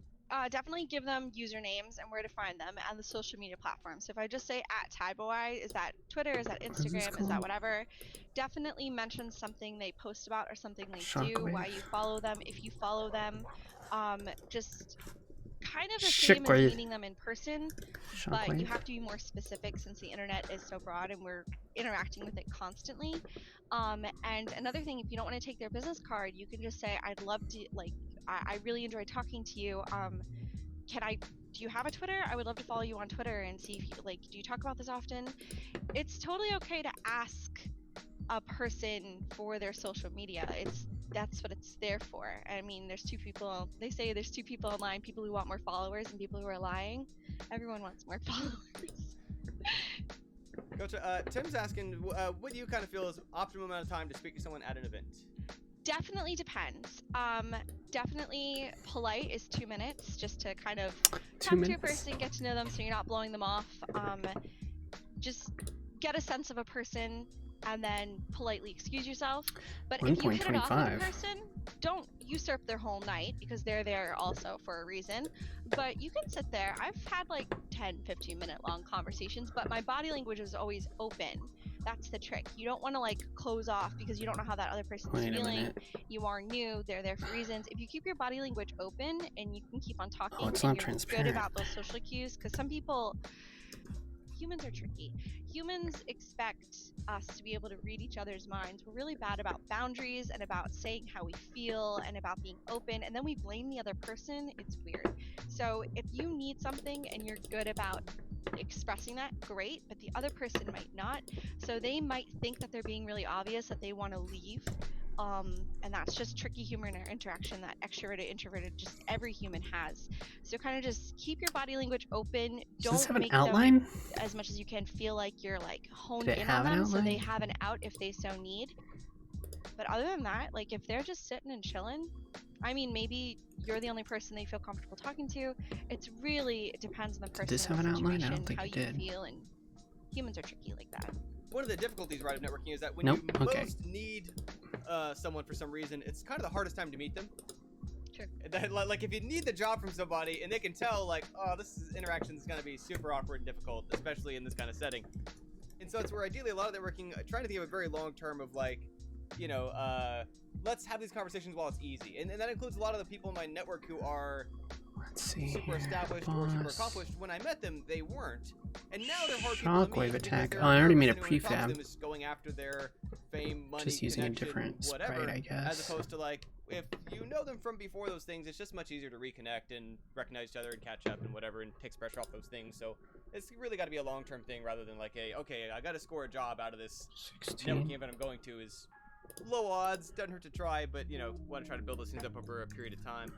Definitely give them usernames and where to find them and the social media platforms. So if I just say @Tyboy, is that Twitter, is that Instagram, is that whatever? Definitely mention something they post about or something they do, why you follow them, if you follow them. Just kind of the same as Shockwave. meeting them in person, but you Shockwave. have to be more specific since the internet is so broad and we're interacting with it constantly. And another thing, if you don't want to take their business card, you can just say, I'd love to, like, I really enjoyed talking to you. Do you have a Twitter? I would love to follow you on Twitter and see if you, like, do you talk about this often? It's totally okay to ask a person for their social media. That's what it's there for. I mean, they say there's two people online, people who want more followers and people who are lying. Everyone wants more followers. Gotcha. Tim's asking, what do you kind of feel is optimum amount of time to speak to someone at an event? Definitely depends. Definitely polite is 2 minutes, just to kind of 2 talk to a minutes. person, get to know them so you're not blowing them off. Just get a sense of a person and then politely excuse yourself. But if you hit it off with a 1.25. person, don't usurp their whole night because they're there also for a reason. But you can sit there. I've had like 10, 15-minute long conversations, but my body language is always open. That's the trick. You don't want to like close off because you don't know how that other person's Wait a feeling. minute. You are new. They're there for reasons. If you keep your body language open and you can keep on talking, Oh, it's and not you're transparent. good about those social cues, because some people, humans are tricky. Humans expect us to be able to read each other's minds. We're really bad about boundaries and about saying how we feel and about being open, and then we blame the other person. It's weird. So if you need something and you're good about expressing that, great, but the other person might not. So they might think that they're being really obvious that they want to leave. And that's just tricky human interaction that extroverted, introverted, just every human has. So kind of just keep your body language open. Does this Don't have an make outline? them, as much as you can, feel like you're like honed Did it in have on an them, so they outline? have an out if they so need. But other than that, like if they're just sitting and chilling, I mean, maybe you're the only person they feel comfortable talking to. It depends on the person. this and have the an outline? I situation, don't think how it you did. feel, and humans are tricky like that. One of the difficulties, right, of networking is that when Nope, you okay. most need someone for some reason, it's kind of the hardest time to meet them. Sure. Like if you need the job from somebody and they can tell, like, oh, interaction is going to be super awkward and difficult, especially in this kind of setting. And so it's where ideally a lot of networking, trying to think of a very long term of like, you know, let's have these conversations while it's easy. And that includes a lot of the people in my network who are Let's see super here. established or super Boss. accomplished. When I met them, they weren't. And now they're hard people to Shockwave meet because attack. they're Oh, I already made a nervous, and anyone who talks to prefab. them is going after their fame, money, Just using a connection, different whatever, sprite, I guess. as opposed to like, if you know them from before those things, it's just much easier to reconnect and recognize each other and catch up and whatever, and takes pressure off those things. So it's really got to be a long-term thing rather than like, okay, I got to score a job out of this 16. networking event I'm going to. Is low odds, doesn't hurt to try, but you know, want to try to build those things up over a period of time.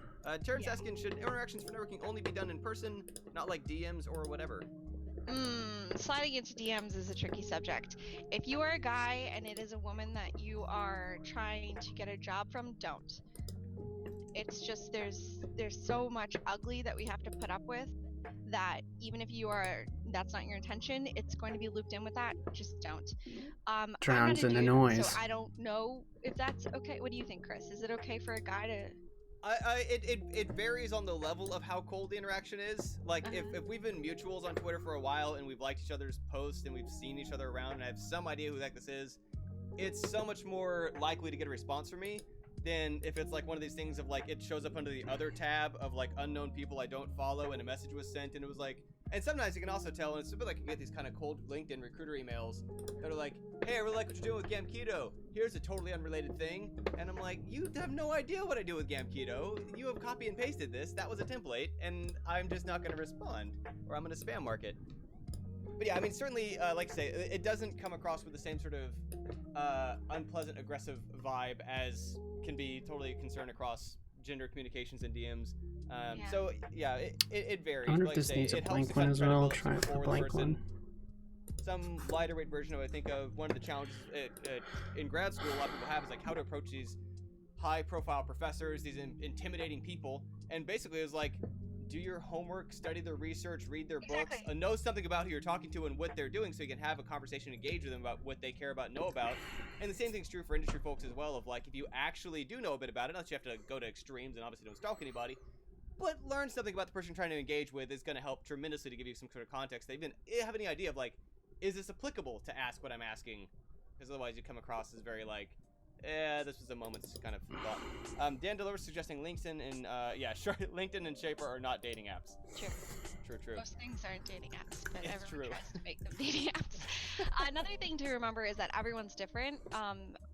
Terrence asking, should interactions for networking only be done in person, not like DMs or whatever? Sliding into DMs is a tricky subject. If you are a guy and it is a woman that you are trying to get a job from, don't. It's just there's so much ugly that we have to put up with that even if that's not your intention, it's going to be looped in with that. Just don't. I'm not Drowns a in the dude, noise. so I don't know if that's okay. What do you think, Chris? Is it okay for a guy to? It varies on the level of how cold the interaction is. Like if we've been mutuals on Twitter for a while and we've liked each other's posts and we've seen each other around and I have some idea who the heck this is, it's so much more likely to get a response from me than if it's like one of these things of like it shows up under the other tab of like unknown people I don't follow and a message was sent and it was like. And sometimes you can also tell, and it's a bit like you get these kind of cold LinkedIn recruiter emails that are like, hey, I really like what you're doing with Gamketo. Here's a totally unrelated thing. And I'm like, you have no idea what I do with Gamketo. You have copy and pasted this. That was a template, and I'm just not going to respond, or I'm going to spam mark it. But yeah, I mean, certainly, like I say, it doesn't come across with the same sort of unpleasant, aggressive vibe as can be totally concerned across gender communications and DMs. So yeah, it varies. I wonder if Like this say, needs a it helps blank to one cut as well. credibility Try it before for a the blank person. one. Some lighter weight version of I think of one of the challenges in grad school a lot of people have is like how to approach these high profile professors, these intimidating people, and basically it was like, do your homework, study their research, read their books, know something about who you're talking to and what they're doing so you can have a conversation, engage with them about what they care about, know about. And the same thing's true for industry folks as well, of like, if you actually do know a bit about it, not you have to go to extremes and obviously don't stalk anybody, but learn something about the person you're trying to engage with is going to help tremendously to give you some sort of context. They even have any idea of like, is this applicable to ask what I'm asking? Because otherwise you come across as very like, Yeah, this was a moment's kind of thought. Dan Delivers suggesting LinkedIn and sure, LinkedIn and Shaper are not dating apps. True. Most things aren't dating apps, but It's everyone true. tries to make them dating apps. Another thing to remember is that everyone's different.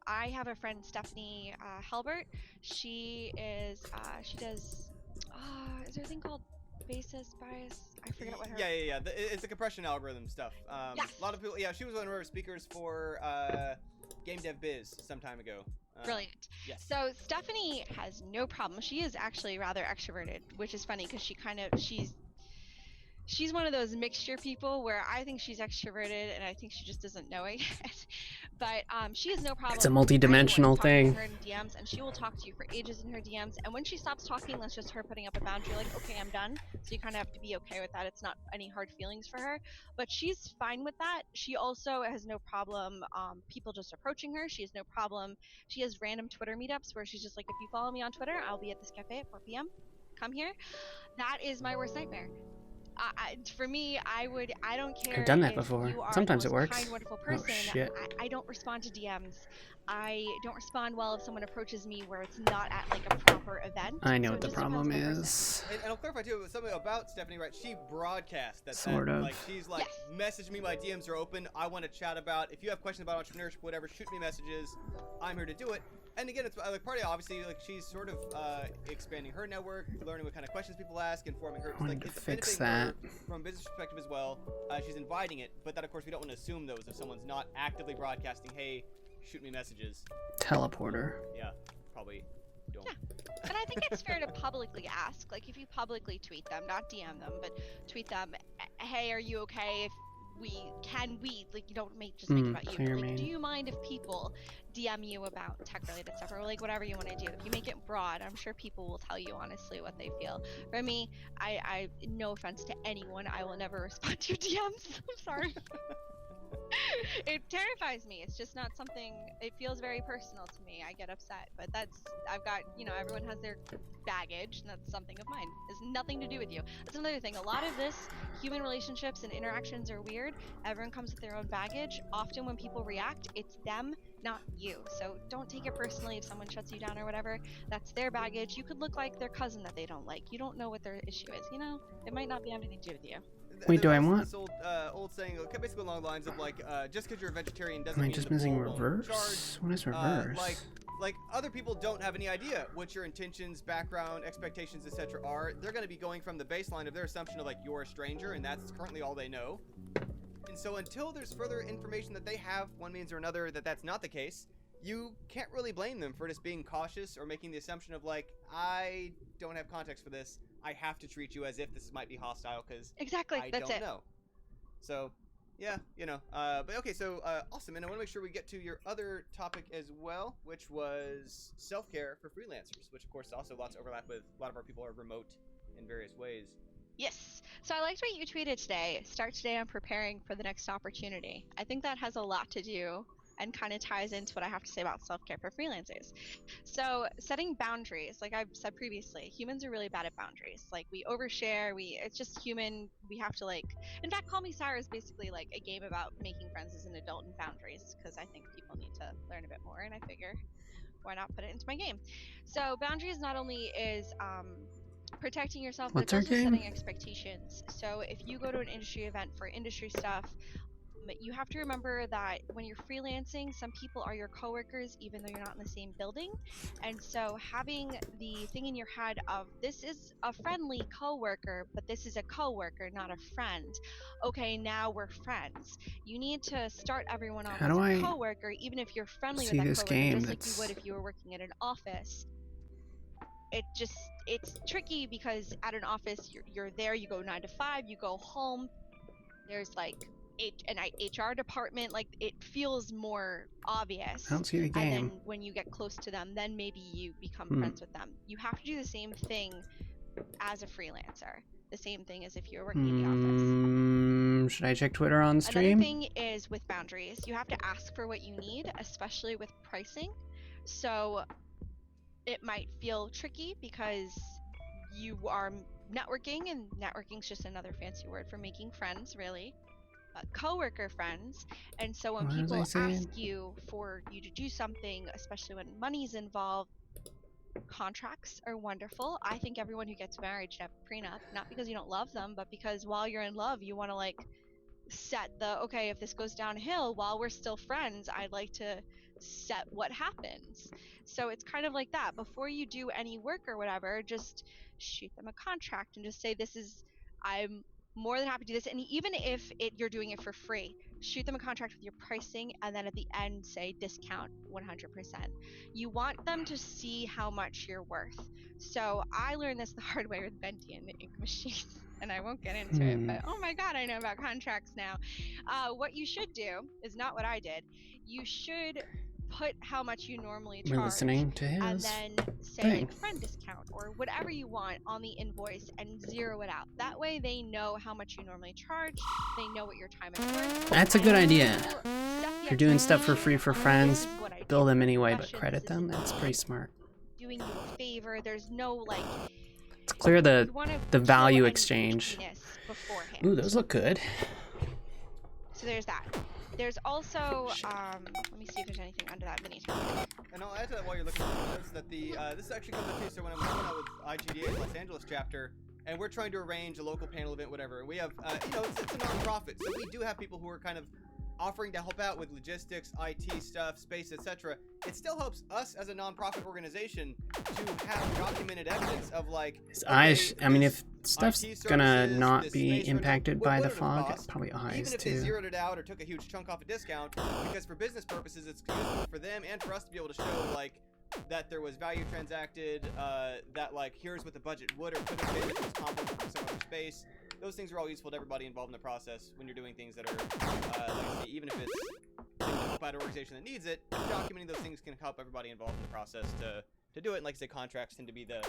I have a friend, Stephanie Halbert. She is, she does, is there a thing called basis bias? I forget what her. Yeah. It's the compression algorithm stuff. Yes. A lot of people. Yeah, she was one of our speakers for Game Dev Biz some time ago. Brilliant. Yes. So Stephanie has no problem. She is actually rather extroverted, which is funny because she's one of those mixture people where I think she's extroverted and I think she just doesn't know it yet. But she has no problem. It's a multi-dimensional thing. Her in DMs, and she will talk to you for ages in her DMs. And when she stops talking, that's just her putting up a boundary, like, okay, I'm done. So you kind of have to be okay with that. It's not any hard feelings for her, but she's fine with that. She also has no problem people just approaching her. She has no problem. She has random Twitter meetups where she's just like, if you follow me on Twitter, I'll be at this cafe at 4 p.m. Come here. That is my worst nightmare. For me, I don't care. I've done that if before. you are Sometimes the it most works. Kind, wonderful Oh, person. shit. I don't respond to DMs. I don't respond well if someone approaches me where it's not at like a proper event. I know So what it the just depends problem on the person. is. And I'll clarify too, something about Stephanie, right? She broadcasts that. Sort of. Like, she's like, message me, my DMs are open. I want to chat about, if you have questions about entrepreneurship, whatever, shoot me messages. I'm here to do it. And again, it's like part of obviously, like, she's sort of expanding her network, learning what kind of questions people ask, informing her. I wanted Like, to it's fix benefiting her that. from a business perspective as well. She's inviting it, but that of course we don't want to assume those if someone's not actively broadcasting, hey, shoot me messages. Teleporter. Yeah, probably don't. Yeah. And I think it's fair to publicly ask, like if you publicly tweet them, not DM them, but tweet them, hey, are you okay if we like, you don't make it about you, clear like, me. do you mind if people DM you about tech related stuff, or like whatever you want to do? If you make it broad, I'm sure people will tell you honestly what they feel. For me, I no offense to anyone, I will never respond to DMs. I'm sorry. It terrifies me. It's just not something, it feels very personal to me. I get upset, but I've got, everyone has their baggage, and that's something of mine. It has nothing to do with you. That's another thing. A lot of this, human relationships and interactions are weird. Everyone comes with their own baggage. Often when people react, it's them, not you. So don't take it personally if someone shuts you down or whatever. That's their baggage. You could look like their cousin that they don't like. You don't know what their issue is, It might not be anything to do with you. Wait, do I There's want- this old saying, basically along the lines of like, just because you're a vegetarian doesn't Am I mean just the missing bull won't reverse? charge. What is reverse? Like other people don't have any idea what your intentions, background, expectations, etc. are. They're going to be going from the baseline of their assumption of like you're a stranger, and that's currently all they know. And so until there's further information that they have, one means or another, that that's not the case, you can't really blame them for just being cautious or making the assumption of like, I don't have context for this. I have to treat you as if this might be hostile because Exactly. I That's don't it. know. So, yeah, but okay, so awesome. And I want to make sure we get to your other topic as well, which was self-care for freelancers, which of course also lots of overlap with a lot of our people are remote in various ways. Yes. So I liked what you tweeted today. Start today on preparing for the next opportunity. I think that has a lot to do and kind of ties into what I have to say about self-care for freelancers. So setting boundaries, like I've said previously, humans are really bad at boundaries. Like we overshare, it's just human. We have to in fact, Call Me Sarah is basically like a game about making friends as an adult and boundaries, because I think people need to learn a bit more, and I figure why not put it into my game. So boundaries not only is protecting yourself, but What's it's our also game? setting expectations. So if you go to an industry event for industry stuff, you have to remember that when you're freelancing, some people are your coworkers even though you're not in the same building. And so having the thing in your head of this is a friendly coworker, but this is a coworker, not a friend. Okay, now we're friends. You need to start everyone off How as do a I coworker, even if you're friendly see with that this coworker, game just like you that's- would if you were working at an office. It's tricky because at an office you're there, you go 9 to 5, you go home, there's like an HR department, like it feels more obvious. I don't see the And game. then when you get close to them, then maybe you become friends with them. You have to do the same thing as a freelancer, the same thing as if you were working in the office. Should I check Twitter on stream? Another thing is with boundaries, you have to ask for what you need, especially with pricing. So it might feel tricky because you are networking, and networking is just another fancy word for making friends, really. coworker friends. And so when What was people I saying? ask you for you to do something, especially when money's involved, contracts are wonderful. I think everyone who gets married should have a prenup, not because you don't love them, but because while you're in love, you want to like set the, okay, if this goes downhill while we're still friends, I'd like to set what happens. So it's kind of like that. Before you do any work or whatever, just shoot them a contract and just say, this is, I'm more than happy to do this. And even if you're doing it for free, shoot them a contract with your pricing, and then at the end say discount 100%. You want them to see how much you're worth. So I learned this the hard way with Venti and the ink machines, and I won't get into it, but oh my god, I know about contracts now. What you should do is not what I did. You should put how much you normally We're charge, listening to and his then say thing. like friend discount or whatever you want on the invoice, and zero it out. That way they know how much you normally charge, they know what your time is worth. That's a good and idea. you set the If you're doing stuff for free for expectation, friends, this is what I bill do. them anyway, but Questions, credit this them. is That's what pretty I'm smart. doing you a favor. There's no like It's clear the you wanna the kill value any exchange. stickiness beforehand. Ooh, those look good. So there's that. There's also let me see if there's anything under that mini tab. And I'll add to that while you're looking at the notes that the this actually comes up too. So when I'm working out with IGDA's Los Angeles chapter, and we're trying to arrange a local panel event, whatever, and we have it's a non-profit, so we do have people who are kind of offering to help out with logistics, IT stuff, space, etc. It still helps us as a non-profit organization to have documented evidence of like. I mean, this if stuff's IT gonna services, not this be space rental, impacted what by would the it have fog, cost? probably eyes Even if they too. zeroed it out or took a huge chunk off a discount, because for business purposes, it's useful for them and for us to be able to show like that there was value transacted, that like here's what the budget would or could have been if it was comparable for some other space. Those things are all useful to everybody involved in the process when you're doing things that are, like I say, even if it's things to help out an organization that needs it, documenting those things can help everybody involved in the process to do it. And like I say, contracts tend to be the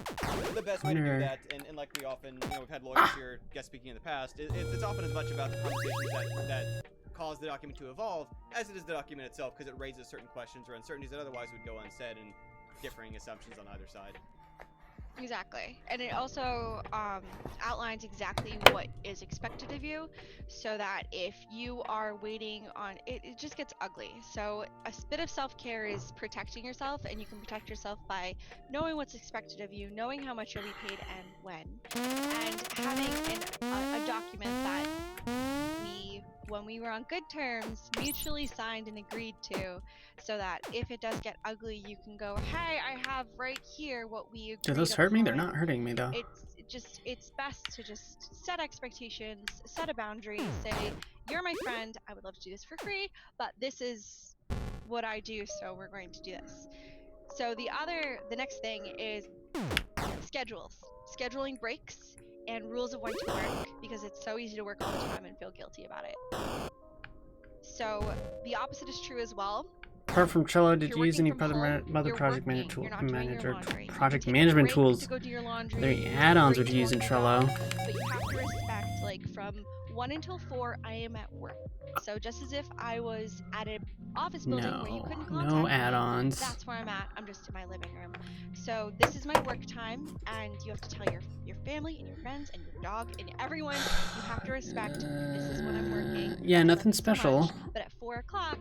best way to do that. And like we often, we've had lawyers here guest speaking in the past. It's often as much about the conversations that cause the document to evolve as it is the document itself, because it raises certain questions or uncertainties that otherwise would go unsaid, and differing assumptions on either side. Exactly. And it also outlines exactly what is expected of you, so that if you are waiting on it, it just gets ugly. So a bit of self-care is protecting yourself, and you can protect yourself by knowing what's expected of you, knowing how much you'll be paid and when, and having a document that when we were on good terms, mutually signed and agreed to, so that if it does get ugly, you can go, hey, I have right here what we agreed. Do those hurt me? They're not hurting me though. It's best to just set expectations, set a boundary, say, you're my friend, I would love to do this for free, but this is what I do, so we're going to do this. So the next thing is scheduling breaks, and rules of when to work, because it's so easy to work all the time and feel guilty about it. So the opposite is true as well. Apart from Trello, did You're you use any working from home, other you're project working, you're not doing your laundry. You can project take a management break tools? to go do your laundry, Are there any you can add-ons break would you use in to Trello? walk your dog, but you have to respect, like, from 1 until 4, I am at work. So just as if I was at an office building where you couldn't contact No me, add-ons. that's where I'm at. I'm just in my living room. So this is my work time, and you have to tell your family and your friends and your dog and everyone, you have to respect, this is when I'm working. Yeah, I love nothing you so special. much, but at 4 o'clock,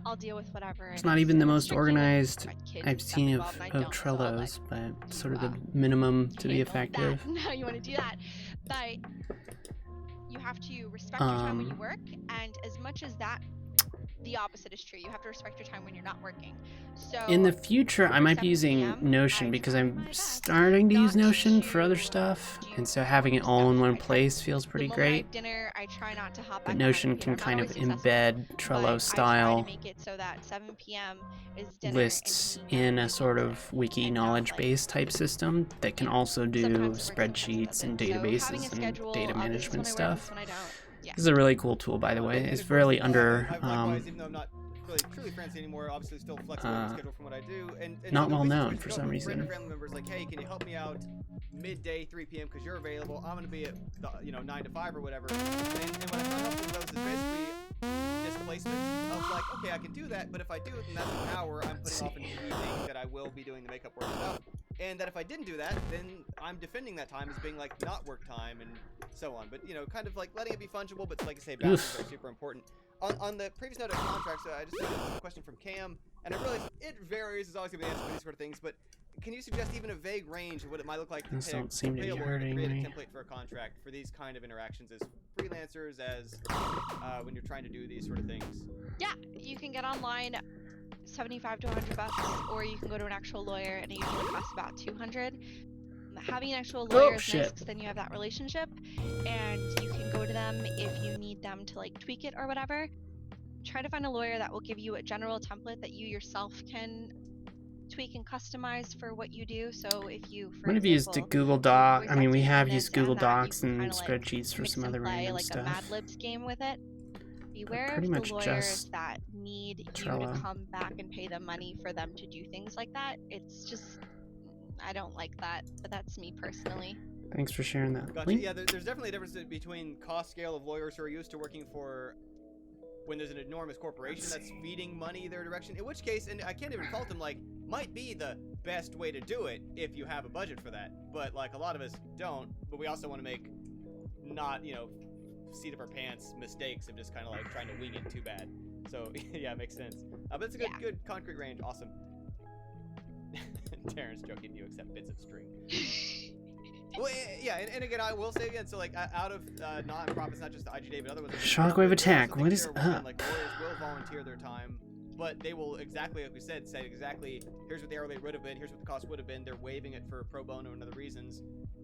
I'll deal with whatever. It's and not even the most strictly limited organized my kids I've and stuff seen involved, and I of don't, so I'll let Trellos, but sort of you, the minimum to be handle effective. that. No, you want to do that, but you have to respect your time when you work, and as much as that, the opposite is true. You have to respect your time when you're not working. So In the future, I might be 7 using PM, Notion I because try my I'm best starting to use not Notion to for other stuff, do and so having it all in one place feels the pretty moment I have great. dinner, I try not to hop back But on my Notion computer. can I'm not kind of always successful, embed but Trello I try style to make it so that 7 p.m. is dinner, lists and in a make sort it of wiki and not, knowledge base type system that can also do sometimes it works, spreadsheets sometimes and it doesn't. So having a databases and schedule, data this is when management I work, stuff. this is when I don't. Yeah. This is a really cool tool, by the way. And It's of course, really under likewise, even though I'm not really truly fancy anymore, obviously still flexible in the schedule from what I do. And not so well the known situation for goes some with reason. friend or family members like, hey, can you help me out midday 3 p.m. because you're available? I'm gonna be at 9 to 5 or whatever. And what I found helpful with those is basically displacement of like, okay, I can do that, but if I do it, then that's an hour I'm putting off into the evening that I will be doing the makeup work stuff. and that if I didn't do that, then I'm defending that time as being like not work time and so on. But you know, kind of like letting it be fungible, but like I say, boundaries are super important. On the previous note of contracts, I just had a question from Cam, and I realize it varies. There's always gonna be an answer for these sort of things, but can you suggest even a vague range of what it might look like to Those pay, don't seem to pay a be lawyer to hurting create a me. template for a contract for these kind of interactions as freelancers, as when you're trying to do these sort of things? Yeah, you can get online 75 to 100 bucks, or you can go to an actual lawyer, and it usually costs about 200. Having an actual lawyer is nice because then you have that relationship, and you can go to them if you need them to like tweak it or whatever. Try to find a lawyer that will give you a general template that you yourself can tweak and customize for what you do. So if you, for What have you used example, Google do Doc? voice I mean, we acting have in used this Google and that, you Docs can and kinda, like, spreadsheets for mix some and other play random like a stuff. Mad Libs game with it. Beware Pretty of the much lawyers just that need you Trello. to come back and pay them money for them to do things like that. It's just, I don't like that, but that's me personally. Thanks for sharing that. Gotcha. Link? Yeah, there's definitely a difference between cost scale of lawyers who are used to working for when there's an enormous corporation that's feeding money their direction. In which case, and I can't even fault them, like, might be the best way to do it if you have a budget for that. But like a lot of us don't. But we also want to make not, you know, seat of our pants mistakes of just kind of like trying to wing it too bad. So yeah, it makes sense. But it's a good concrete range. Awesome. Terrence joking, you accept bits of string. Well, yeah, and again, I will say again, so like out of non-profits, not just the IGD, but other ones. Shockwave attack. What is women, up? like lawyers will volunteer their time, but they will exactly, like we said, say exactly, here's what the hourly rate would have been, here's what the cost would have been. They're waiving it for pro bono and other reasons,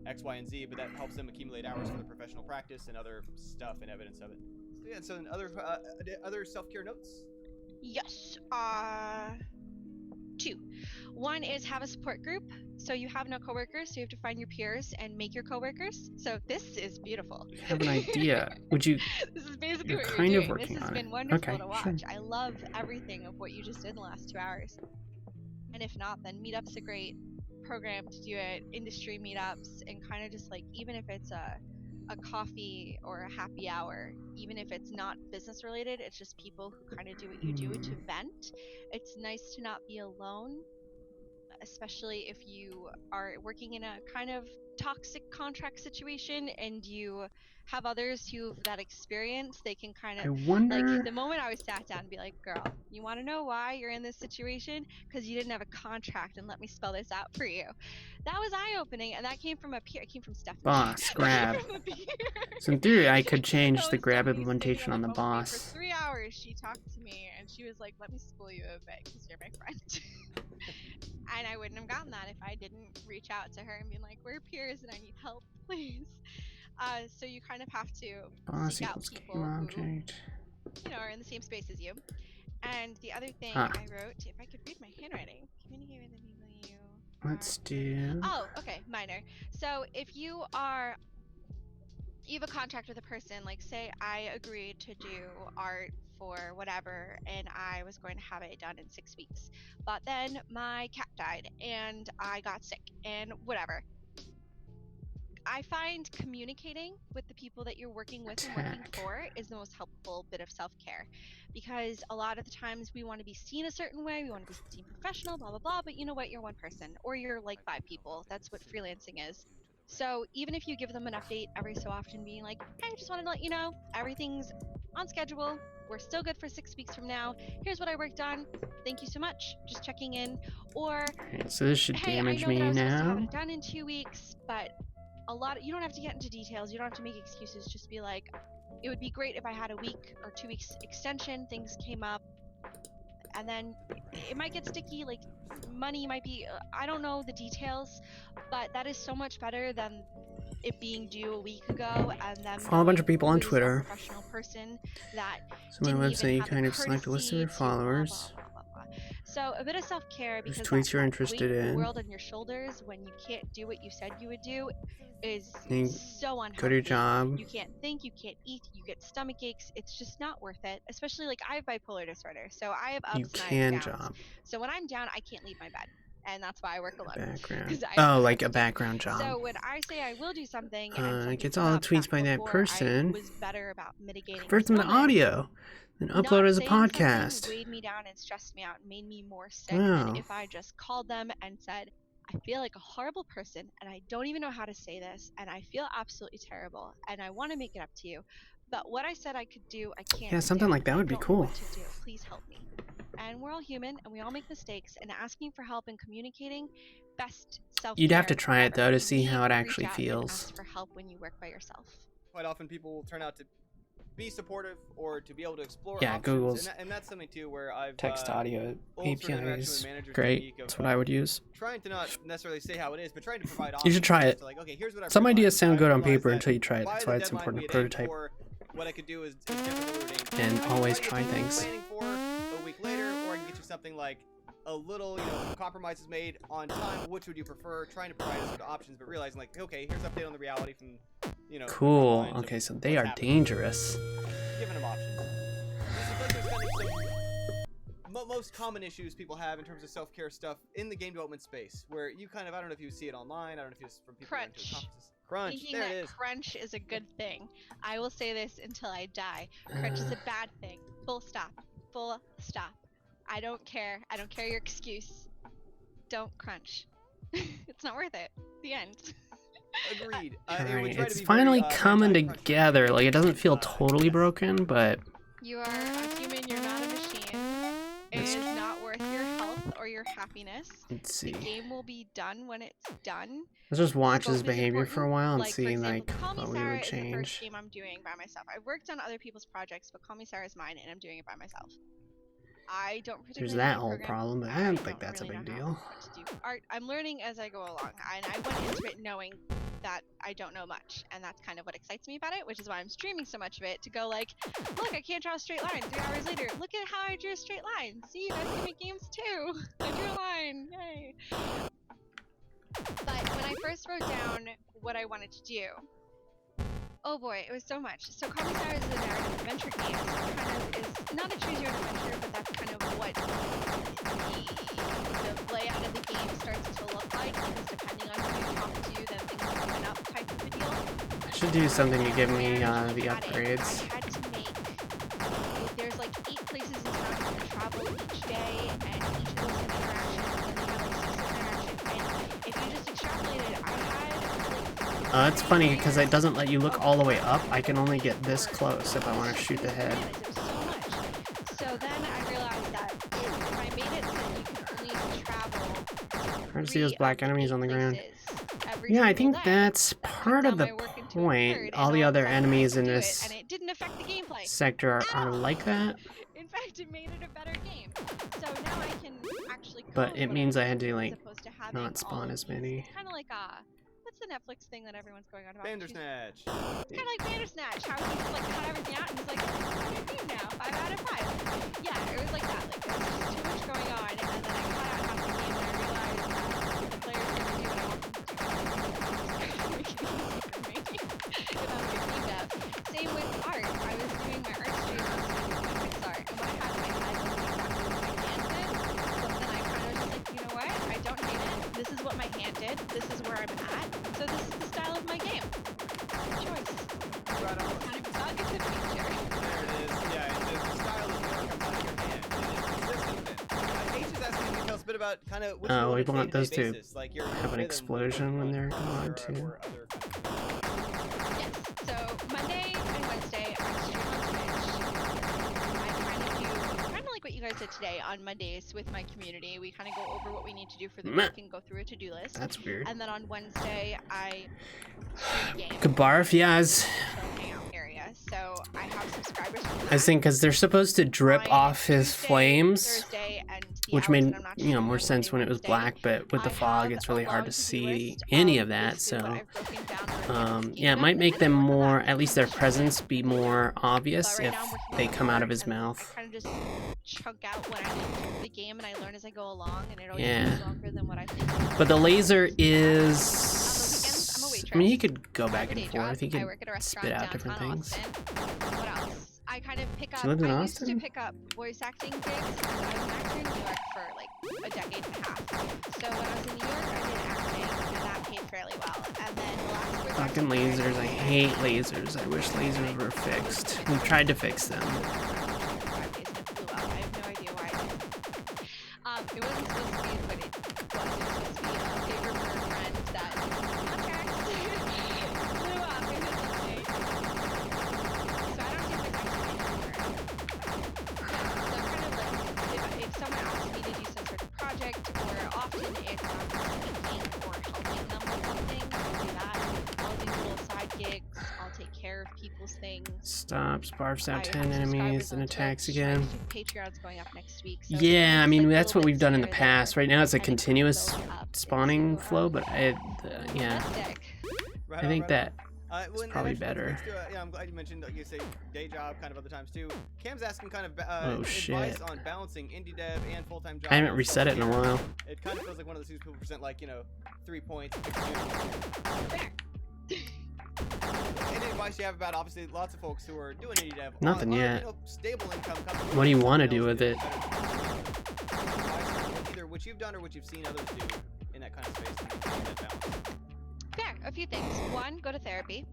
X, Y, and Z, but that helps them accumulate hours for their professional practice and other stuff and evidence of it. So yeah, so in other self-care notes. Yes. Two. One is have a support group. So you have no coworkers, so you have to find your peers and make your coworkers. So this is beautiful. I have an idea. Would you? This is basically You're what kind you're of doing. working This has on been it. wonderful Okay, to watch. sure. I love everything of what you just did in the last 2 hours. And if not, then Meetup's a great program to do it. Industry meetups, and kind of just like, even if it's a coffee or a happy hour, even if it's not business related, it's just people who kind of do what you do to vent. It's nice to not be alone, especially if you are working in a kind of toxic contract situation and you have others who have that experience. They can kind I of, wonder. like, the moment I was sat down and be like, girl, you want to know why you're in this situation? Because you didn't have a contract, and let me spell this out for you. That was eye-opening, and that came from a peer. It came from Stephanie. Boss, grab. From a peer. So in theory, I could change That the was grab Stephanie implementation sitting on the the phone with me boss. For 3 hours, she talked to me, and she was like, let me school you a bit, because you're my friend. And I wouldn't have gotten that if I didn't reach out to her and be like, we're peers and I need help, please. So you kind of have to Boss seek out equals people game who, object. you know, are in the same space as you. And the other thing Ah. I wrote, if I could read my handwriting, communicate with the people you Let's are. do. Oh, okay, minor. So if you have a contract with a person, like say I agreed to do art for whatever, and I was going to have it done in 6 weeks, but then my cat died and I got sick and whatever. I find communicating with the people that you're working with and working Attack. for is the most helpful bit of self-care, because a lot of the times we want to be seen a certain way, we want to be seen professional, blah blah blah, but you know what, you're one person, or you're like 5 people. That's what freelancing is. So even if you give them an update every so often, being like, hey, I just wanted to let you know everything's on schedule, we're still good for 6 weeks from now, here's what I worked on, thank you so much, just checking in. Or Alright, so this should hey, damage I know that I me was supposed to have now. it done in 2 weeks, but you don't have to get into details, you don't have to make excuses, just be like, it would be great if I had a week or 2 weeks extension, things came up, and then it might get sticky, like money might be, I don't know the details, but that is so much better than it being due a week ago and then Follow a bunch of people on Twitter. Professional person that So my didn't website, even you have the kind of select a list of courtesy your to blah, blah, followers. blah, blah, blah. So a bit of self-care, Whose because tweets you're that interested weight of the in. world on your shoulders when you can't do what you said you would do is You so unhealthy. Go to your job. You can't think, you can't eat, you get stomach aches. It's just not worth it. Especially, like, I have bipolar disorder, so I have ups You and I can have downs. job. So when I'm down, I can't leave my bed, and that's why I work alone. Background. 'Cause I Oh, have like to a do. background job. So when I say I will do something, and It something gets came all the up tweets back by that before, person. I was better about mitigating. Convert them to this moment. audio. Then Not upload as a saying something podcast. weighed me down and stressed me out and made me more sick Wow. than if I just called them and said, I feel like a horrible person, and I don't even know how to say this, and I feel absolutely terrible, and I want to make it up to you. But what I said I could do, I can't Yeah, something do. like that would be I don't know cool. what to do. Please help me. And we're all human, and we all make mistakes, and asking for help and communicating, best self-care. You'd have to try it, though, to You see need how it reach actually out and feels. ask for help when you work by yourself. Quite often people will turn out to be supportive or to be able to explore Yeah, options. Google's and that's something too where I've text to audio old sort of interaction APIs. with managers Great. technique of, That's what I would use. trying to not necessarily say how it is, but trying to provide options. You should try it. To like, okay, here's what I Some realized. ideas sound I good on realized paper that until you try it. by That's the why it's deadline important we to had aimed prototype. for, what I could do is different than we were aiming for. And I can always try to try get you things. planning for a week later, or I can get you something like a little, some compromises made on time. Which would you prefer? Trying to provide us with options, but realizing like, okay, here's an update on the reality from, Cool. different lines Okay, of so they what's are happening. dangerous. Giving them options. I suppose there's kind of some most common issues people have in terms of self-care stuff in the game development space, where you kind of, I don't know if you see it online, I don't know if it's from people who went to Crunch. conferences. Crunch, Thinking there that it is. crunch is a good thing. I will say this until I die. Crunch is a bad thing. Full stop. Full stop. I don't care. I don't care your excuse. Don't crunch. It's not worth it. The end. Agreed. Alright, it's finally coming together. Like, it doesn't feel totally broken, but You are a human, you're not a machine. It It's- is not worth your health or your happiness. let's see. The game will be done when it's done. Let's just watch Scope his is behavior for a important. while and Like, for see example, like Call Me what we Sarah would is the first change. game I'm doing by myself. I've worked on other people's projects, but Call Me Sarah is mine, and I'm doing it by myself. I don't particularly There's know that the whole program. problem, but I don't think that's a really big know deal. what to do. Art, I'm learning as I go along, and I went into it knowing that I don't know much, and that's kind of what excites me about it, which is why I'm streaming so much of it, to go like, look, I can't draw a straight line. 3 hours later, look at how I drew a straight line. See, you guys can make games too. I drew a line, yay. But when I first wrote down what I wanted to do, oh boy, it was so much. So Call Me Sarah is a narrative adventure game, so it kind of is not a choose your own adventure, but that's kind of what the layout of the game starts to look like, because depending on who you talk to, then things open up type of a deal. I should do something to give me the I upgrades. had to make, there's like 8 places in town you can travel each day, and each of those have interactions, and they have like 6 interactions, and if you just extrapolated, I had like It's funny because it doesn't let you look all the way up. I can only get this close if I want to shoot the head. It was so much. So then I realized that if I made it so that you can only travel Hard to see those black enemies on the ground. every Yeah, I single think day, that's that part cuts of down the my work into a point. third, All and the all of a other sudden I enemies could in do it, this and it didn't affect the gameplay. sector are Ow! like that, In fact, it made it a better game. So now I can actually but code it what means I had do to as like opposed to having not all spawn of as these- many. It's kind of like what's the Netflix thing that everyone's going on about? Bandersnatch. It's kind of like Bandersnatch, how he just like cut everything out and he's like, it's a better game now, 5 out of 5. Yeah, it was like that. Like, there was just too much going on, and then I cut out half the game and I realized that the players didn't do what I want them to do. If I'm getting teamed up. Same with art. I was doing my art stream on Pixar, and what I had in my head was exactly what my hand did. But then I kind of was just like, you know what? I don't hate it. This is what my hand did. This is where I'm at. So this is the style of my game. Choice. Right on. Kind of bug is the feature. There it is. Yeah, the style of work comes out of your hand. It is consistent then. H is asking me to tell us a bit about kind of what you We do on a want those day-to-day to basis, like your have an rhythm, explosion when they're gone, or too. other kind of- Yes. So Monday and Wednesday I stream on Twitch. I kind of do like what you guys did today on Mondays with my community. We kind of go over what we need to do for the Meh. week and go through a to-do list. That's weird. And then on Wednesday I stream games. Kabarf, yes. So hangout area. So I have subscribers for that. I think because they're supposed to drip On off his Tuesday, flames, Thursday, and the which hours made that I'm not more streaming sense when it was Wednesday. black. But with the I fog, have it's really a hard long to to-do see list any of of that. basically what So, I've broken down for yeah, it might make them more, at least their presence, be more obvious But right if now I'm working they on come out of art, his and mouth. I kind of just chunk out what I need to do for the game, and I learn as I go along, and it always Yeah. takes longer than what I think. But the laser On the is. weekends, I'm a waitress. I mean, he could go I have back a and day forth. He job. I could work at a spit restaurant out different downtown things. Austin. What else? I kind of pick up. lives in I used Austin? to pick up voice acting gigs because I was an actor in New York for like a decade and a half. So when I was in New York, I did acting, and that paid fairly well. And then the last voice Fucking acting gig lasers. I did hate lasers. I wish lasers were fixed. We've tried to fix them. 5 days and it blew up. I have no idea why. It It wasn't supposed to be what it was. It was supposed to be a favor for a friend that contracts blew up into something. So I don't think there's actually anymore. Yeah, so kind of like if someone asks me to do some sort of project, or often it's thinking or helping them with something, I'll do that. I'll do little side gigs. I'll take care of people's things. Stops, barfs I out have 10 enemies subscribers and on attacks Twitch. again. Patreon's going up next week. So Yeah, I it's mean, like that's little what we've bits done in here the or past. there, Right now it's a and it kind of continuous builds up spawning into, flow, but yeah, Fantastic. Right I on, think right that on. it's Well, and probably actually, better. let's do yeah, I'm glad you mentioned, like you say, day job kind of other times too. Cam's asking kind of Oh, advice shit. on balancing indie dev and full-time job. I haven't and reset it in a self-care. while. It kind of feels like one of those things people present like, 3 points. Any advice you have about, obviously, lots of folks who are doing indie dev Nothing on, yet. Stable income. What do you want to do with it? Either what you've done or what you've seen others do in that kind of space to maintain that balance. Fair. A few things. One, go to therapy.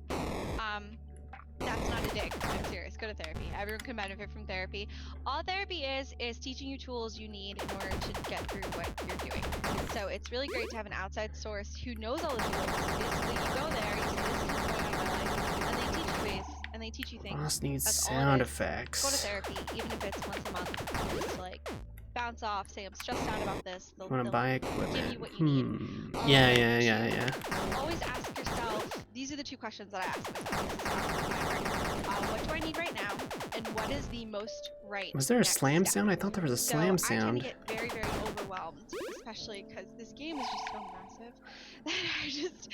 That's not a dig. I'm serious. Go to therapy. Everyone can benefit from therapy. All therapy is teaching you tools you need in order to get through what you're doing. So it's really great to have an outside source who knows all the tools. Basically, you go there, you say, this is what's going on in my life, and they teach you ways, and they teach you things. Boss needs That's all it sound is. Go to effects. therapy, even if it's once a month. Just like bounce off, say I'm stressed out about this. They'll Want to buy give equipment? you what you need. Yeah. Always ask yourself, these are the two questions that I ask myself. What do I need right now? And what is the most right Was there a next slam step? sound? I thought there was a slam So I tend sound. to get very, very overwhelmed, especially because this game is just so massive that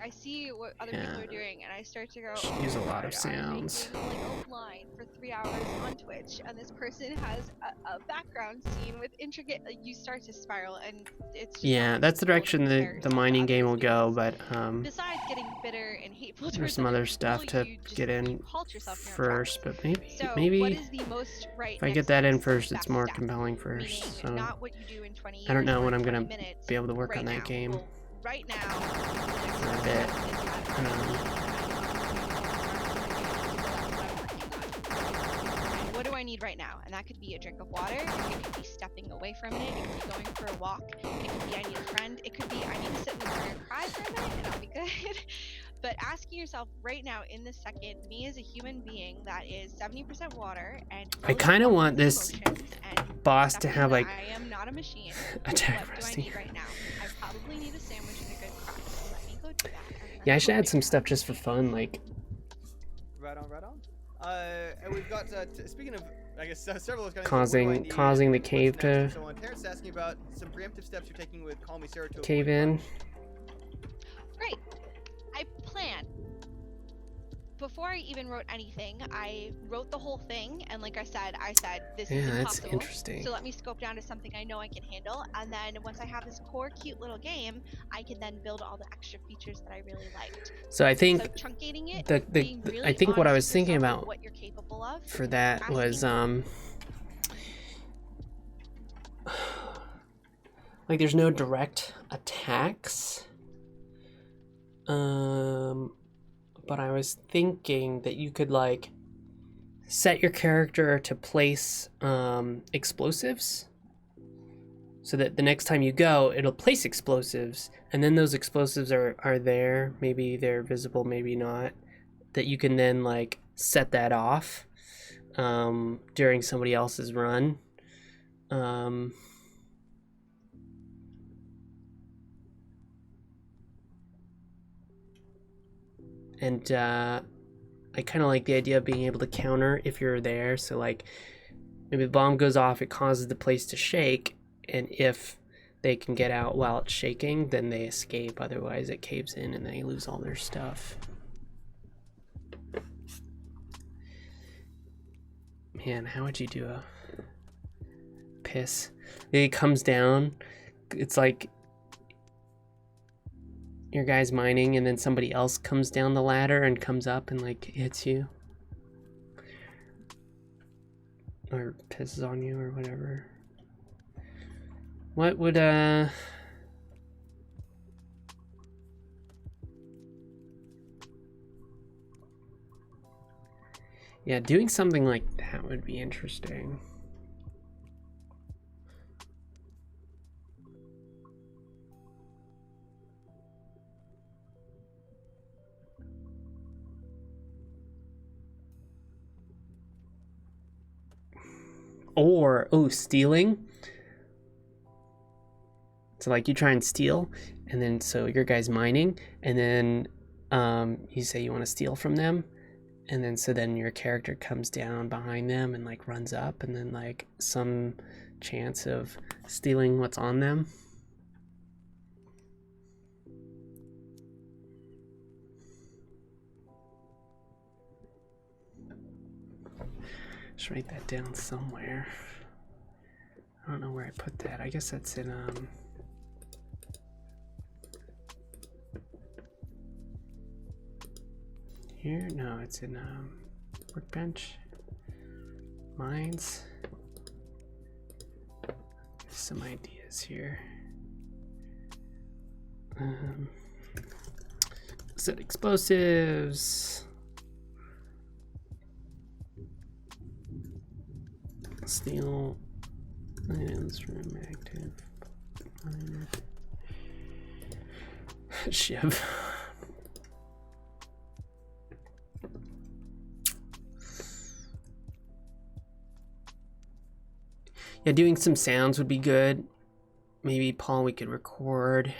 I see what other people are doing, and I start to go, Should use a lot of "Oh my God, I'm sounds." making, like a line for 3 hours on Twitch, and this person has a background scene with intricate. You start to spiral, and it's just Yeah, not that's the possible to direction compare the yourself to mining game will others go, because but besides getting bitter and hateful there's towards some other other stuff people, to you just, get in you halt yourself in your own first. tracks. But So what maybe is the most right if I next get that in next first, it's best more step? compelling first. Meaning So not what you do in 20 years I don't know or when I'm 20 gonna minutes, be able to work right on that now. game. Well, right now, For a bit. What do I need right now? And that could be a drink of water, it could be stepping away from it, it could be going for a walk, it could be I need a friend, it could be I need to sit in the corner and cry for a minute and I'll be good. But asking yourself right now in this second, me as a human being that is 70% water and I kind of want this emotions and boss to accepting have that like I am not a machine. attack What do I resting. need right now? I probably need a sandwich and a good cry. So let me go do that. and then Yeah, I should I'll add some figure stuff out just for what I fun, like Right on, right on. And we've got, speaking of, I guess, several of those kind of causing the cave to so on. Terrence asking about some preemptive steps you're taking with Call Me Sarah to cave avoid in. Great. I plan. Before I even wrote anything, I wrote the whole thing, and like I said, this is Yeah, that's impossible. interesting. So let me scope down to something I know I can handle, and then once I have this core, cute little game, I can then build all the extra features that I really liked. So I think So truncating it, the being really I think what I honest was with thinking yourself with about what you're capable of, for that was like there's no direct attacks. But I was thinking that you could like set your character to place explosives so that the next time you go it'll place explosives, and then those explosives are there, maybe they're visible, maybe not, that you can then like set that off during somebody else's run. And I kind of like the idea of being able to counter if you're there. So like maybe the bomb goes off, it causes the place to shake, and if they can get out while it's shaking, then they escape. Otherwise it caves in and they lose all their stuff. Man, how would you do a piss? It comes down, it's like your guy's mining and then somebody else comes down the ladder and comes up and like hits you or pisses on you or whatever. What would yeah, doing something like that would be interesting. Or, oh, stealing. So like you try and steal, and then so your guy's mining, and then you say you want to steal from them, and then so then your character comes down behind them and like runs up, and then like some chance of stealing what's on them. Just write that down somewhere. I don't know where I put that. I guess that's in here. No, it's in workbench, mines. Some ideas here. Set explosives. Steel lands from active miner. Shiv. Yeah, doing some sounds would be good. Maybe, Paul, we could record.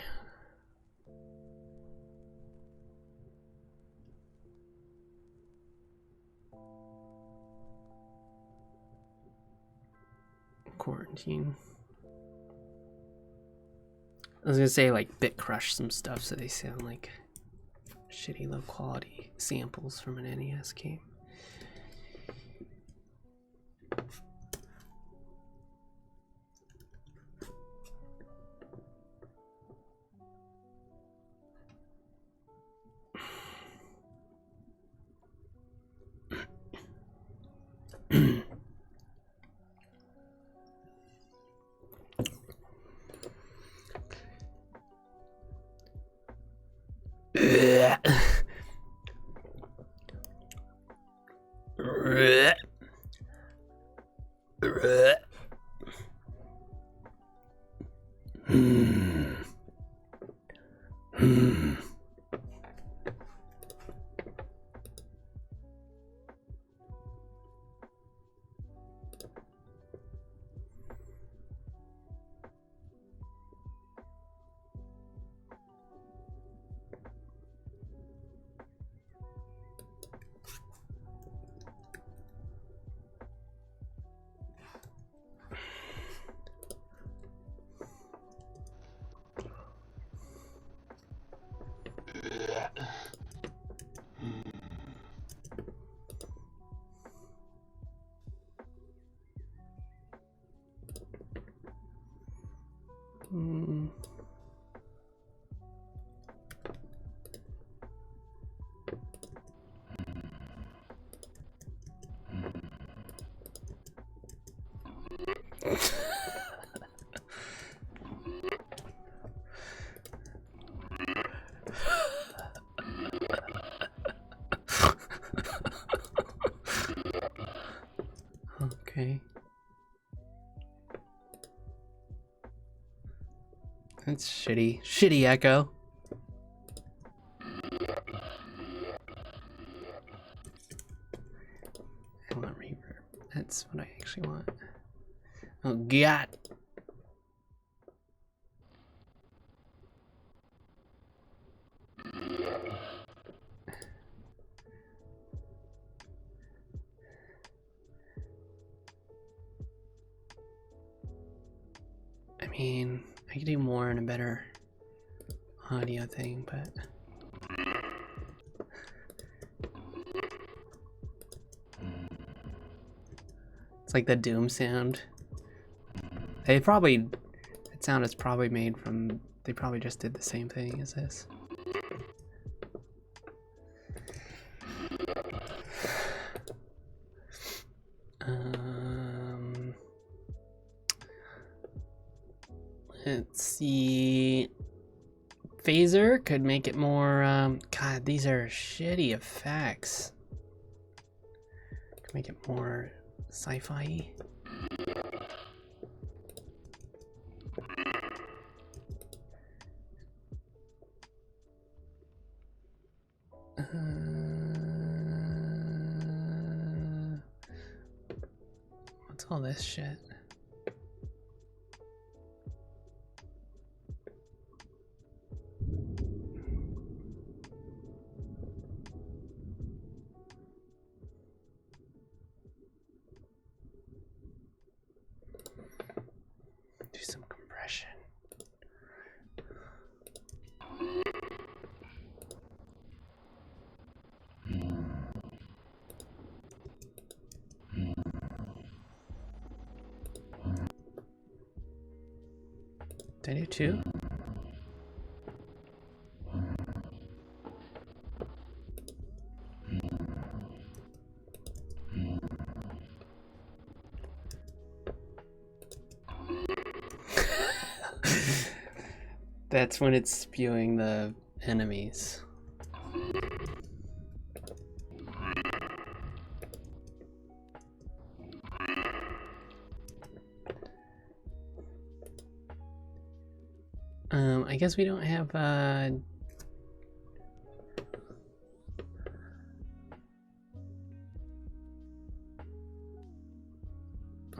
Quarantine. I was gonna say like bit crush some stuff so they sound like shitty low quality samples from an NES game. Okay. That's shitty. Shitty echo. I want reverb. That's what I actually want. Oh god. I mean, I could do more and a better audio thing, but it's like the Doom sound. They probably, that sound is probably made from, they probably just did the same thing as this. Let's see. Phaser could make it more, God, these are shitty effects. Could make it more sci-fi-y. What's What's all this shit? Do some compression. Did I do two? That's when it's spewing the enemies. I guess we don't have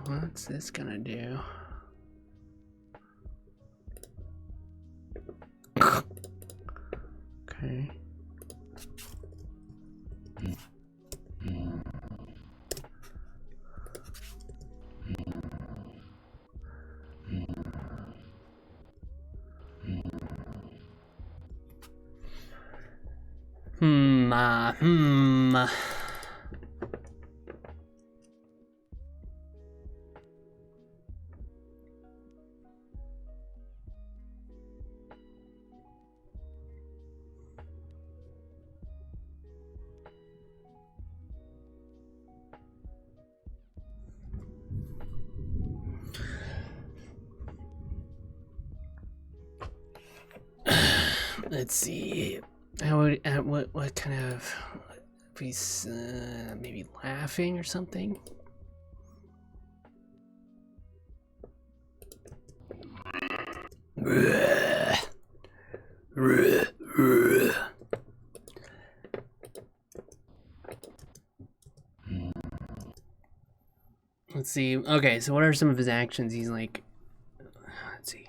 what's this gonna do? Okay. Hmm. Let's see. How would what kind of piece? Maybe laughing or something. Let's see. Okay, so what are some of his actions? He's like, let's see.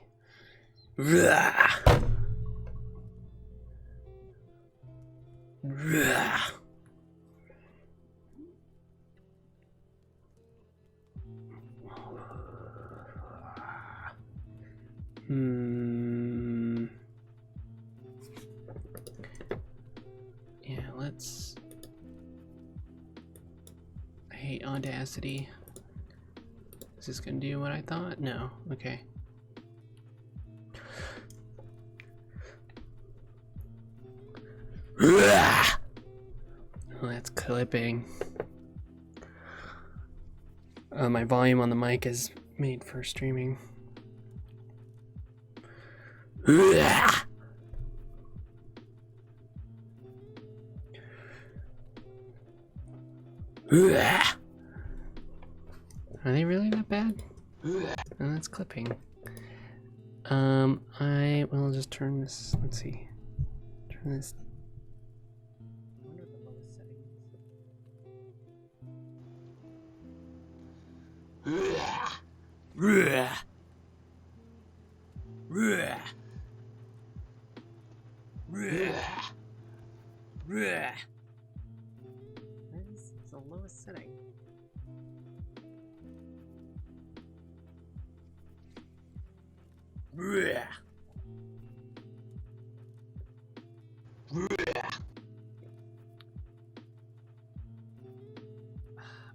Yeah, let's. I hate Audacity. Is this gonna do what I thought? No. Okay. Oh, that's clipping. My volume on the mic is made for streaming. Are they really that bad? Oh, that's clipping. I will just turn this. Let's see. Turn this. I wonder the lowest setting is. It's the lowest setting.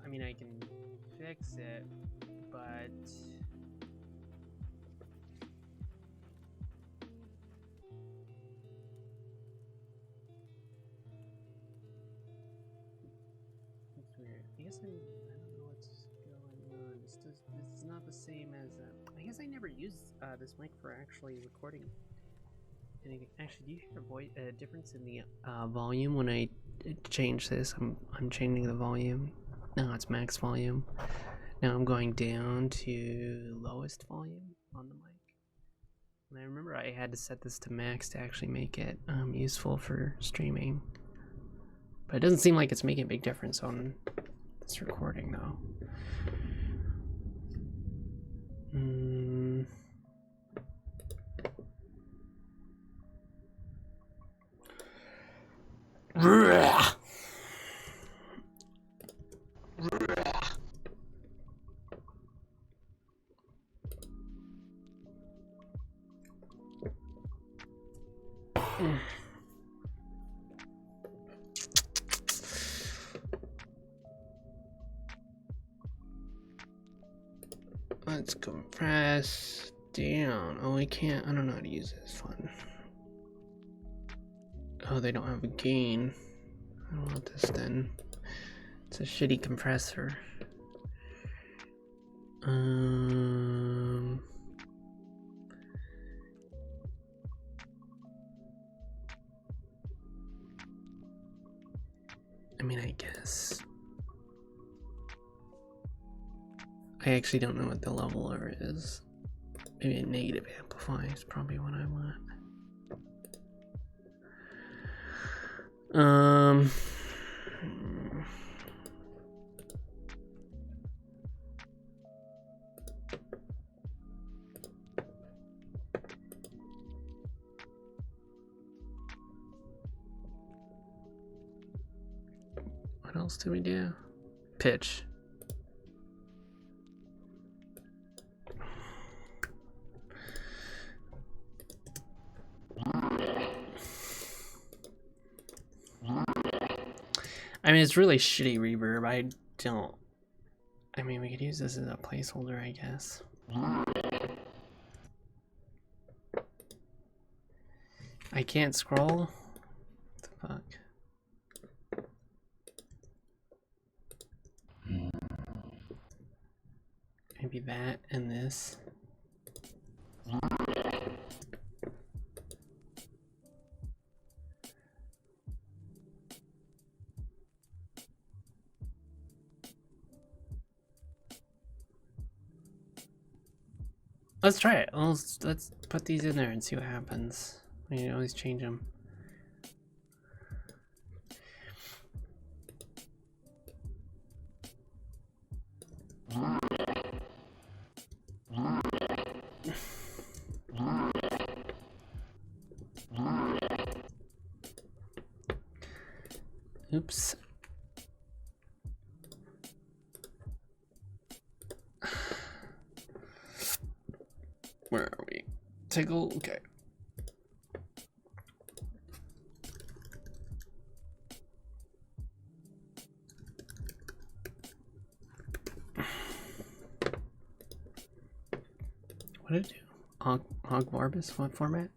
I mean, I can fix it, but it's weird. I guess I don't know what's going on. This is not the same as. I guess I never used this mic for actually recording anything. Actually, do you hear a difference in the volume when I change this? I'm changing the volume. No, it's max volume. Now I'm going down to lowest volume on the mic. And I remember I had to set this to max to actually make it useful for streaming. But it doesn't seem like it's making a big difference on this recording though. Mm. Let's compress down. Oh, I can't. I don't know how to use this one. Oh, they don't have a gain. I don't want this then. It's a shitty compressor. I mean, I guess. I actually don't know what the leveler is. Maybe a negative amplify is probably what I want. What else do we do? Pitch. I mean, it's really shitty reverb. I mean, we could use this as a placeholder, I guess. I can't scroll? What the fuck? Maybe that and this. Let's try it. Let's put these in there and see what happens. You can always change them. Oops. Where are we? Tigl, okay. What did it do? Hog Warbus? What format?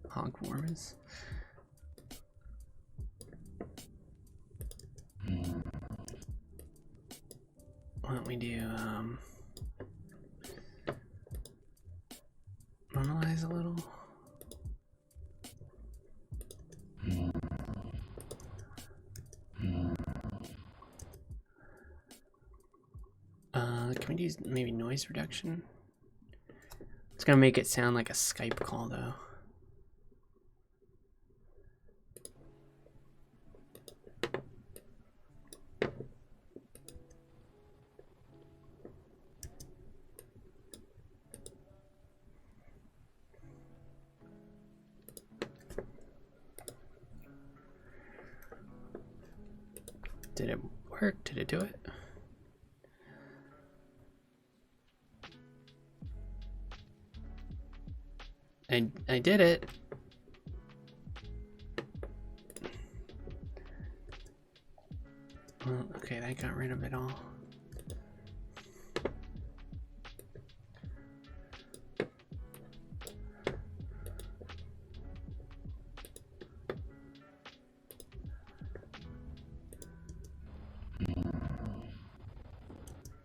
Hog Warbus. Why don't we do normalize a little? Can we use maybe noise reduction? It's gonna make it sound like a Skype call though. Did it work? Did it do it? I did it. Well, okay, that got rid of it all.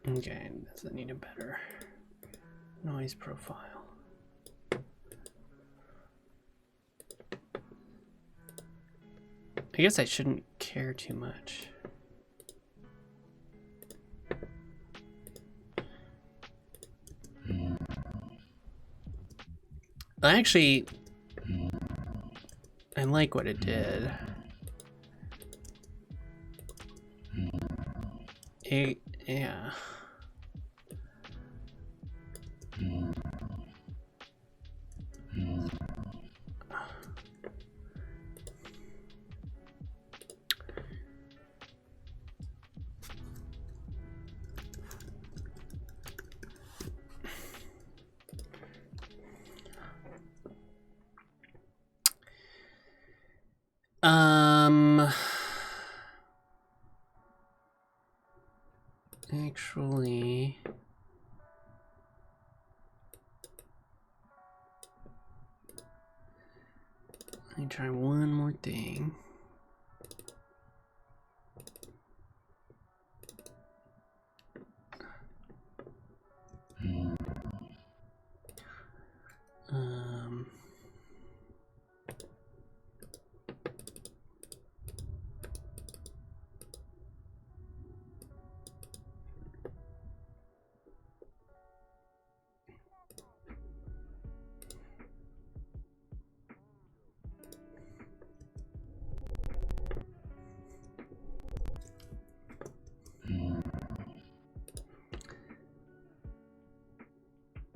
Okay, does it need a better noise profile? I guess I shouldn't care too much. Actually, I like what it did. Yeah. Let me try one more thing.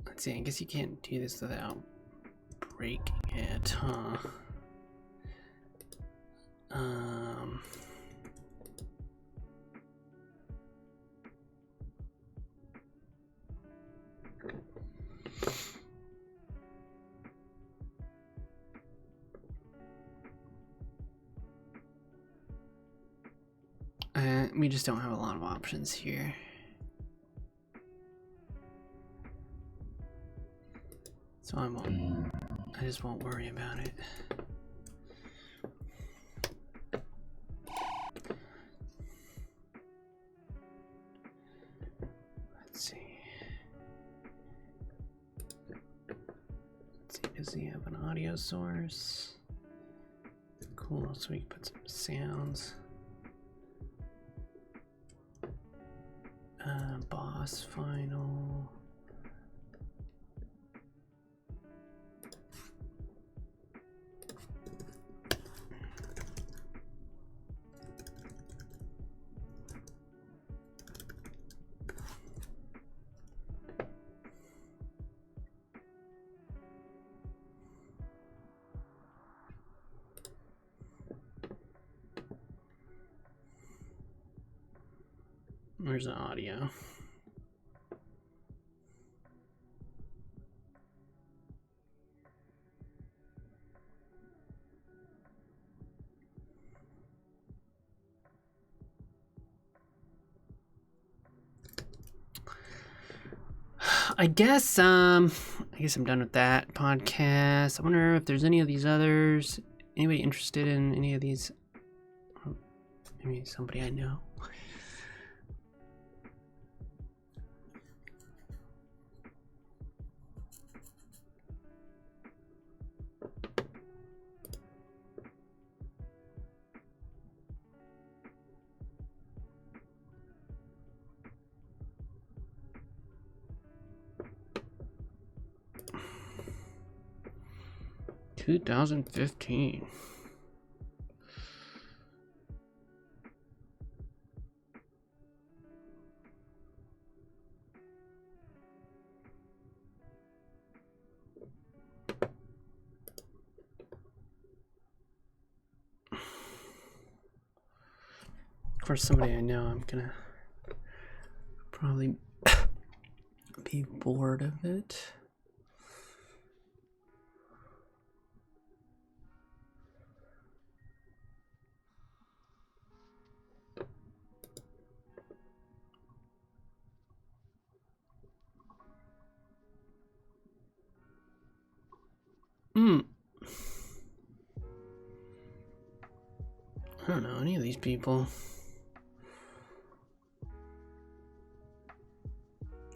Let's see, I guess you can't do this without breaking it, huh? We just don't have a lot of options here. So I just won't worry about it. Let's see. Does he have an audio source? Cool, so we can put some sounds. Boss final. Where's the audio? I guess I'm done with that podcast. I wonder if there's any of these others. Anybody interested in any of these? Maybe somebody I know. (2015). For somebody I know, I'm gonna probably be bored of it. I don't know any of these people.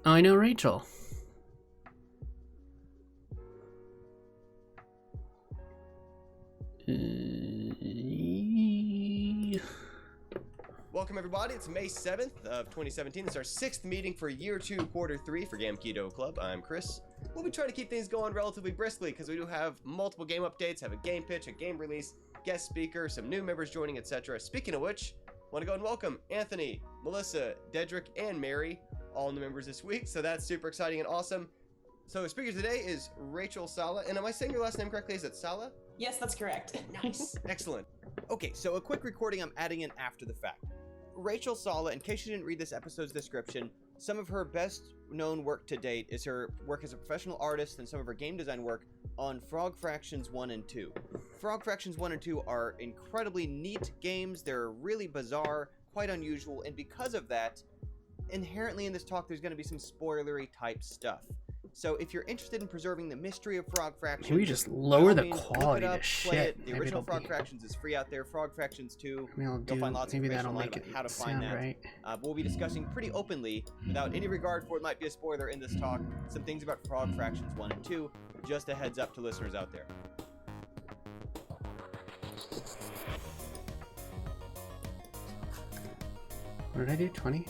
Oh, I know Rachel. Welcome everybody, it's May 7th of 2017. It's our 6th meeting for Year 2, Quarter 3 for Gamketo Club. I'm Chris. We'll be trying to keep things going relatively briskly because we do have multiple game updates, have a game pitch, a game release, guest speaker, some new members joining, etc. Speaking of which, I want to go and welcome Anthony, Melissa, Dedrick, and Mary, all new members this week, so that's super exciting and awesome. So the speaker today is Rachel Sala, and am I saying your last name correctly? Is it Sala? Yes, that's correct. Nice. Excellent. Okay, so a quick recording I'm adding in after the fact. Rachel Sala, in case you didn't read this episode's description, some of her best known work to date is her work as a professional artist and some of her game design work on Frog Fractions 1 and 2. Frog Fractions 1 and 2 are incredibly neat games. They're really bizarre, quite unusual, and because of that, inherently in this talk there's going to be some spoilery type stuff. So if you're interested in preserving the mystery of Frog Fractions, Can we just by lower all the means, look quality it to up, play shit? it. The Maybe original it'll Frog be- Fractions is free out there. Frog Fractions 2, Maybe I'll you'll find lots of maybe information that'll online make about it how to find sound that. right. But we'll be discussing pretty openly, without any regard for what might be a spoiler in this talk, some things about Frog Fractions 1 and 2. Just a heads up to listeners out there. What did I do? 20?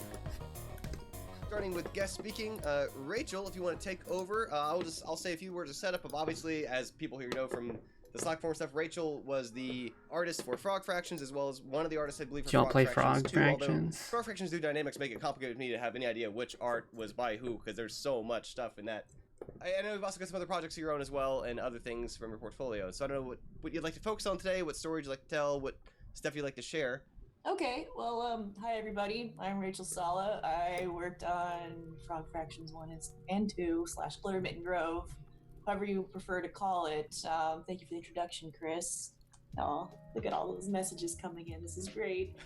Starting with guest speaking, Rachel, if you want to take over, I'll say a few words of setup. Of obviously, as people here know from the Slack forum stuff, Rachel was the artist for Frog Fractions, as well as one of the artists, I believe, for Do y'all Frog play Fractions Frog 2, although Fractions? Frog Fractions 2 dynamics make it complicated for me to have any idea which art was by who, because there's so much stuff in that. I know you've also got some other projects of your own as well, and other things from your portfolio. So I don't know what you'd like to focus on today, what stories you'd like to tell, what stuff you'd like to share. Okay, well, hi everybody. I'm Rachel Sala. I worked on Frog Fractions 1 and 2 / Glitter Mitten Grove, however you prefer to call it. Thank you for the introduction, Chris. Oh, look at all those messages coming in. This is great.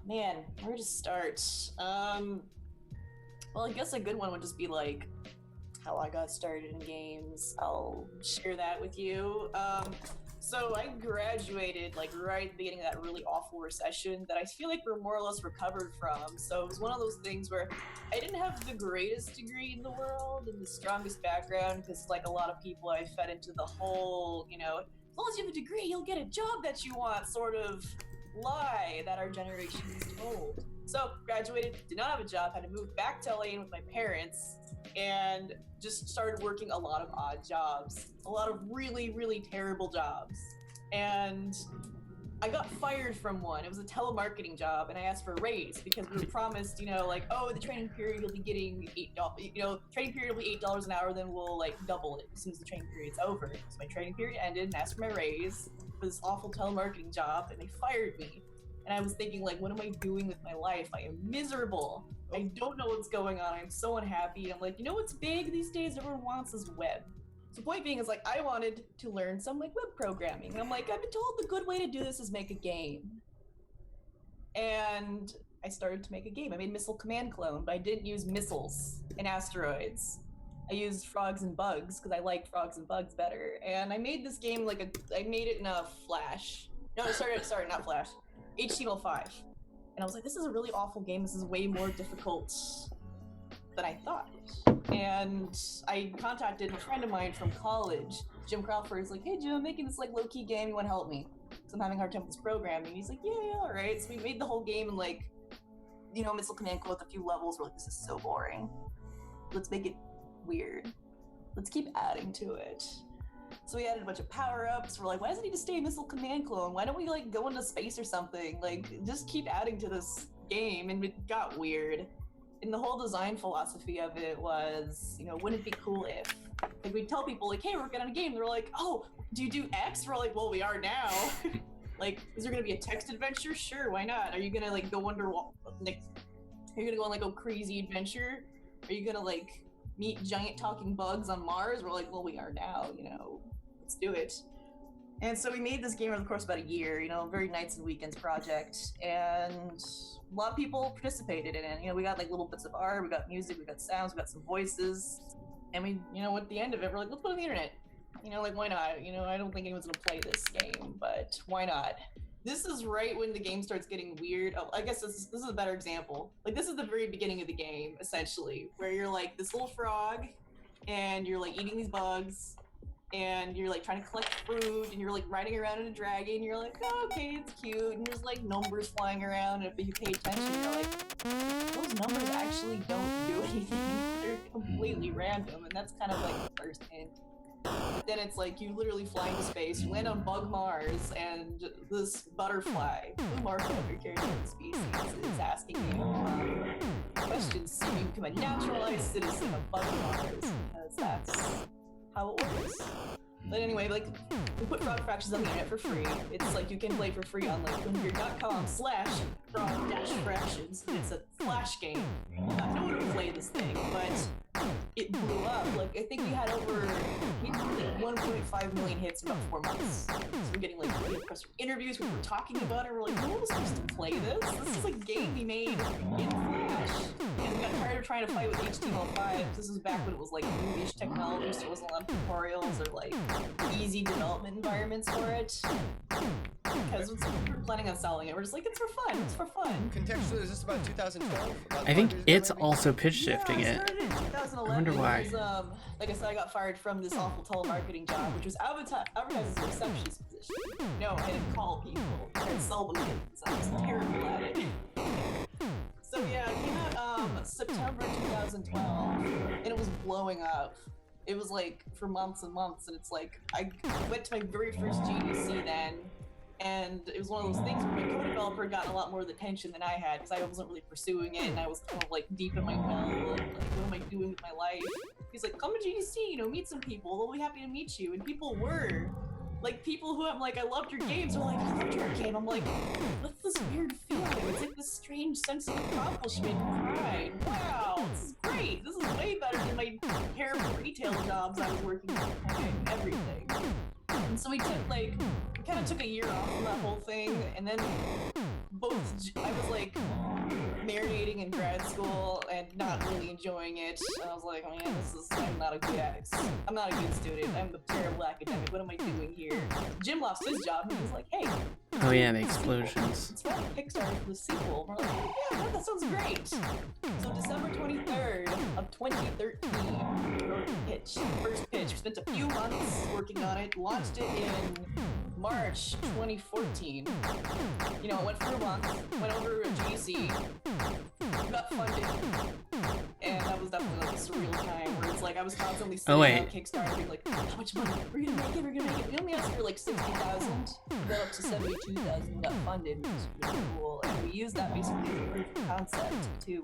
Man, where to start? Well, I guess a good one would just be like how I got started in games. I'll share that with you. So I graduated like right at the beginning of that really awful recession that I feel like we're more or less recovered from. So it was one of those things where I didn't have the greatest degree in the world and the strongest background, because like a lot of people, I fed into the whole, as long as you have a degree, you'll get a job that you want sort of lie that our generation is told. So graduated, did not have a job, had to move back to LA in with my parents, and just started working a lot of odd jobs, a lot of really, really terrible jobs. And I got fired from one. It was a telemarketing job, and I asked for a raise because we were promised, the training period you'll be getting $8, training period will be $8 an hour, then we'll like double it as soon as the training period's over. So my training period ended, and asked for my raise for this awful telemarketing job, and they fired me. And I was thinking, like, what am I doing with my life? I am miserable. I don't know what's going on. I'm so unhappy. I'm like, what's big these days? Everyone wants is web. So point being is like, I wanted to learn some like web programming. And I'm like, I've been told the good way to do this is make a game. And I started to make a game. I made Missile Command Clone, but I didn't use missiles and asteroids. I used frogs and bugs because I liked frogs and bugs better. And I made this game I made it in a Flash. No, sorry, not Flash. HTML5. And I was like, this is a really awful game. This is way more difficult than I thought. And I contacted a friend of mine from college, Jim Crawford. He's like, hey Jim, I'm making this like low-key game. You want to help me? So I'm having a hard time with this programming. He's like, yeah, all right. So we made the whole game in like, Missile Command Code with a few levels. We're like, this is so boring. Let's make it weird. Let's keep adding to it. So we added a bunch of power-ups. We're like, why does it need to stay Missile Command Clone? Why don't we like go into space or something? Like, just keep adding to this game. And it got weird. And the whole design philosophy of it was, wouldn't it be cool if? Like, we'd tell people like, hey, we're working on a game. They're like, oh, do you do X? We're like, well, we are now. Like, is there gonna be a text adventure? Sure, why not? Are you gonna like go underwater? Like, are you gonna go on like a crazy adventure? Are you gonna like meet giant talking bugs on Mars? We're like, well, we are now, let's do it. And so we made this game over the course of about a year, very nights and weekends project, and a lot of people participated in it. We got like little bits of art, we got music, we got sounds, we got some voices, and we, at the end of it, we're like, let's put it on the internet. Why not? I don't think anyone's gonna play this game, but why not? This is right when the game starts getting weird. Oh, I guess this is a better example. Like, this is the very beginning of the game, essentially, where you're like this little frog, and you're like eating these bugs, and you're like trying to collect fruit, and you're like riding around in a dragon, and you're like, oh, okay, it's cute, and there's like numbers flying around, and if you pay attention, you're like, those numbers actually don't do anything. They're completely random, and that's kind of like the first hint. Then it's like you literally fly into space, you land on Bug Mars, and this butterfly, Blue Marshall, your character species, is asking you questions so you become a naturalized citizen of Bug Mars, because that's how it works. But anyway, like, we put Frog Fractions on the internet for free. It's like you can play for free on like wingear.com/frog-fractions. It's a Flash game. No one can play this thing, but it blew up. Like, I think we had over 1.5 million hits in about 4 months. So we're getting like press interviews where we're talking about it. We're like, no one's supposed to play this. This is a game we made in Flash. And we got tired of trying to fight with HTML5. This was back when it was like new-ish technology, so there wasn't a lot of tutorials or like easy development environments for it. Because we were planning on selling it, we're just like, it's for fun, it's for fun. Contextually, is this about 2012? About I think 5 years it's ago, maybe? also pitch shifting Yeah, I it. started in 2011. I wonder why. Because, like I said, I got fired from this awful telemarketing job, which was advertised as a receptionist position. No, I didn't call people. I didn't sell them things. I was terrible at it. So yeah, it came out September 2012, and it was blowing up. It was like for months and months, and it's like I went to my very first GDC then, and it was one of those things where my co-developer had gotten a lot more of the attention than I had because I wasn't really pursuing it, and I was kind of like deep in my well, like what am I doing with my life? He's like, come to GDC, you know, meet some people. They'll be happy to meet you, and people were. Like, people who I'm like, I loved your games, are like, I loved your game. I'm like, what's this weird feeling? It's like this strange sense of accomplishment and pride. Wow, this is great. This is way better than my terrible retail jobs I was working on, everything. And so we took, like, we kind of took a year off from that whole thing, and then I was like marinating in grad school and not really enjoying it. And I was like, man, I'm not a good student. I'm a terrible academic. What am I doing here? Jim lost his job, and he was like, hey. Oh yeah, the explosions. It's from Kickstarter for the sequel. And we're like, oh, yeah, that sounds great. So December 23rd of 2013, we wrote a pitch. First pitch. We spent a few months working on it. Launched it in March 2014. You know, it went for a month. Went over to GC. Got funded. And that was definitely like a surreal time where it's like I was constantly sitting on Kickstarter being like, how much money? We're gonna make it, we're gonna make it. We only asked for like 60,000. We got up to 72,000 and got funded, which was really cool. And we used that basically as a proof of concept to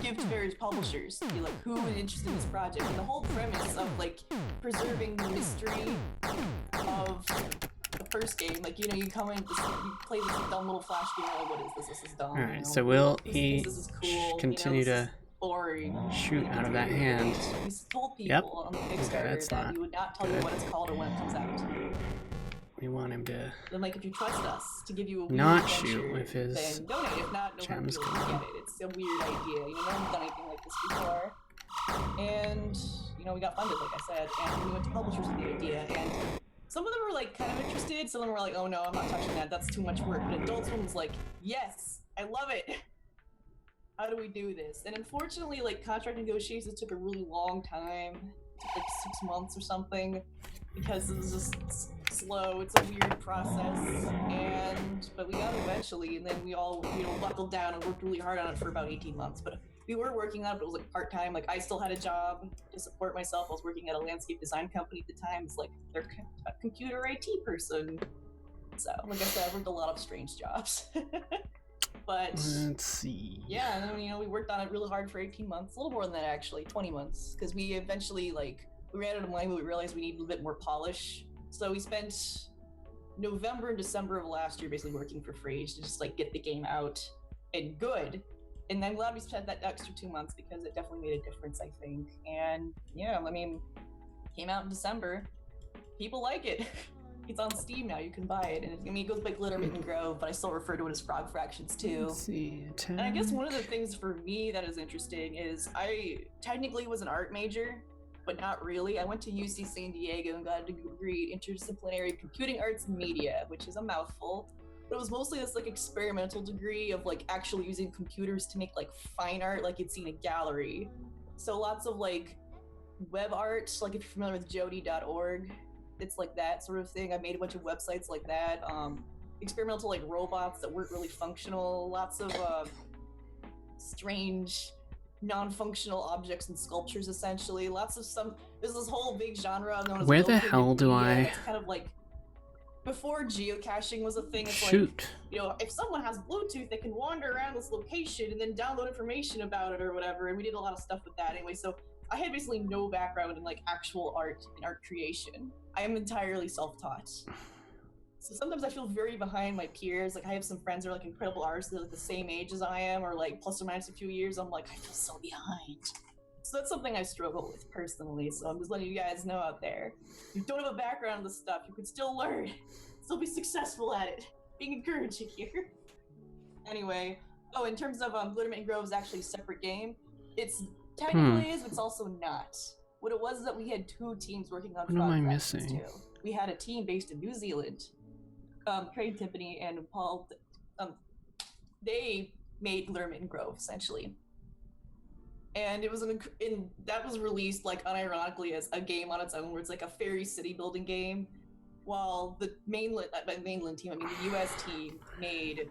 give to various publishers to be like, who is interested in this project? And the whole premise of like preserving the mystery of the first game, like, you know, you come in, you play this dumb little flash game, like, what is this? This is dumb. Alright, you know? so will this he is cool, continue you know, this to is boring. shoot out of that hand? We told people on the Kickstarter that we would not tell you what it's called or when it comes out. We want him to Then, like, if you trust us to give you a weird not adventure, shoot with his then donate. If not, no one gems will coming. get it. It's a weird idea. You know, no one's done anything like this before. And, you know, we got funded, like I said, and we went to publishers with the idea, and some of them were, like, kind of interested. Some of them were like, oh, no, I'm not touching that. That's too much work. But Adults one was like, yes, I love it. How do we do this? And unfortunately, like, contract negotiations took a really long time. It took, like, 6 months or something, because it was just slow. It's a weird process. But we got it eventually, and then we all, you know, buckled down and worked really hard on it for about 18 months. But we were working on it, but it was like part-time. Like, I still had a job to support myself. I was working at a landscape design company at the time. It's like their computer IT person. So, like I said, I worked a lot of strange jobs. But let's see. Yeah, and then, you know, we worked on it really hard for 18 months, a little more than that actually, 20 months, because we eventually, like, we ran out of money, but we realized we needed a little bit more polish. So we spent November and December of last year basically working for free to just like get the game out and good. And I'm glad we spent that extra 2 months because it definitely made a difference, I think. And yeah, I mean, came out in December. People like it. It's on Steam now. You can buy it. And I mean, it goes by Glittermitten Grove, but I still refer to it as Frog Fractions too. Let's see. And I guess one of the things for me that is interesting is I technically was an art major, but not really. I went to UC San Diego and got a degree in interdisciplinary computing arts and media, which is a mouthful. But it was mostly this like experimental degree of like actually using computers to make like fine art like you'd see in a gallery. So lots of like web art, like if you're familiar with jody.org, it's like that sort of thing. I made a bunch of websites like that. Experimental like robots that weren't really functional. Lots of strange non-functional objects and sculptures, essentially. Lots of there's this whole big genre known as where the hell do I it's kind of like before geocaching was a thing. It's shoot? Like, you know, if someone has Bluetooth, they can wander around this location and then download information about it or whatever. And we did a lot of stuff with that anyway. So I had basically no background in like actual art and art creation. I am entirely self-taught. So sometimes I feel very behind my peers. Like I have some friends who are like incredible artists that are like the same age as I am, or like plus or minus a few years. I'm like, I feel so behind. So that's something I struggle with personally. So I'm just letting you guys know out there. If you don't have a background in this stuff, you can still learn. Still be successful at it. Being encouraging here. Anyway, Oh, in terms of Glittermint Grove is actually a separate game. It's technically is, but it's also not. What it was is that we had 2 teams working on What am I Frog Fractions missing? 2. We had a team based in New Zealand. Craig Timpany and Paul, they made Glittermint Grove essentially. And it was that was released like unironically as a game on its own, where it's like a fairy city building game. While the mainland team, I mean the US team, made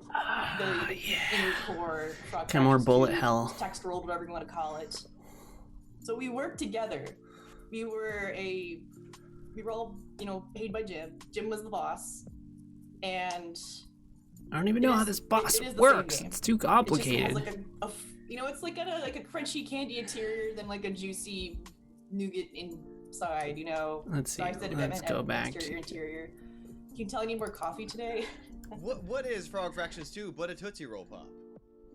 the inner core Frog Kind of more Fractions bullet 2, hell. text world, whatever you want to call it. So we worked together. We were all, paid by Jim. Jim was the boss, and I don't even know how this boss it is the works. same game. It's too It just complicated. has like it's like a crunchy candy interior, then like a juicy nougat inside. Let's see. So I said it Let's meant go back. Interior. Can you tell I need more coffee today? What is Frog Fractions 2 but a Tootsie Roll Pop?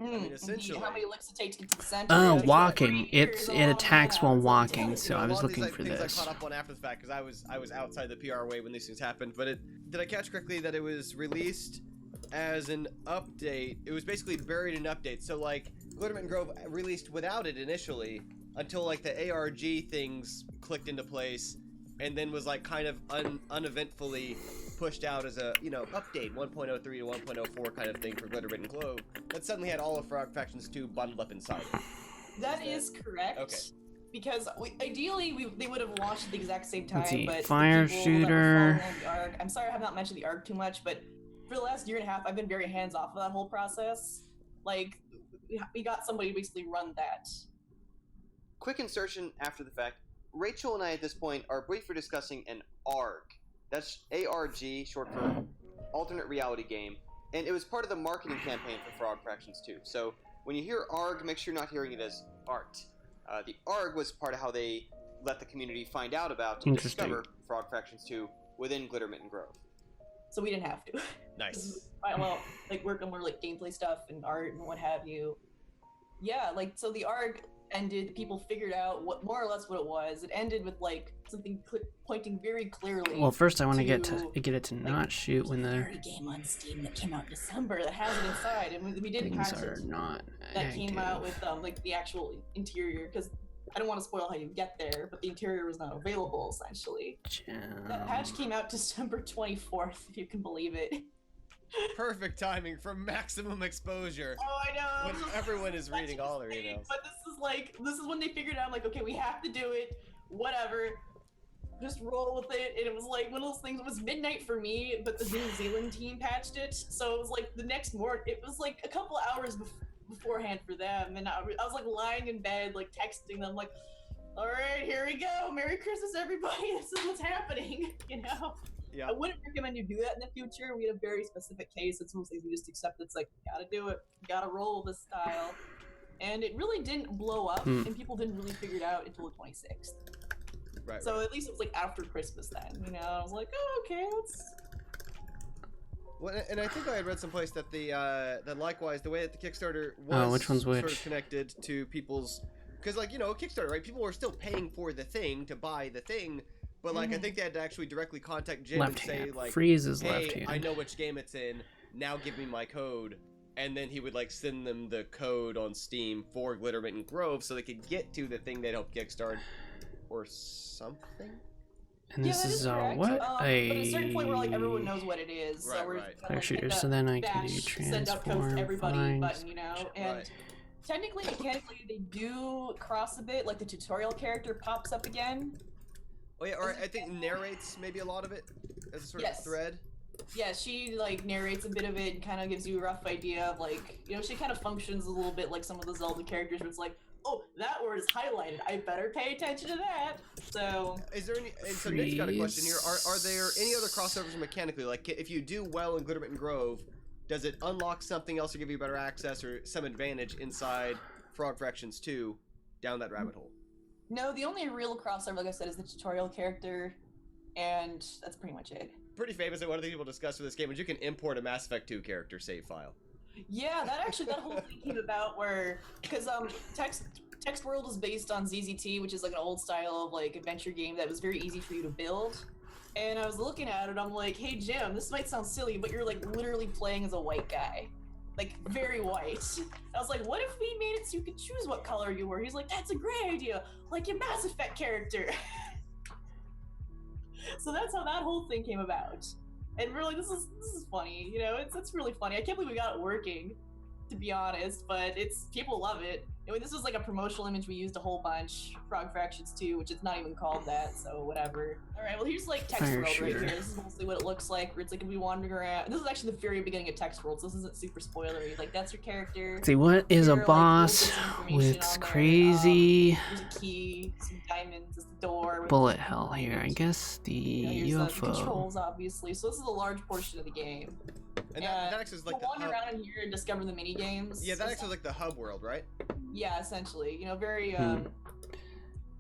I mean, essentially. How many licks it takes to get to the center? Walking. It attacks while walking, so I A was lot of these, looking for things this. I caught up on after the fact because I was outside the PR way when these things happened. But did I catch correctly that it was released as an update? It was basically buried in updates. So like Glittermint Grove released without it initially until like the ARG things clicked into place, and then was like kind of uneventfully pushed out as a update 1.03 to 1.04 kind of thing for Glittermint Grove that suddenly had all of Frog Fractions 2 bundled up inside. That is correct. Okay. Because ideally they would have launched at the exact same time. Let's see, But fire the people shooter. that were following the ARG, I'm sorry I have not mentioned the ARG too much, but for the last year and a half I've been very hands off of that whole process. Like we got somebody to basically run that. Quick insertion after the fact. Rachel and I at this point are briefly discussing an ARG. That's ARG, short for Alternate Reality Game, and it was part of the marketing campaign for Frog Fractions 2. So when you hear ARG, make sure you're not hearing it as art. The ARG was part of how they let the community find out about and discover Frog Fractions 2 within Glittermint Grove. So we didn't have to. Nice. Well, like work on more like gameplay stuff and art and what have you. Yeah, like so the ARG ended, people figured out what more or less what it was. It ended with like something pointing very clearly. Well, first I want to get it to not shoot when the game on Steam that came out in December that has it inside, and we did a things are contest not that came active. out with like the actual interior, because I don't want to spoil how you get there, but the interior was not available essentially. That patch came out December 24th, if you can believe it. Perfect timing for maximum exposure. Oh, I know. When everyone is reading all their emails. But this is when they figured out, like, okay, we have to do it. Whatever. Just roll with it. And it was like one of those things. It was midnight for me, but the New Zealand team patched it. So it was like the next morning. It was like a couple hours beforehand for them. And I was like lying in bed, like texting them, like, all right, here we go. Merry Christmas, everybody. This is what's happening, Yeah. I wouldn't recommend you do that in the future. We had a very specific case. It's mostly we just accept it's like, gotta do it. Gotta roll this style. And it really didn't blow up, and people didn't really figure it out until the 26th. Right. So at least it was like after Christmas then, I was like, oh, okay, let's... Well, and I think I had read someplace that that likewise the way that the Kickstarter was which one's sort which? of connected to people's, because like Kickstarter, right? People were still paying for the thing to buy the thing. But like, I think they had to actually directly contact Jim Left and say hand. like, Freeze is hey, left hand. I know which game it's in. Now give me my code. And then he would like send them the code on Steam for Glittermint Grove so they could get to the thing they'd helped kickstart or something. And this that is correct. what But at a certain point where like everyone knows what it is, so we're just Fire like, shooter. hit So the then I can do dash, send out codes transform, to everybody find, button, and technically, mechanically, they do cross a bit. Like the tutorial character pops up again. Oh yeah, or I think narrates maybe a lot of it as a sort of thread. Yeah, she like narrates a bit of it and kind of gives you a rough idea of like, she kind of functions a little bit like some of the Zelda characters where it's like, oh, that word is highlighted. I better pay attention to that. So, is there any? And so Nick's got a question here. Are there any other crossovers mechanically? Like, if you do well in Glittermint Grove, does it unlock something else or give you better access or some advantage inside Frog Fractions 2 down that rabbit hole? No, the only real crossover, like I said, is the tutorial character, and that's pretty much it. Pretty famous that one of the people discussed with this game is you can import a Mass Effect 2 character save file. Yeah, that whole thing came about where, because Text World is based on ZZT, which is like an old style of like adventure game that was very easy for you to build. And I was looking at it, I'm like, hey Jim, this might sound silly, but you're like literally playing as a white guy. like very white. I was like, what if we made it so you could choose what color you were? He's like, that's a great idea, like your Mass Effect character. So that's how that whole thing came about. And we're like, this is funny, you know, it's really funny. I can't believe we got it working, to be honest, but people love it. I mean, this was like a promotional image we used a whole bunch. Frog Fractions 2, which is not even called that, so whatever. All right, well, here's like Text Fire World shooter. right here. This is mostly what it looks like, where it's like if we wandering around. This is actually the very beginning of Text World, so this isn't super spoilery. Like, that's your character. See, what is Here a are, like, boss little bits of information with on there. crazy There's a key, some diamonds, there's the door. with bullet the- hell here? I guess the Here's the UFO. controls, obviously. So this is a large portion of the game. And that acts as like we'll the wander hub. around in here and discover the mini games. Yeah, that acts as like the hub world, right? Yeah, essentially. You know, very Hmm.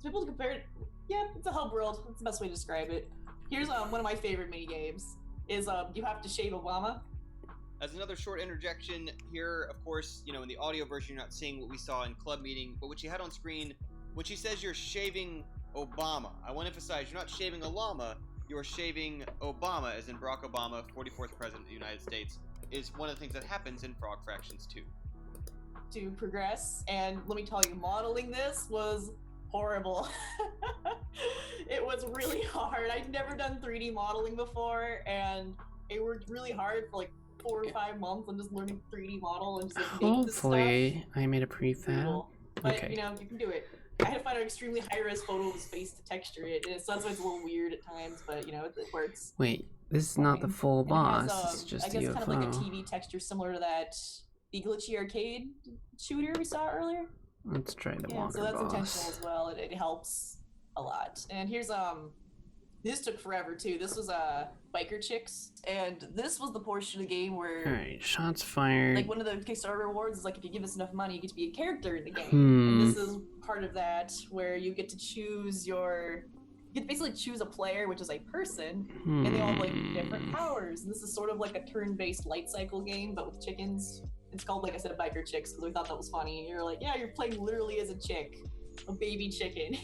people compare it. Yeah, it's a hub world. That's the best way to describe it. Here's one of my favorite mini games. Is you have to shave Obama. As another short interjection here, of course, you know, in the audio version, you're not seeing what we saw in club meeting, but what you had on screen, when she says you're shaving Obama, I want to emphasize you're not shaving a llama, you're shaving Obama, as in Barack Obama, 44th President of the United States, is one of the things that happens in Frog Fractions 2. To progress, and let me tell you, modeling this was horrible. It was really hard. I'd never done 3D modeling before, and it worked really hard for like 4 or 5 months. I'm just learning 3D model and just like, make this stuff. Hopefully, I made a prefab. Brutal. But Okay. you know, you can do it. I had to find an extremely high-res photo of his face to texture it, and so that's why it's a little weird at times. But you know, it works. Wait, this is not the full And it has, boss. It's just I the guess kind of like a UFO. TV texture similar to that tigl3d arcade shooter we saw earlier. Let's try the Yeah, so Walker that's intentional boss. as well. It helps a lot. And here's this took forever too. This was biker chicks, and this was the portion of the game where Alright, shots fired. like one of the Kickstarter rewards is like if you give us enough money, you get to be a character in the game. Hmm. And this is part of that where you get to choose you get to basically choose a player, which is a person, and they all have like different powers. And this is sort of like a turn-based light cycle game, but with chickens. It's called, like I said, biker chicks because we thought that was funny. You're like, yeah, you're playing literally as a chick, a baby chicken,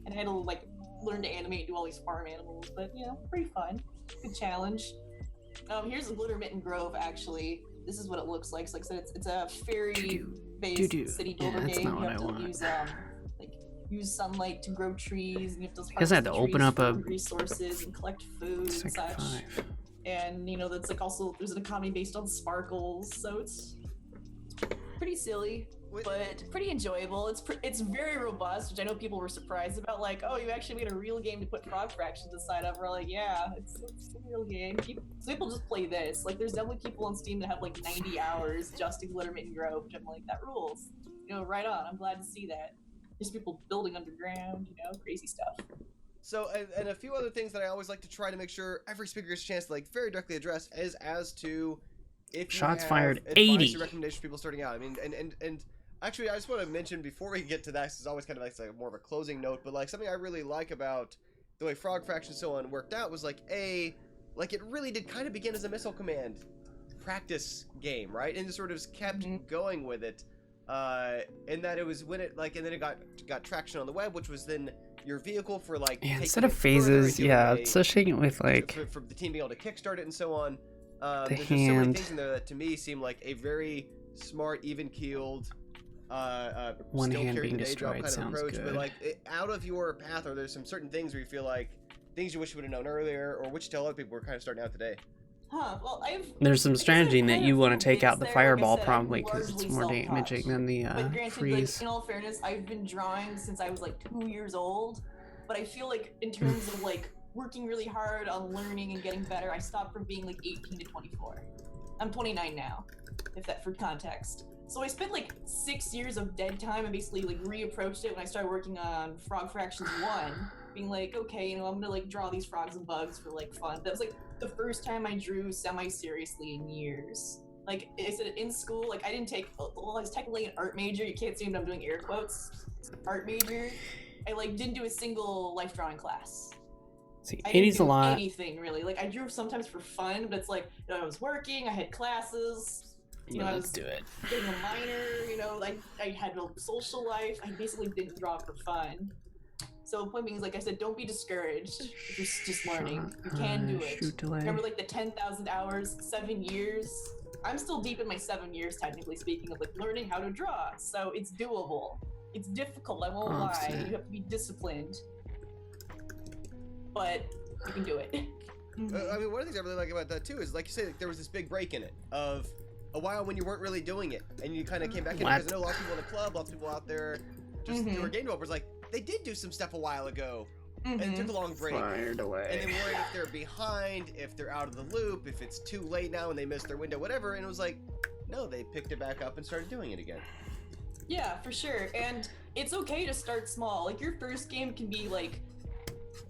and I had to like learn to animate and do all these farm animals. But you know, pretty fun, good challenge. Here's the Glitter Mitten Grove. Actually, this is what it looks like. So like I said, it's a fairy-based Doo-doo. city Yeah, builder that's game. not You what have I to want. use sunlight to grow trees, and you have to I guess I had to harvest open trees up for a resources and collect food and Second such. 5. And you know, that's like also there's an economy based on sparkles, so it's pretty silly but pretty enjoyable. It's very robust, which I know people were surprised about. Like, oh, you actually made a real game to put Frog Fractions inside of. We're like, yeah, it's a real game. So people just play this. Like, there's definitely people on Steam that have like 90 hours just in Glitter Mitten Grove, which I'm like, that rules. You know, right on. I'm glad to see that. There's people building underground, you know, crazy stuff. So, and a few other things that I always like to try to make sure every speaker gets a chance to like very directly address is as to if you Shots have fired, advice 80. or recommendations for people starting out. I mean, and actually, I just want to mention before we get to that, this is always kind of like more of a closing note, but like something I really like about the way Frog Fraction and so on worked out was like it really did kind of begin as a Missile Command practice game, right? And it sort of kept going with it. And that it was when it like, and then it got traction on the web, which was then your vehicle for like Yeah, taking instead of it further phases, and doing yeah, a- associating it with like for the team being able to kickstart it and so on. The There's just so many hand. things in there that to me seem like a very smart, even-keeled, One still hand carrying being the day job destroyed kind of sounds approach. But good. like out of your path, are there some certain things where you feel like things you wish you would have known earlier, or which you tell other people were kind of starting out today? Huh, well, there's some strategy in that you want to take out the Like I fireball said, probably I'm because it's largely more self-taught. damaging than the But granted, freeze. like, in all fairness, I've been drawing since I was like 2 years old. But I feel like in terms of like working really hard on learning and getting better, I stopped from being like 18 to 24. I'm 29 now, if that for context. So I spent like 6 years of dead time and basically like reapproached it when I started working on Frog Fractions 1, being like, okay, you know, I'm gonna like draw these frogs and bugs for like fun. That was like the first time I drew semi-seriously in years. Like I said, in school, like I didn't take, well, I was technically an art major. You can't see what I'm doing air quotes. Art major. I like didn't do a single life drawing class. See, I didn't 80's a do lot. anything really. Like I drew sometimes for fun, but it's like, you know, I was working, I had classes, you know, I Let's was do it. getting a minor, you know, like I had a social life. I basically didn't draw for fun. So the point being is, like I said, don't be discouraged if you're just learning. You can do it. Shoot delay. Remember like the 10,000 hours, 7 years? I'm still deep in my 7 years, technically speaking, of like learning how to draw. So it's doable. It's difficult, I won't Oh, lie. snap. You have to be disciplined. But you can do it. I mean, one of the things I really like about that too is, like you said, there was this big break in it of a while when you weren't really doing it, and you kind of came back in because I know a lot of people in the club, lots of people out there, just who are game developers, like they did do some stuff a while ago, and it took a long break, Fired away. and they worried if they're behind, if they're out of the loop, if it's too late now and they missed their window, whatever. And it was like, no, they picked it back up and started doing it again. Yeah, for sure. And it's okay to start small. Like, your first game can be like,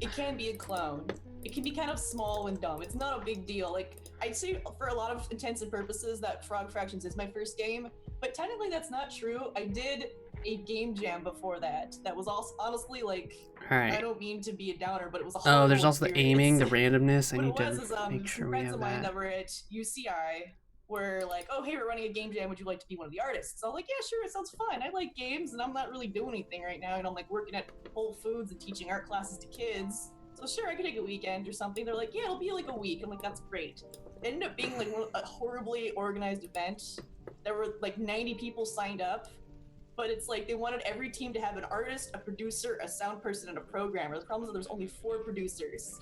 it can be a clone. It can be kind of small and dumb. It's not a big deal. Like, I'd say for a lot of intents and purposes that Frog Fractions is my first game, but technically that's not true. I did a game jam before that. That was also honestly like, Alright. I don't mean to be a downer, but it was a Oh, there's horrible also the experience. aiming, the randomness. I What need it was to is, make sure some we friends have of mine that. that were at UCI were like, oh, hey, we're running a game jam. Would you like to be one of the artists? So I was like, yeah, sure. It sounds fun. I like games, and I'm not really doing anything right now. And I'm like working at Whole Foods and teaching art classes to kids. So sure, I could take a weekend or something. They're like, yeah, it'll be like a week. I'm like, that's great. It ended up being like a horribly organized event. There were like 90 people signed up, but it's like they wanted every team to have an artist, a producer, a sound person, and a programmer. The problem is that there's only 4 producers.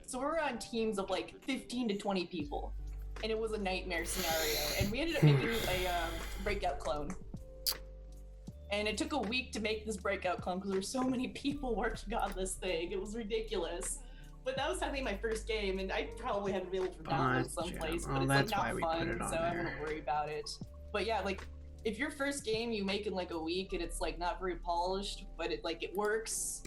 So we were on teams of like 15 to 20 people, and it was a nightmare scenario. And we ended up making a breakout clone. And it took a week to make this breakout clone because there were so many people working on this thing. It was ridiculous. But that was technically my first game, and I probably have it available for download someplace. But it's like not fun, so I wouldn't worry about it. But yeah, like if your first game you make in like a week and it's like not very polished, but it works,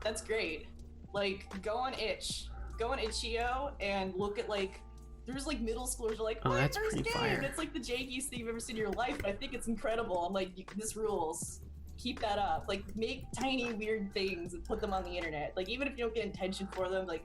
that's great. Like go on itch.io and look at like there's like middle schoolers are like, Oh, my that's first pretty game. fire. It's like the jankiest thing you've ever seen in your life, but I think it's incredible. I'm like, this rules. Keep that up. Like make tiny weird things and put them on the internet. Like even if you don't get attention for them, like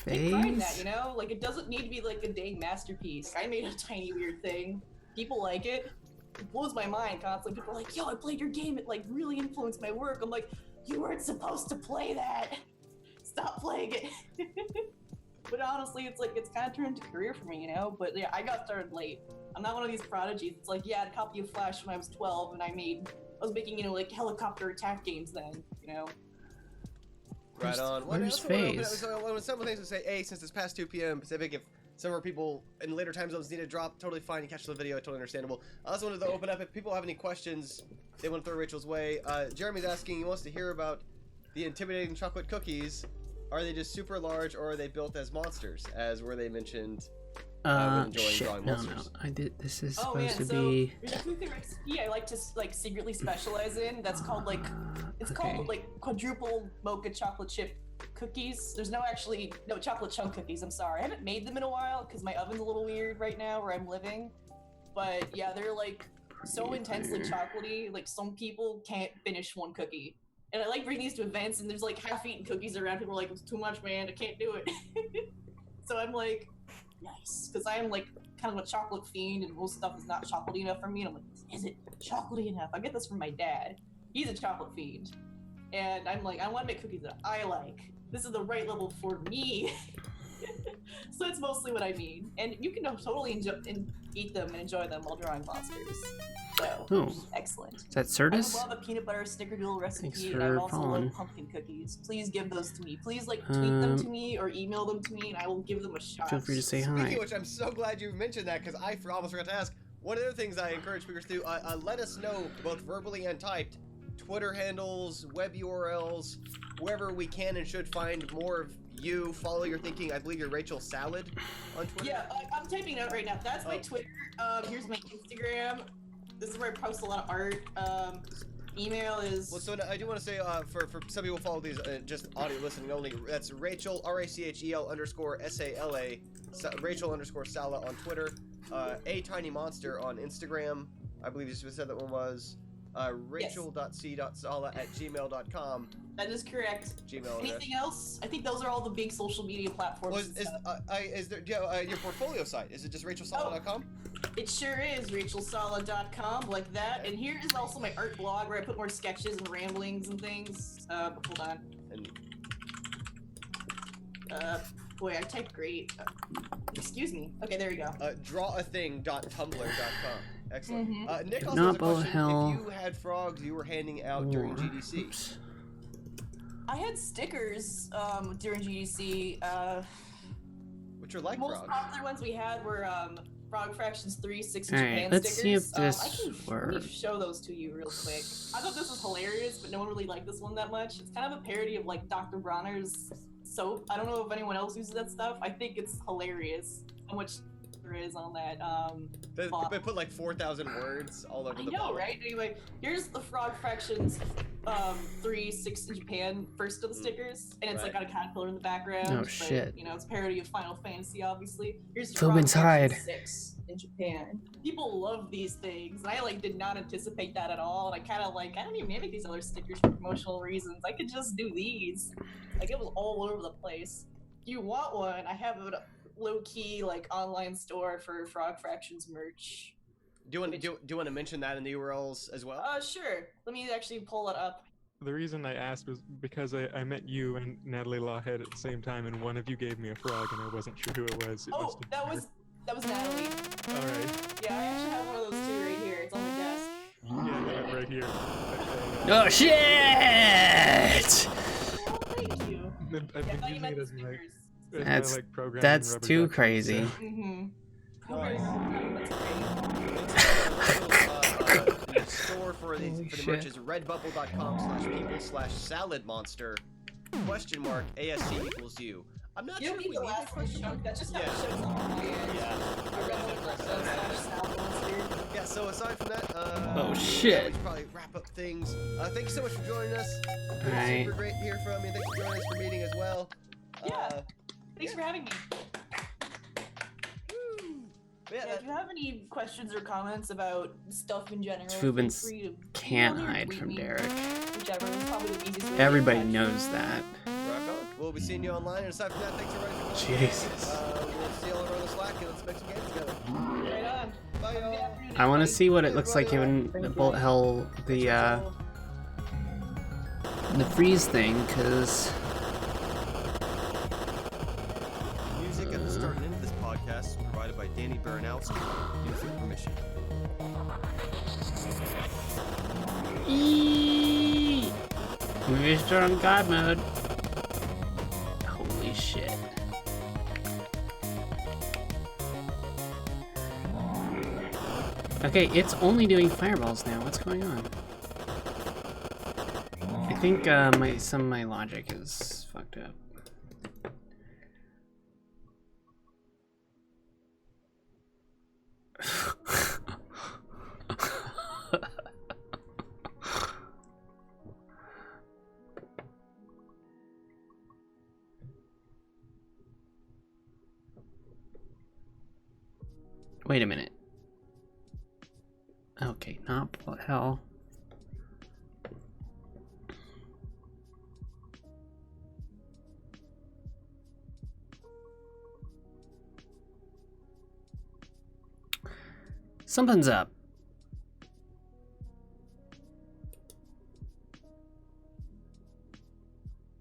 take pride in that, Phase? you know? Like it doesn't need to be like a dang masterpiece. I made a tiny weird thing. People like it. It blows my mind constantly. People are like, yo, I played your game. It like really influenced my work. I'm like, you weren't supposed to play that. Stop playing it. But honestly, it's like, it's kind of turned into a career for me, you know? But yeah, I got started late. I'm not one of these prodigies. It's like, yeah, I had a copy of Flash when I was 12 and I was making, you know, like helicopter attack games then, you know? Right on. Where's Phase? So some things to say, since it's past 2 p.m. Pacific, if some of our people in later time zones need to drop, totally fine. You catch the video, totally understandable. I also wanted to open up, if people have any questions they want to throw Rachel's way. Jeremy's asking, he wants to hear about the intimidating chocolate cookies. Are they just super large, or are they built as monsters, as were they mentioned when enjoying Shit, drawing no, monsters? I did. This is Oh supposed man, to so be. there's a cookie recipe I like to like secretly specialize in. That's called like, it's called like quadruple mocha chocolate chip cookies. There's no chocolate chunk cookies. I'm sorry, I haven't made them in a while because my oven's a little weird right now where I'm living. But yeah, they're like so intensely chocolatey. Like some people can't finish one cookie. And I like bringing these to events, and there's like half-eaten cookies around. People are like, "It's too much, man. I can't do it." So I'm like, nice, because I am like kind of a chocolate fiend, and most stuff is not chocolatey enough for me. And I'm like, is it chocolatey enough? I get this from my dad. He's a chocolate fiend, and I'm like, I want to make cookies that I like. This is the right level for me. So that's mostly what I mean. And you can totally eat them and enjoy them while drawing monsters. So, Oh. excellent. Is that I Certus? love a peanut butter snickerdoodle Thanks recipe, for and I also following. love pumpkin cookies. Please give those to me. Please, like, tweet them to me or email them to me, and I will give them a shot. Feel free to say Speaking hi. of which, I'm so glad you mentioned that, because I almost forgot to ask. One of the things I encourage speakers to do, let us know, both verbally and typed, Twitter handles, web URLs, wherever we can and should find more of you. Follow your thinking. I believe you're Rachel Salad on Twitter. Yeah, I'm typing it out right now. That's my Twitter. Here's my Instagram. This is where I post a lot of art. Email is... Well, so I do want to say, for some people follow these, just audio listening only, that's Rachel, RACHEL_SALA, Rachel _Sala on Twitter, A Tiny Monster on Instagram, I believe you said that one was, rachel.c.sala@gmail.com. That is correct. Gmail. Anything else? I think those are all the big social media platforms. Well, is there your portfolio site? Is it just rachelsala.com? It sure is, rachelsala.com, like that. And here is also my art blog where I put more sketches and ramblings and things. Hold on. Boy, I typed great. Excuse me. Okay, there we go. Drawathing.tumblr.com. Excellent. Nick also has a Not question. hell. If you had frogs you were handing out during GDC. Oops. I had stickers during GDC. Which are like Most frogs. popular ones we had were Frog Fractions 3, 6 Alright, Japan let's see stickers. if this Let me works. show those to you real quick. I thought this was hilarious, but no one really liked this one that much. It's kind of a parody of like Dr. Bronner's soap. I don't know if anyone else uses that stuff. I think it's hilarious how much there is on that. They put like 4,000 words all over I the know, bottle. right? Anyway, here's the Frog Fractions 3, 6 in Japan, first of the stickers, and it's like got a caterpillar in the background. Oh, but, shit. You know, it's a parody of Final Fantasy, obviously. Here's Flew Frog inside. Fractions 6 in Japan. People love these things, and I like did not anticipate that at all. And I kind of like, I don't even make these other stickers for promotional reasons. I could just do these. Like it was all over the place. If you want one, I have a low-key like online store for Frog Fractions merch. Do you want to mention that in the URLs as well? Sure. Let me actually pull it up. The reason I asked was because I met you and Natalie Lawhead at the same time, and one of you gave me a frog, and I wasn't sure who it was. It must have been her. that was Natalie. All right. Yeah, I actually have one of those too right here. It's on my desk. Yeah, that right here. Oh shit! Thank you. I've been using it as my like programming That's rubber too ducky, crazy. so- The store for the merch is redbubble.com/people/saladmonster !ASC equals you. I'm not You sure don't if we need the need last a one question. chunk. That's just how it shows up on my end. Yeah, so aside from that, Oh, shit. we should probably wrap up things. Thank you so much for joining us. Alright. Super great to hear from you. Thanks for joining us for meeting as well. Thanks for having me. If you have any questions or comments about stuff in general, feel Fubens free to can't email me or hide tweet from me. Derek. Whichever is probably the easiest way to Everybody get in touch. knows that. Rock on. We'll be seeing you online. And aside from that, thanks everybody for joining us. Jesus. We'll see you all over the Slack and let's make some games together. Right on. Bye, y'all. I want to see what it looks like in the bullet hell, the freeze thing, because Music at the start and end of this podcast is provided by Danny Baranowski. Use with permission. Maybe it's on God mode. Holy shit. Okay, it's only doing fireballs now. What's going on? I think some of my logic is fucked up. Wait a minute. Okay, not bullet hell. Something's up.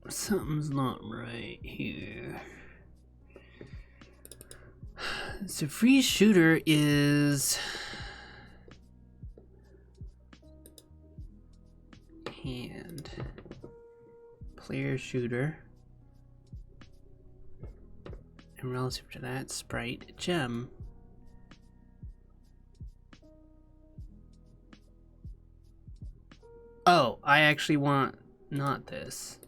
Something's not right here. So free shooter is hand player shooter, and relative to that, sprite gem. Oh, I actually want not this.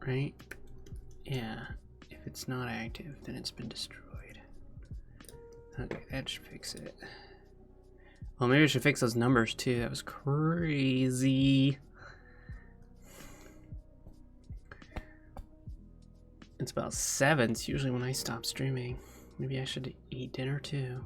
Right? Yeah. If it's not active, then it's been destroyed. Okay, that should fix it. Well, maybe I should fix those numbers too. That was crazy. It's about 7. It's usually when I stop streaming. Maybe I should eat dinner too.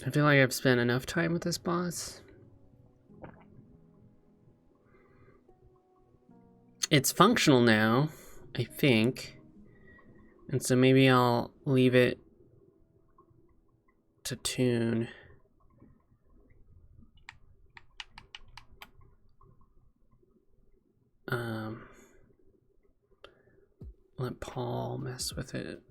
I feel like I've spent enough time with this boss. It's functional now, I think. And so maybe I'll leave it to tune. Let Paul mess with it.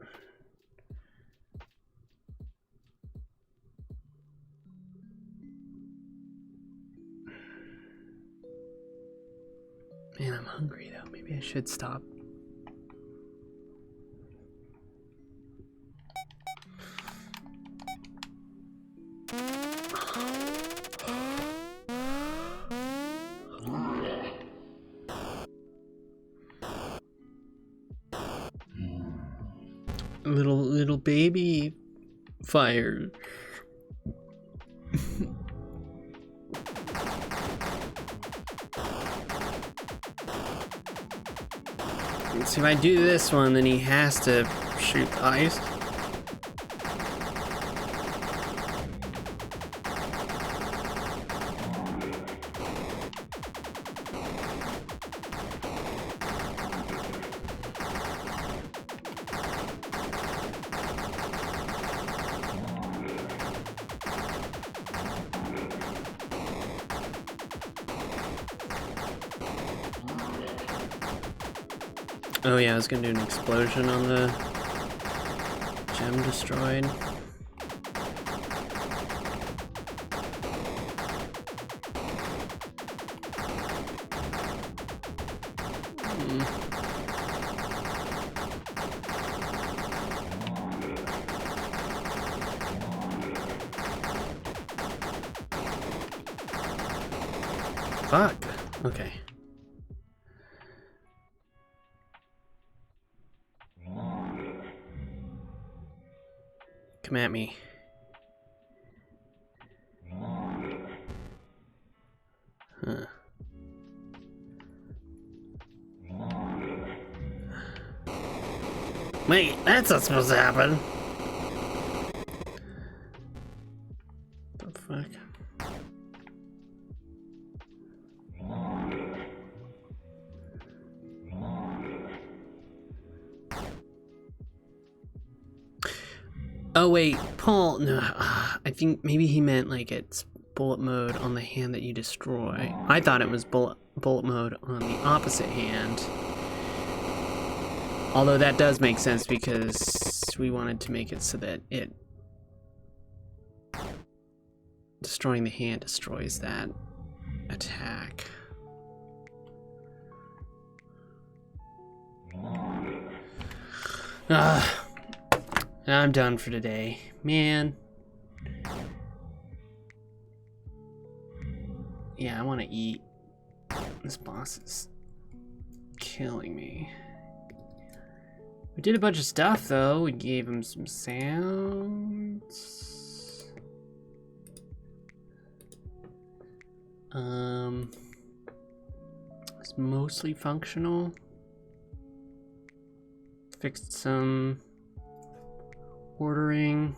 Man, I'm hungry though. Maybe I should stop. Little baby fire. So if I do this one, then he has to shoot the ice. Oh yeah, I was gonna do an explosion on the gem destroyed. Fuck. Okay. Come at me. Huh. Wait, that's not supposed to happen. The fuck? Oh wait, Paul, no, I think maybe he meant like it's bullet mode on the hand that you destroy. I thought it was bullet mode on the opposite hand. Although that does make sense because we wanted to make it so that it destroying the hand destroys that attack. I'm done for today. Man. Yeah, I want to eat. This boss is killing me. We did a bunch of stuff, though. We gave him some sounds. It's mostly functional. Fixed some ordering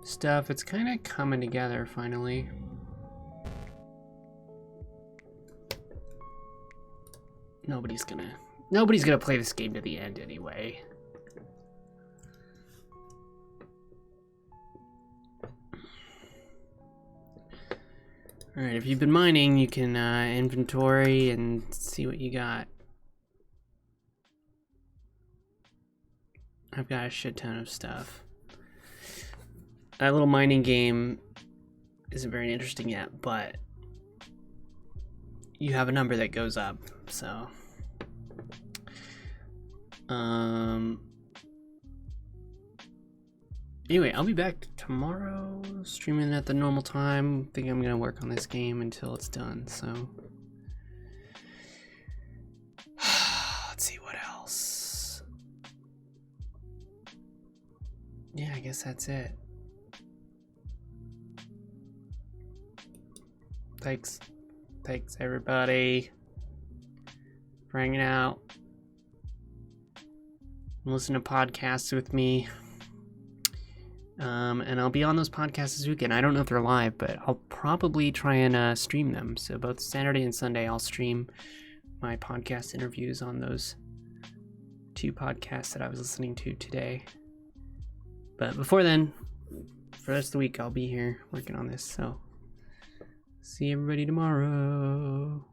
stuff. It's kind of coming together finally. Nobody's gonna play this game to the end anyway. Alright, if you've been mining, you can inventory and see what you got. I've got a shit ton of stuff. That little mining game isn't very interesting yet, but you have a number that goes up, so. Anyway, I'll be back tomorrow, streaming at the normal time. I think I'm gonna work on this game until it's done, so. Let's see what else. Yeah, I guess that's it. Thanks everybody for hanging out. Listen to podcasts with me. And I'll be on those podcasts this weekend. I don't know if they're live, but I'll probably try and stream them. So both Saturday and Sunday, I'll stream my podcast interviews on those 2 podcasts that I was listening to today. But before then, for the rest of the week, I'll be here working on this. So see everybody tomorrow.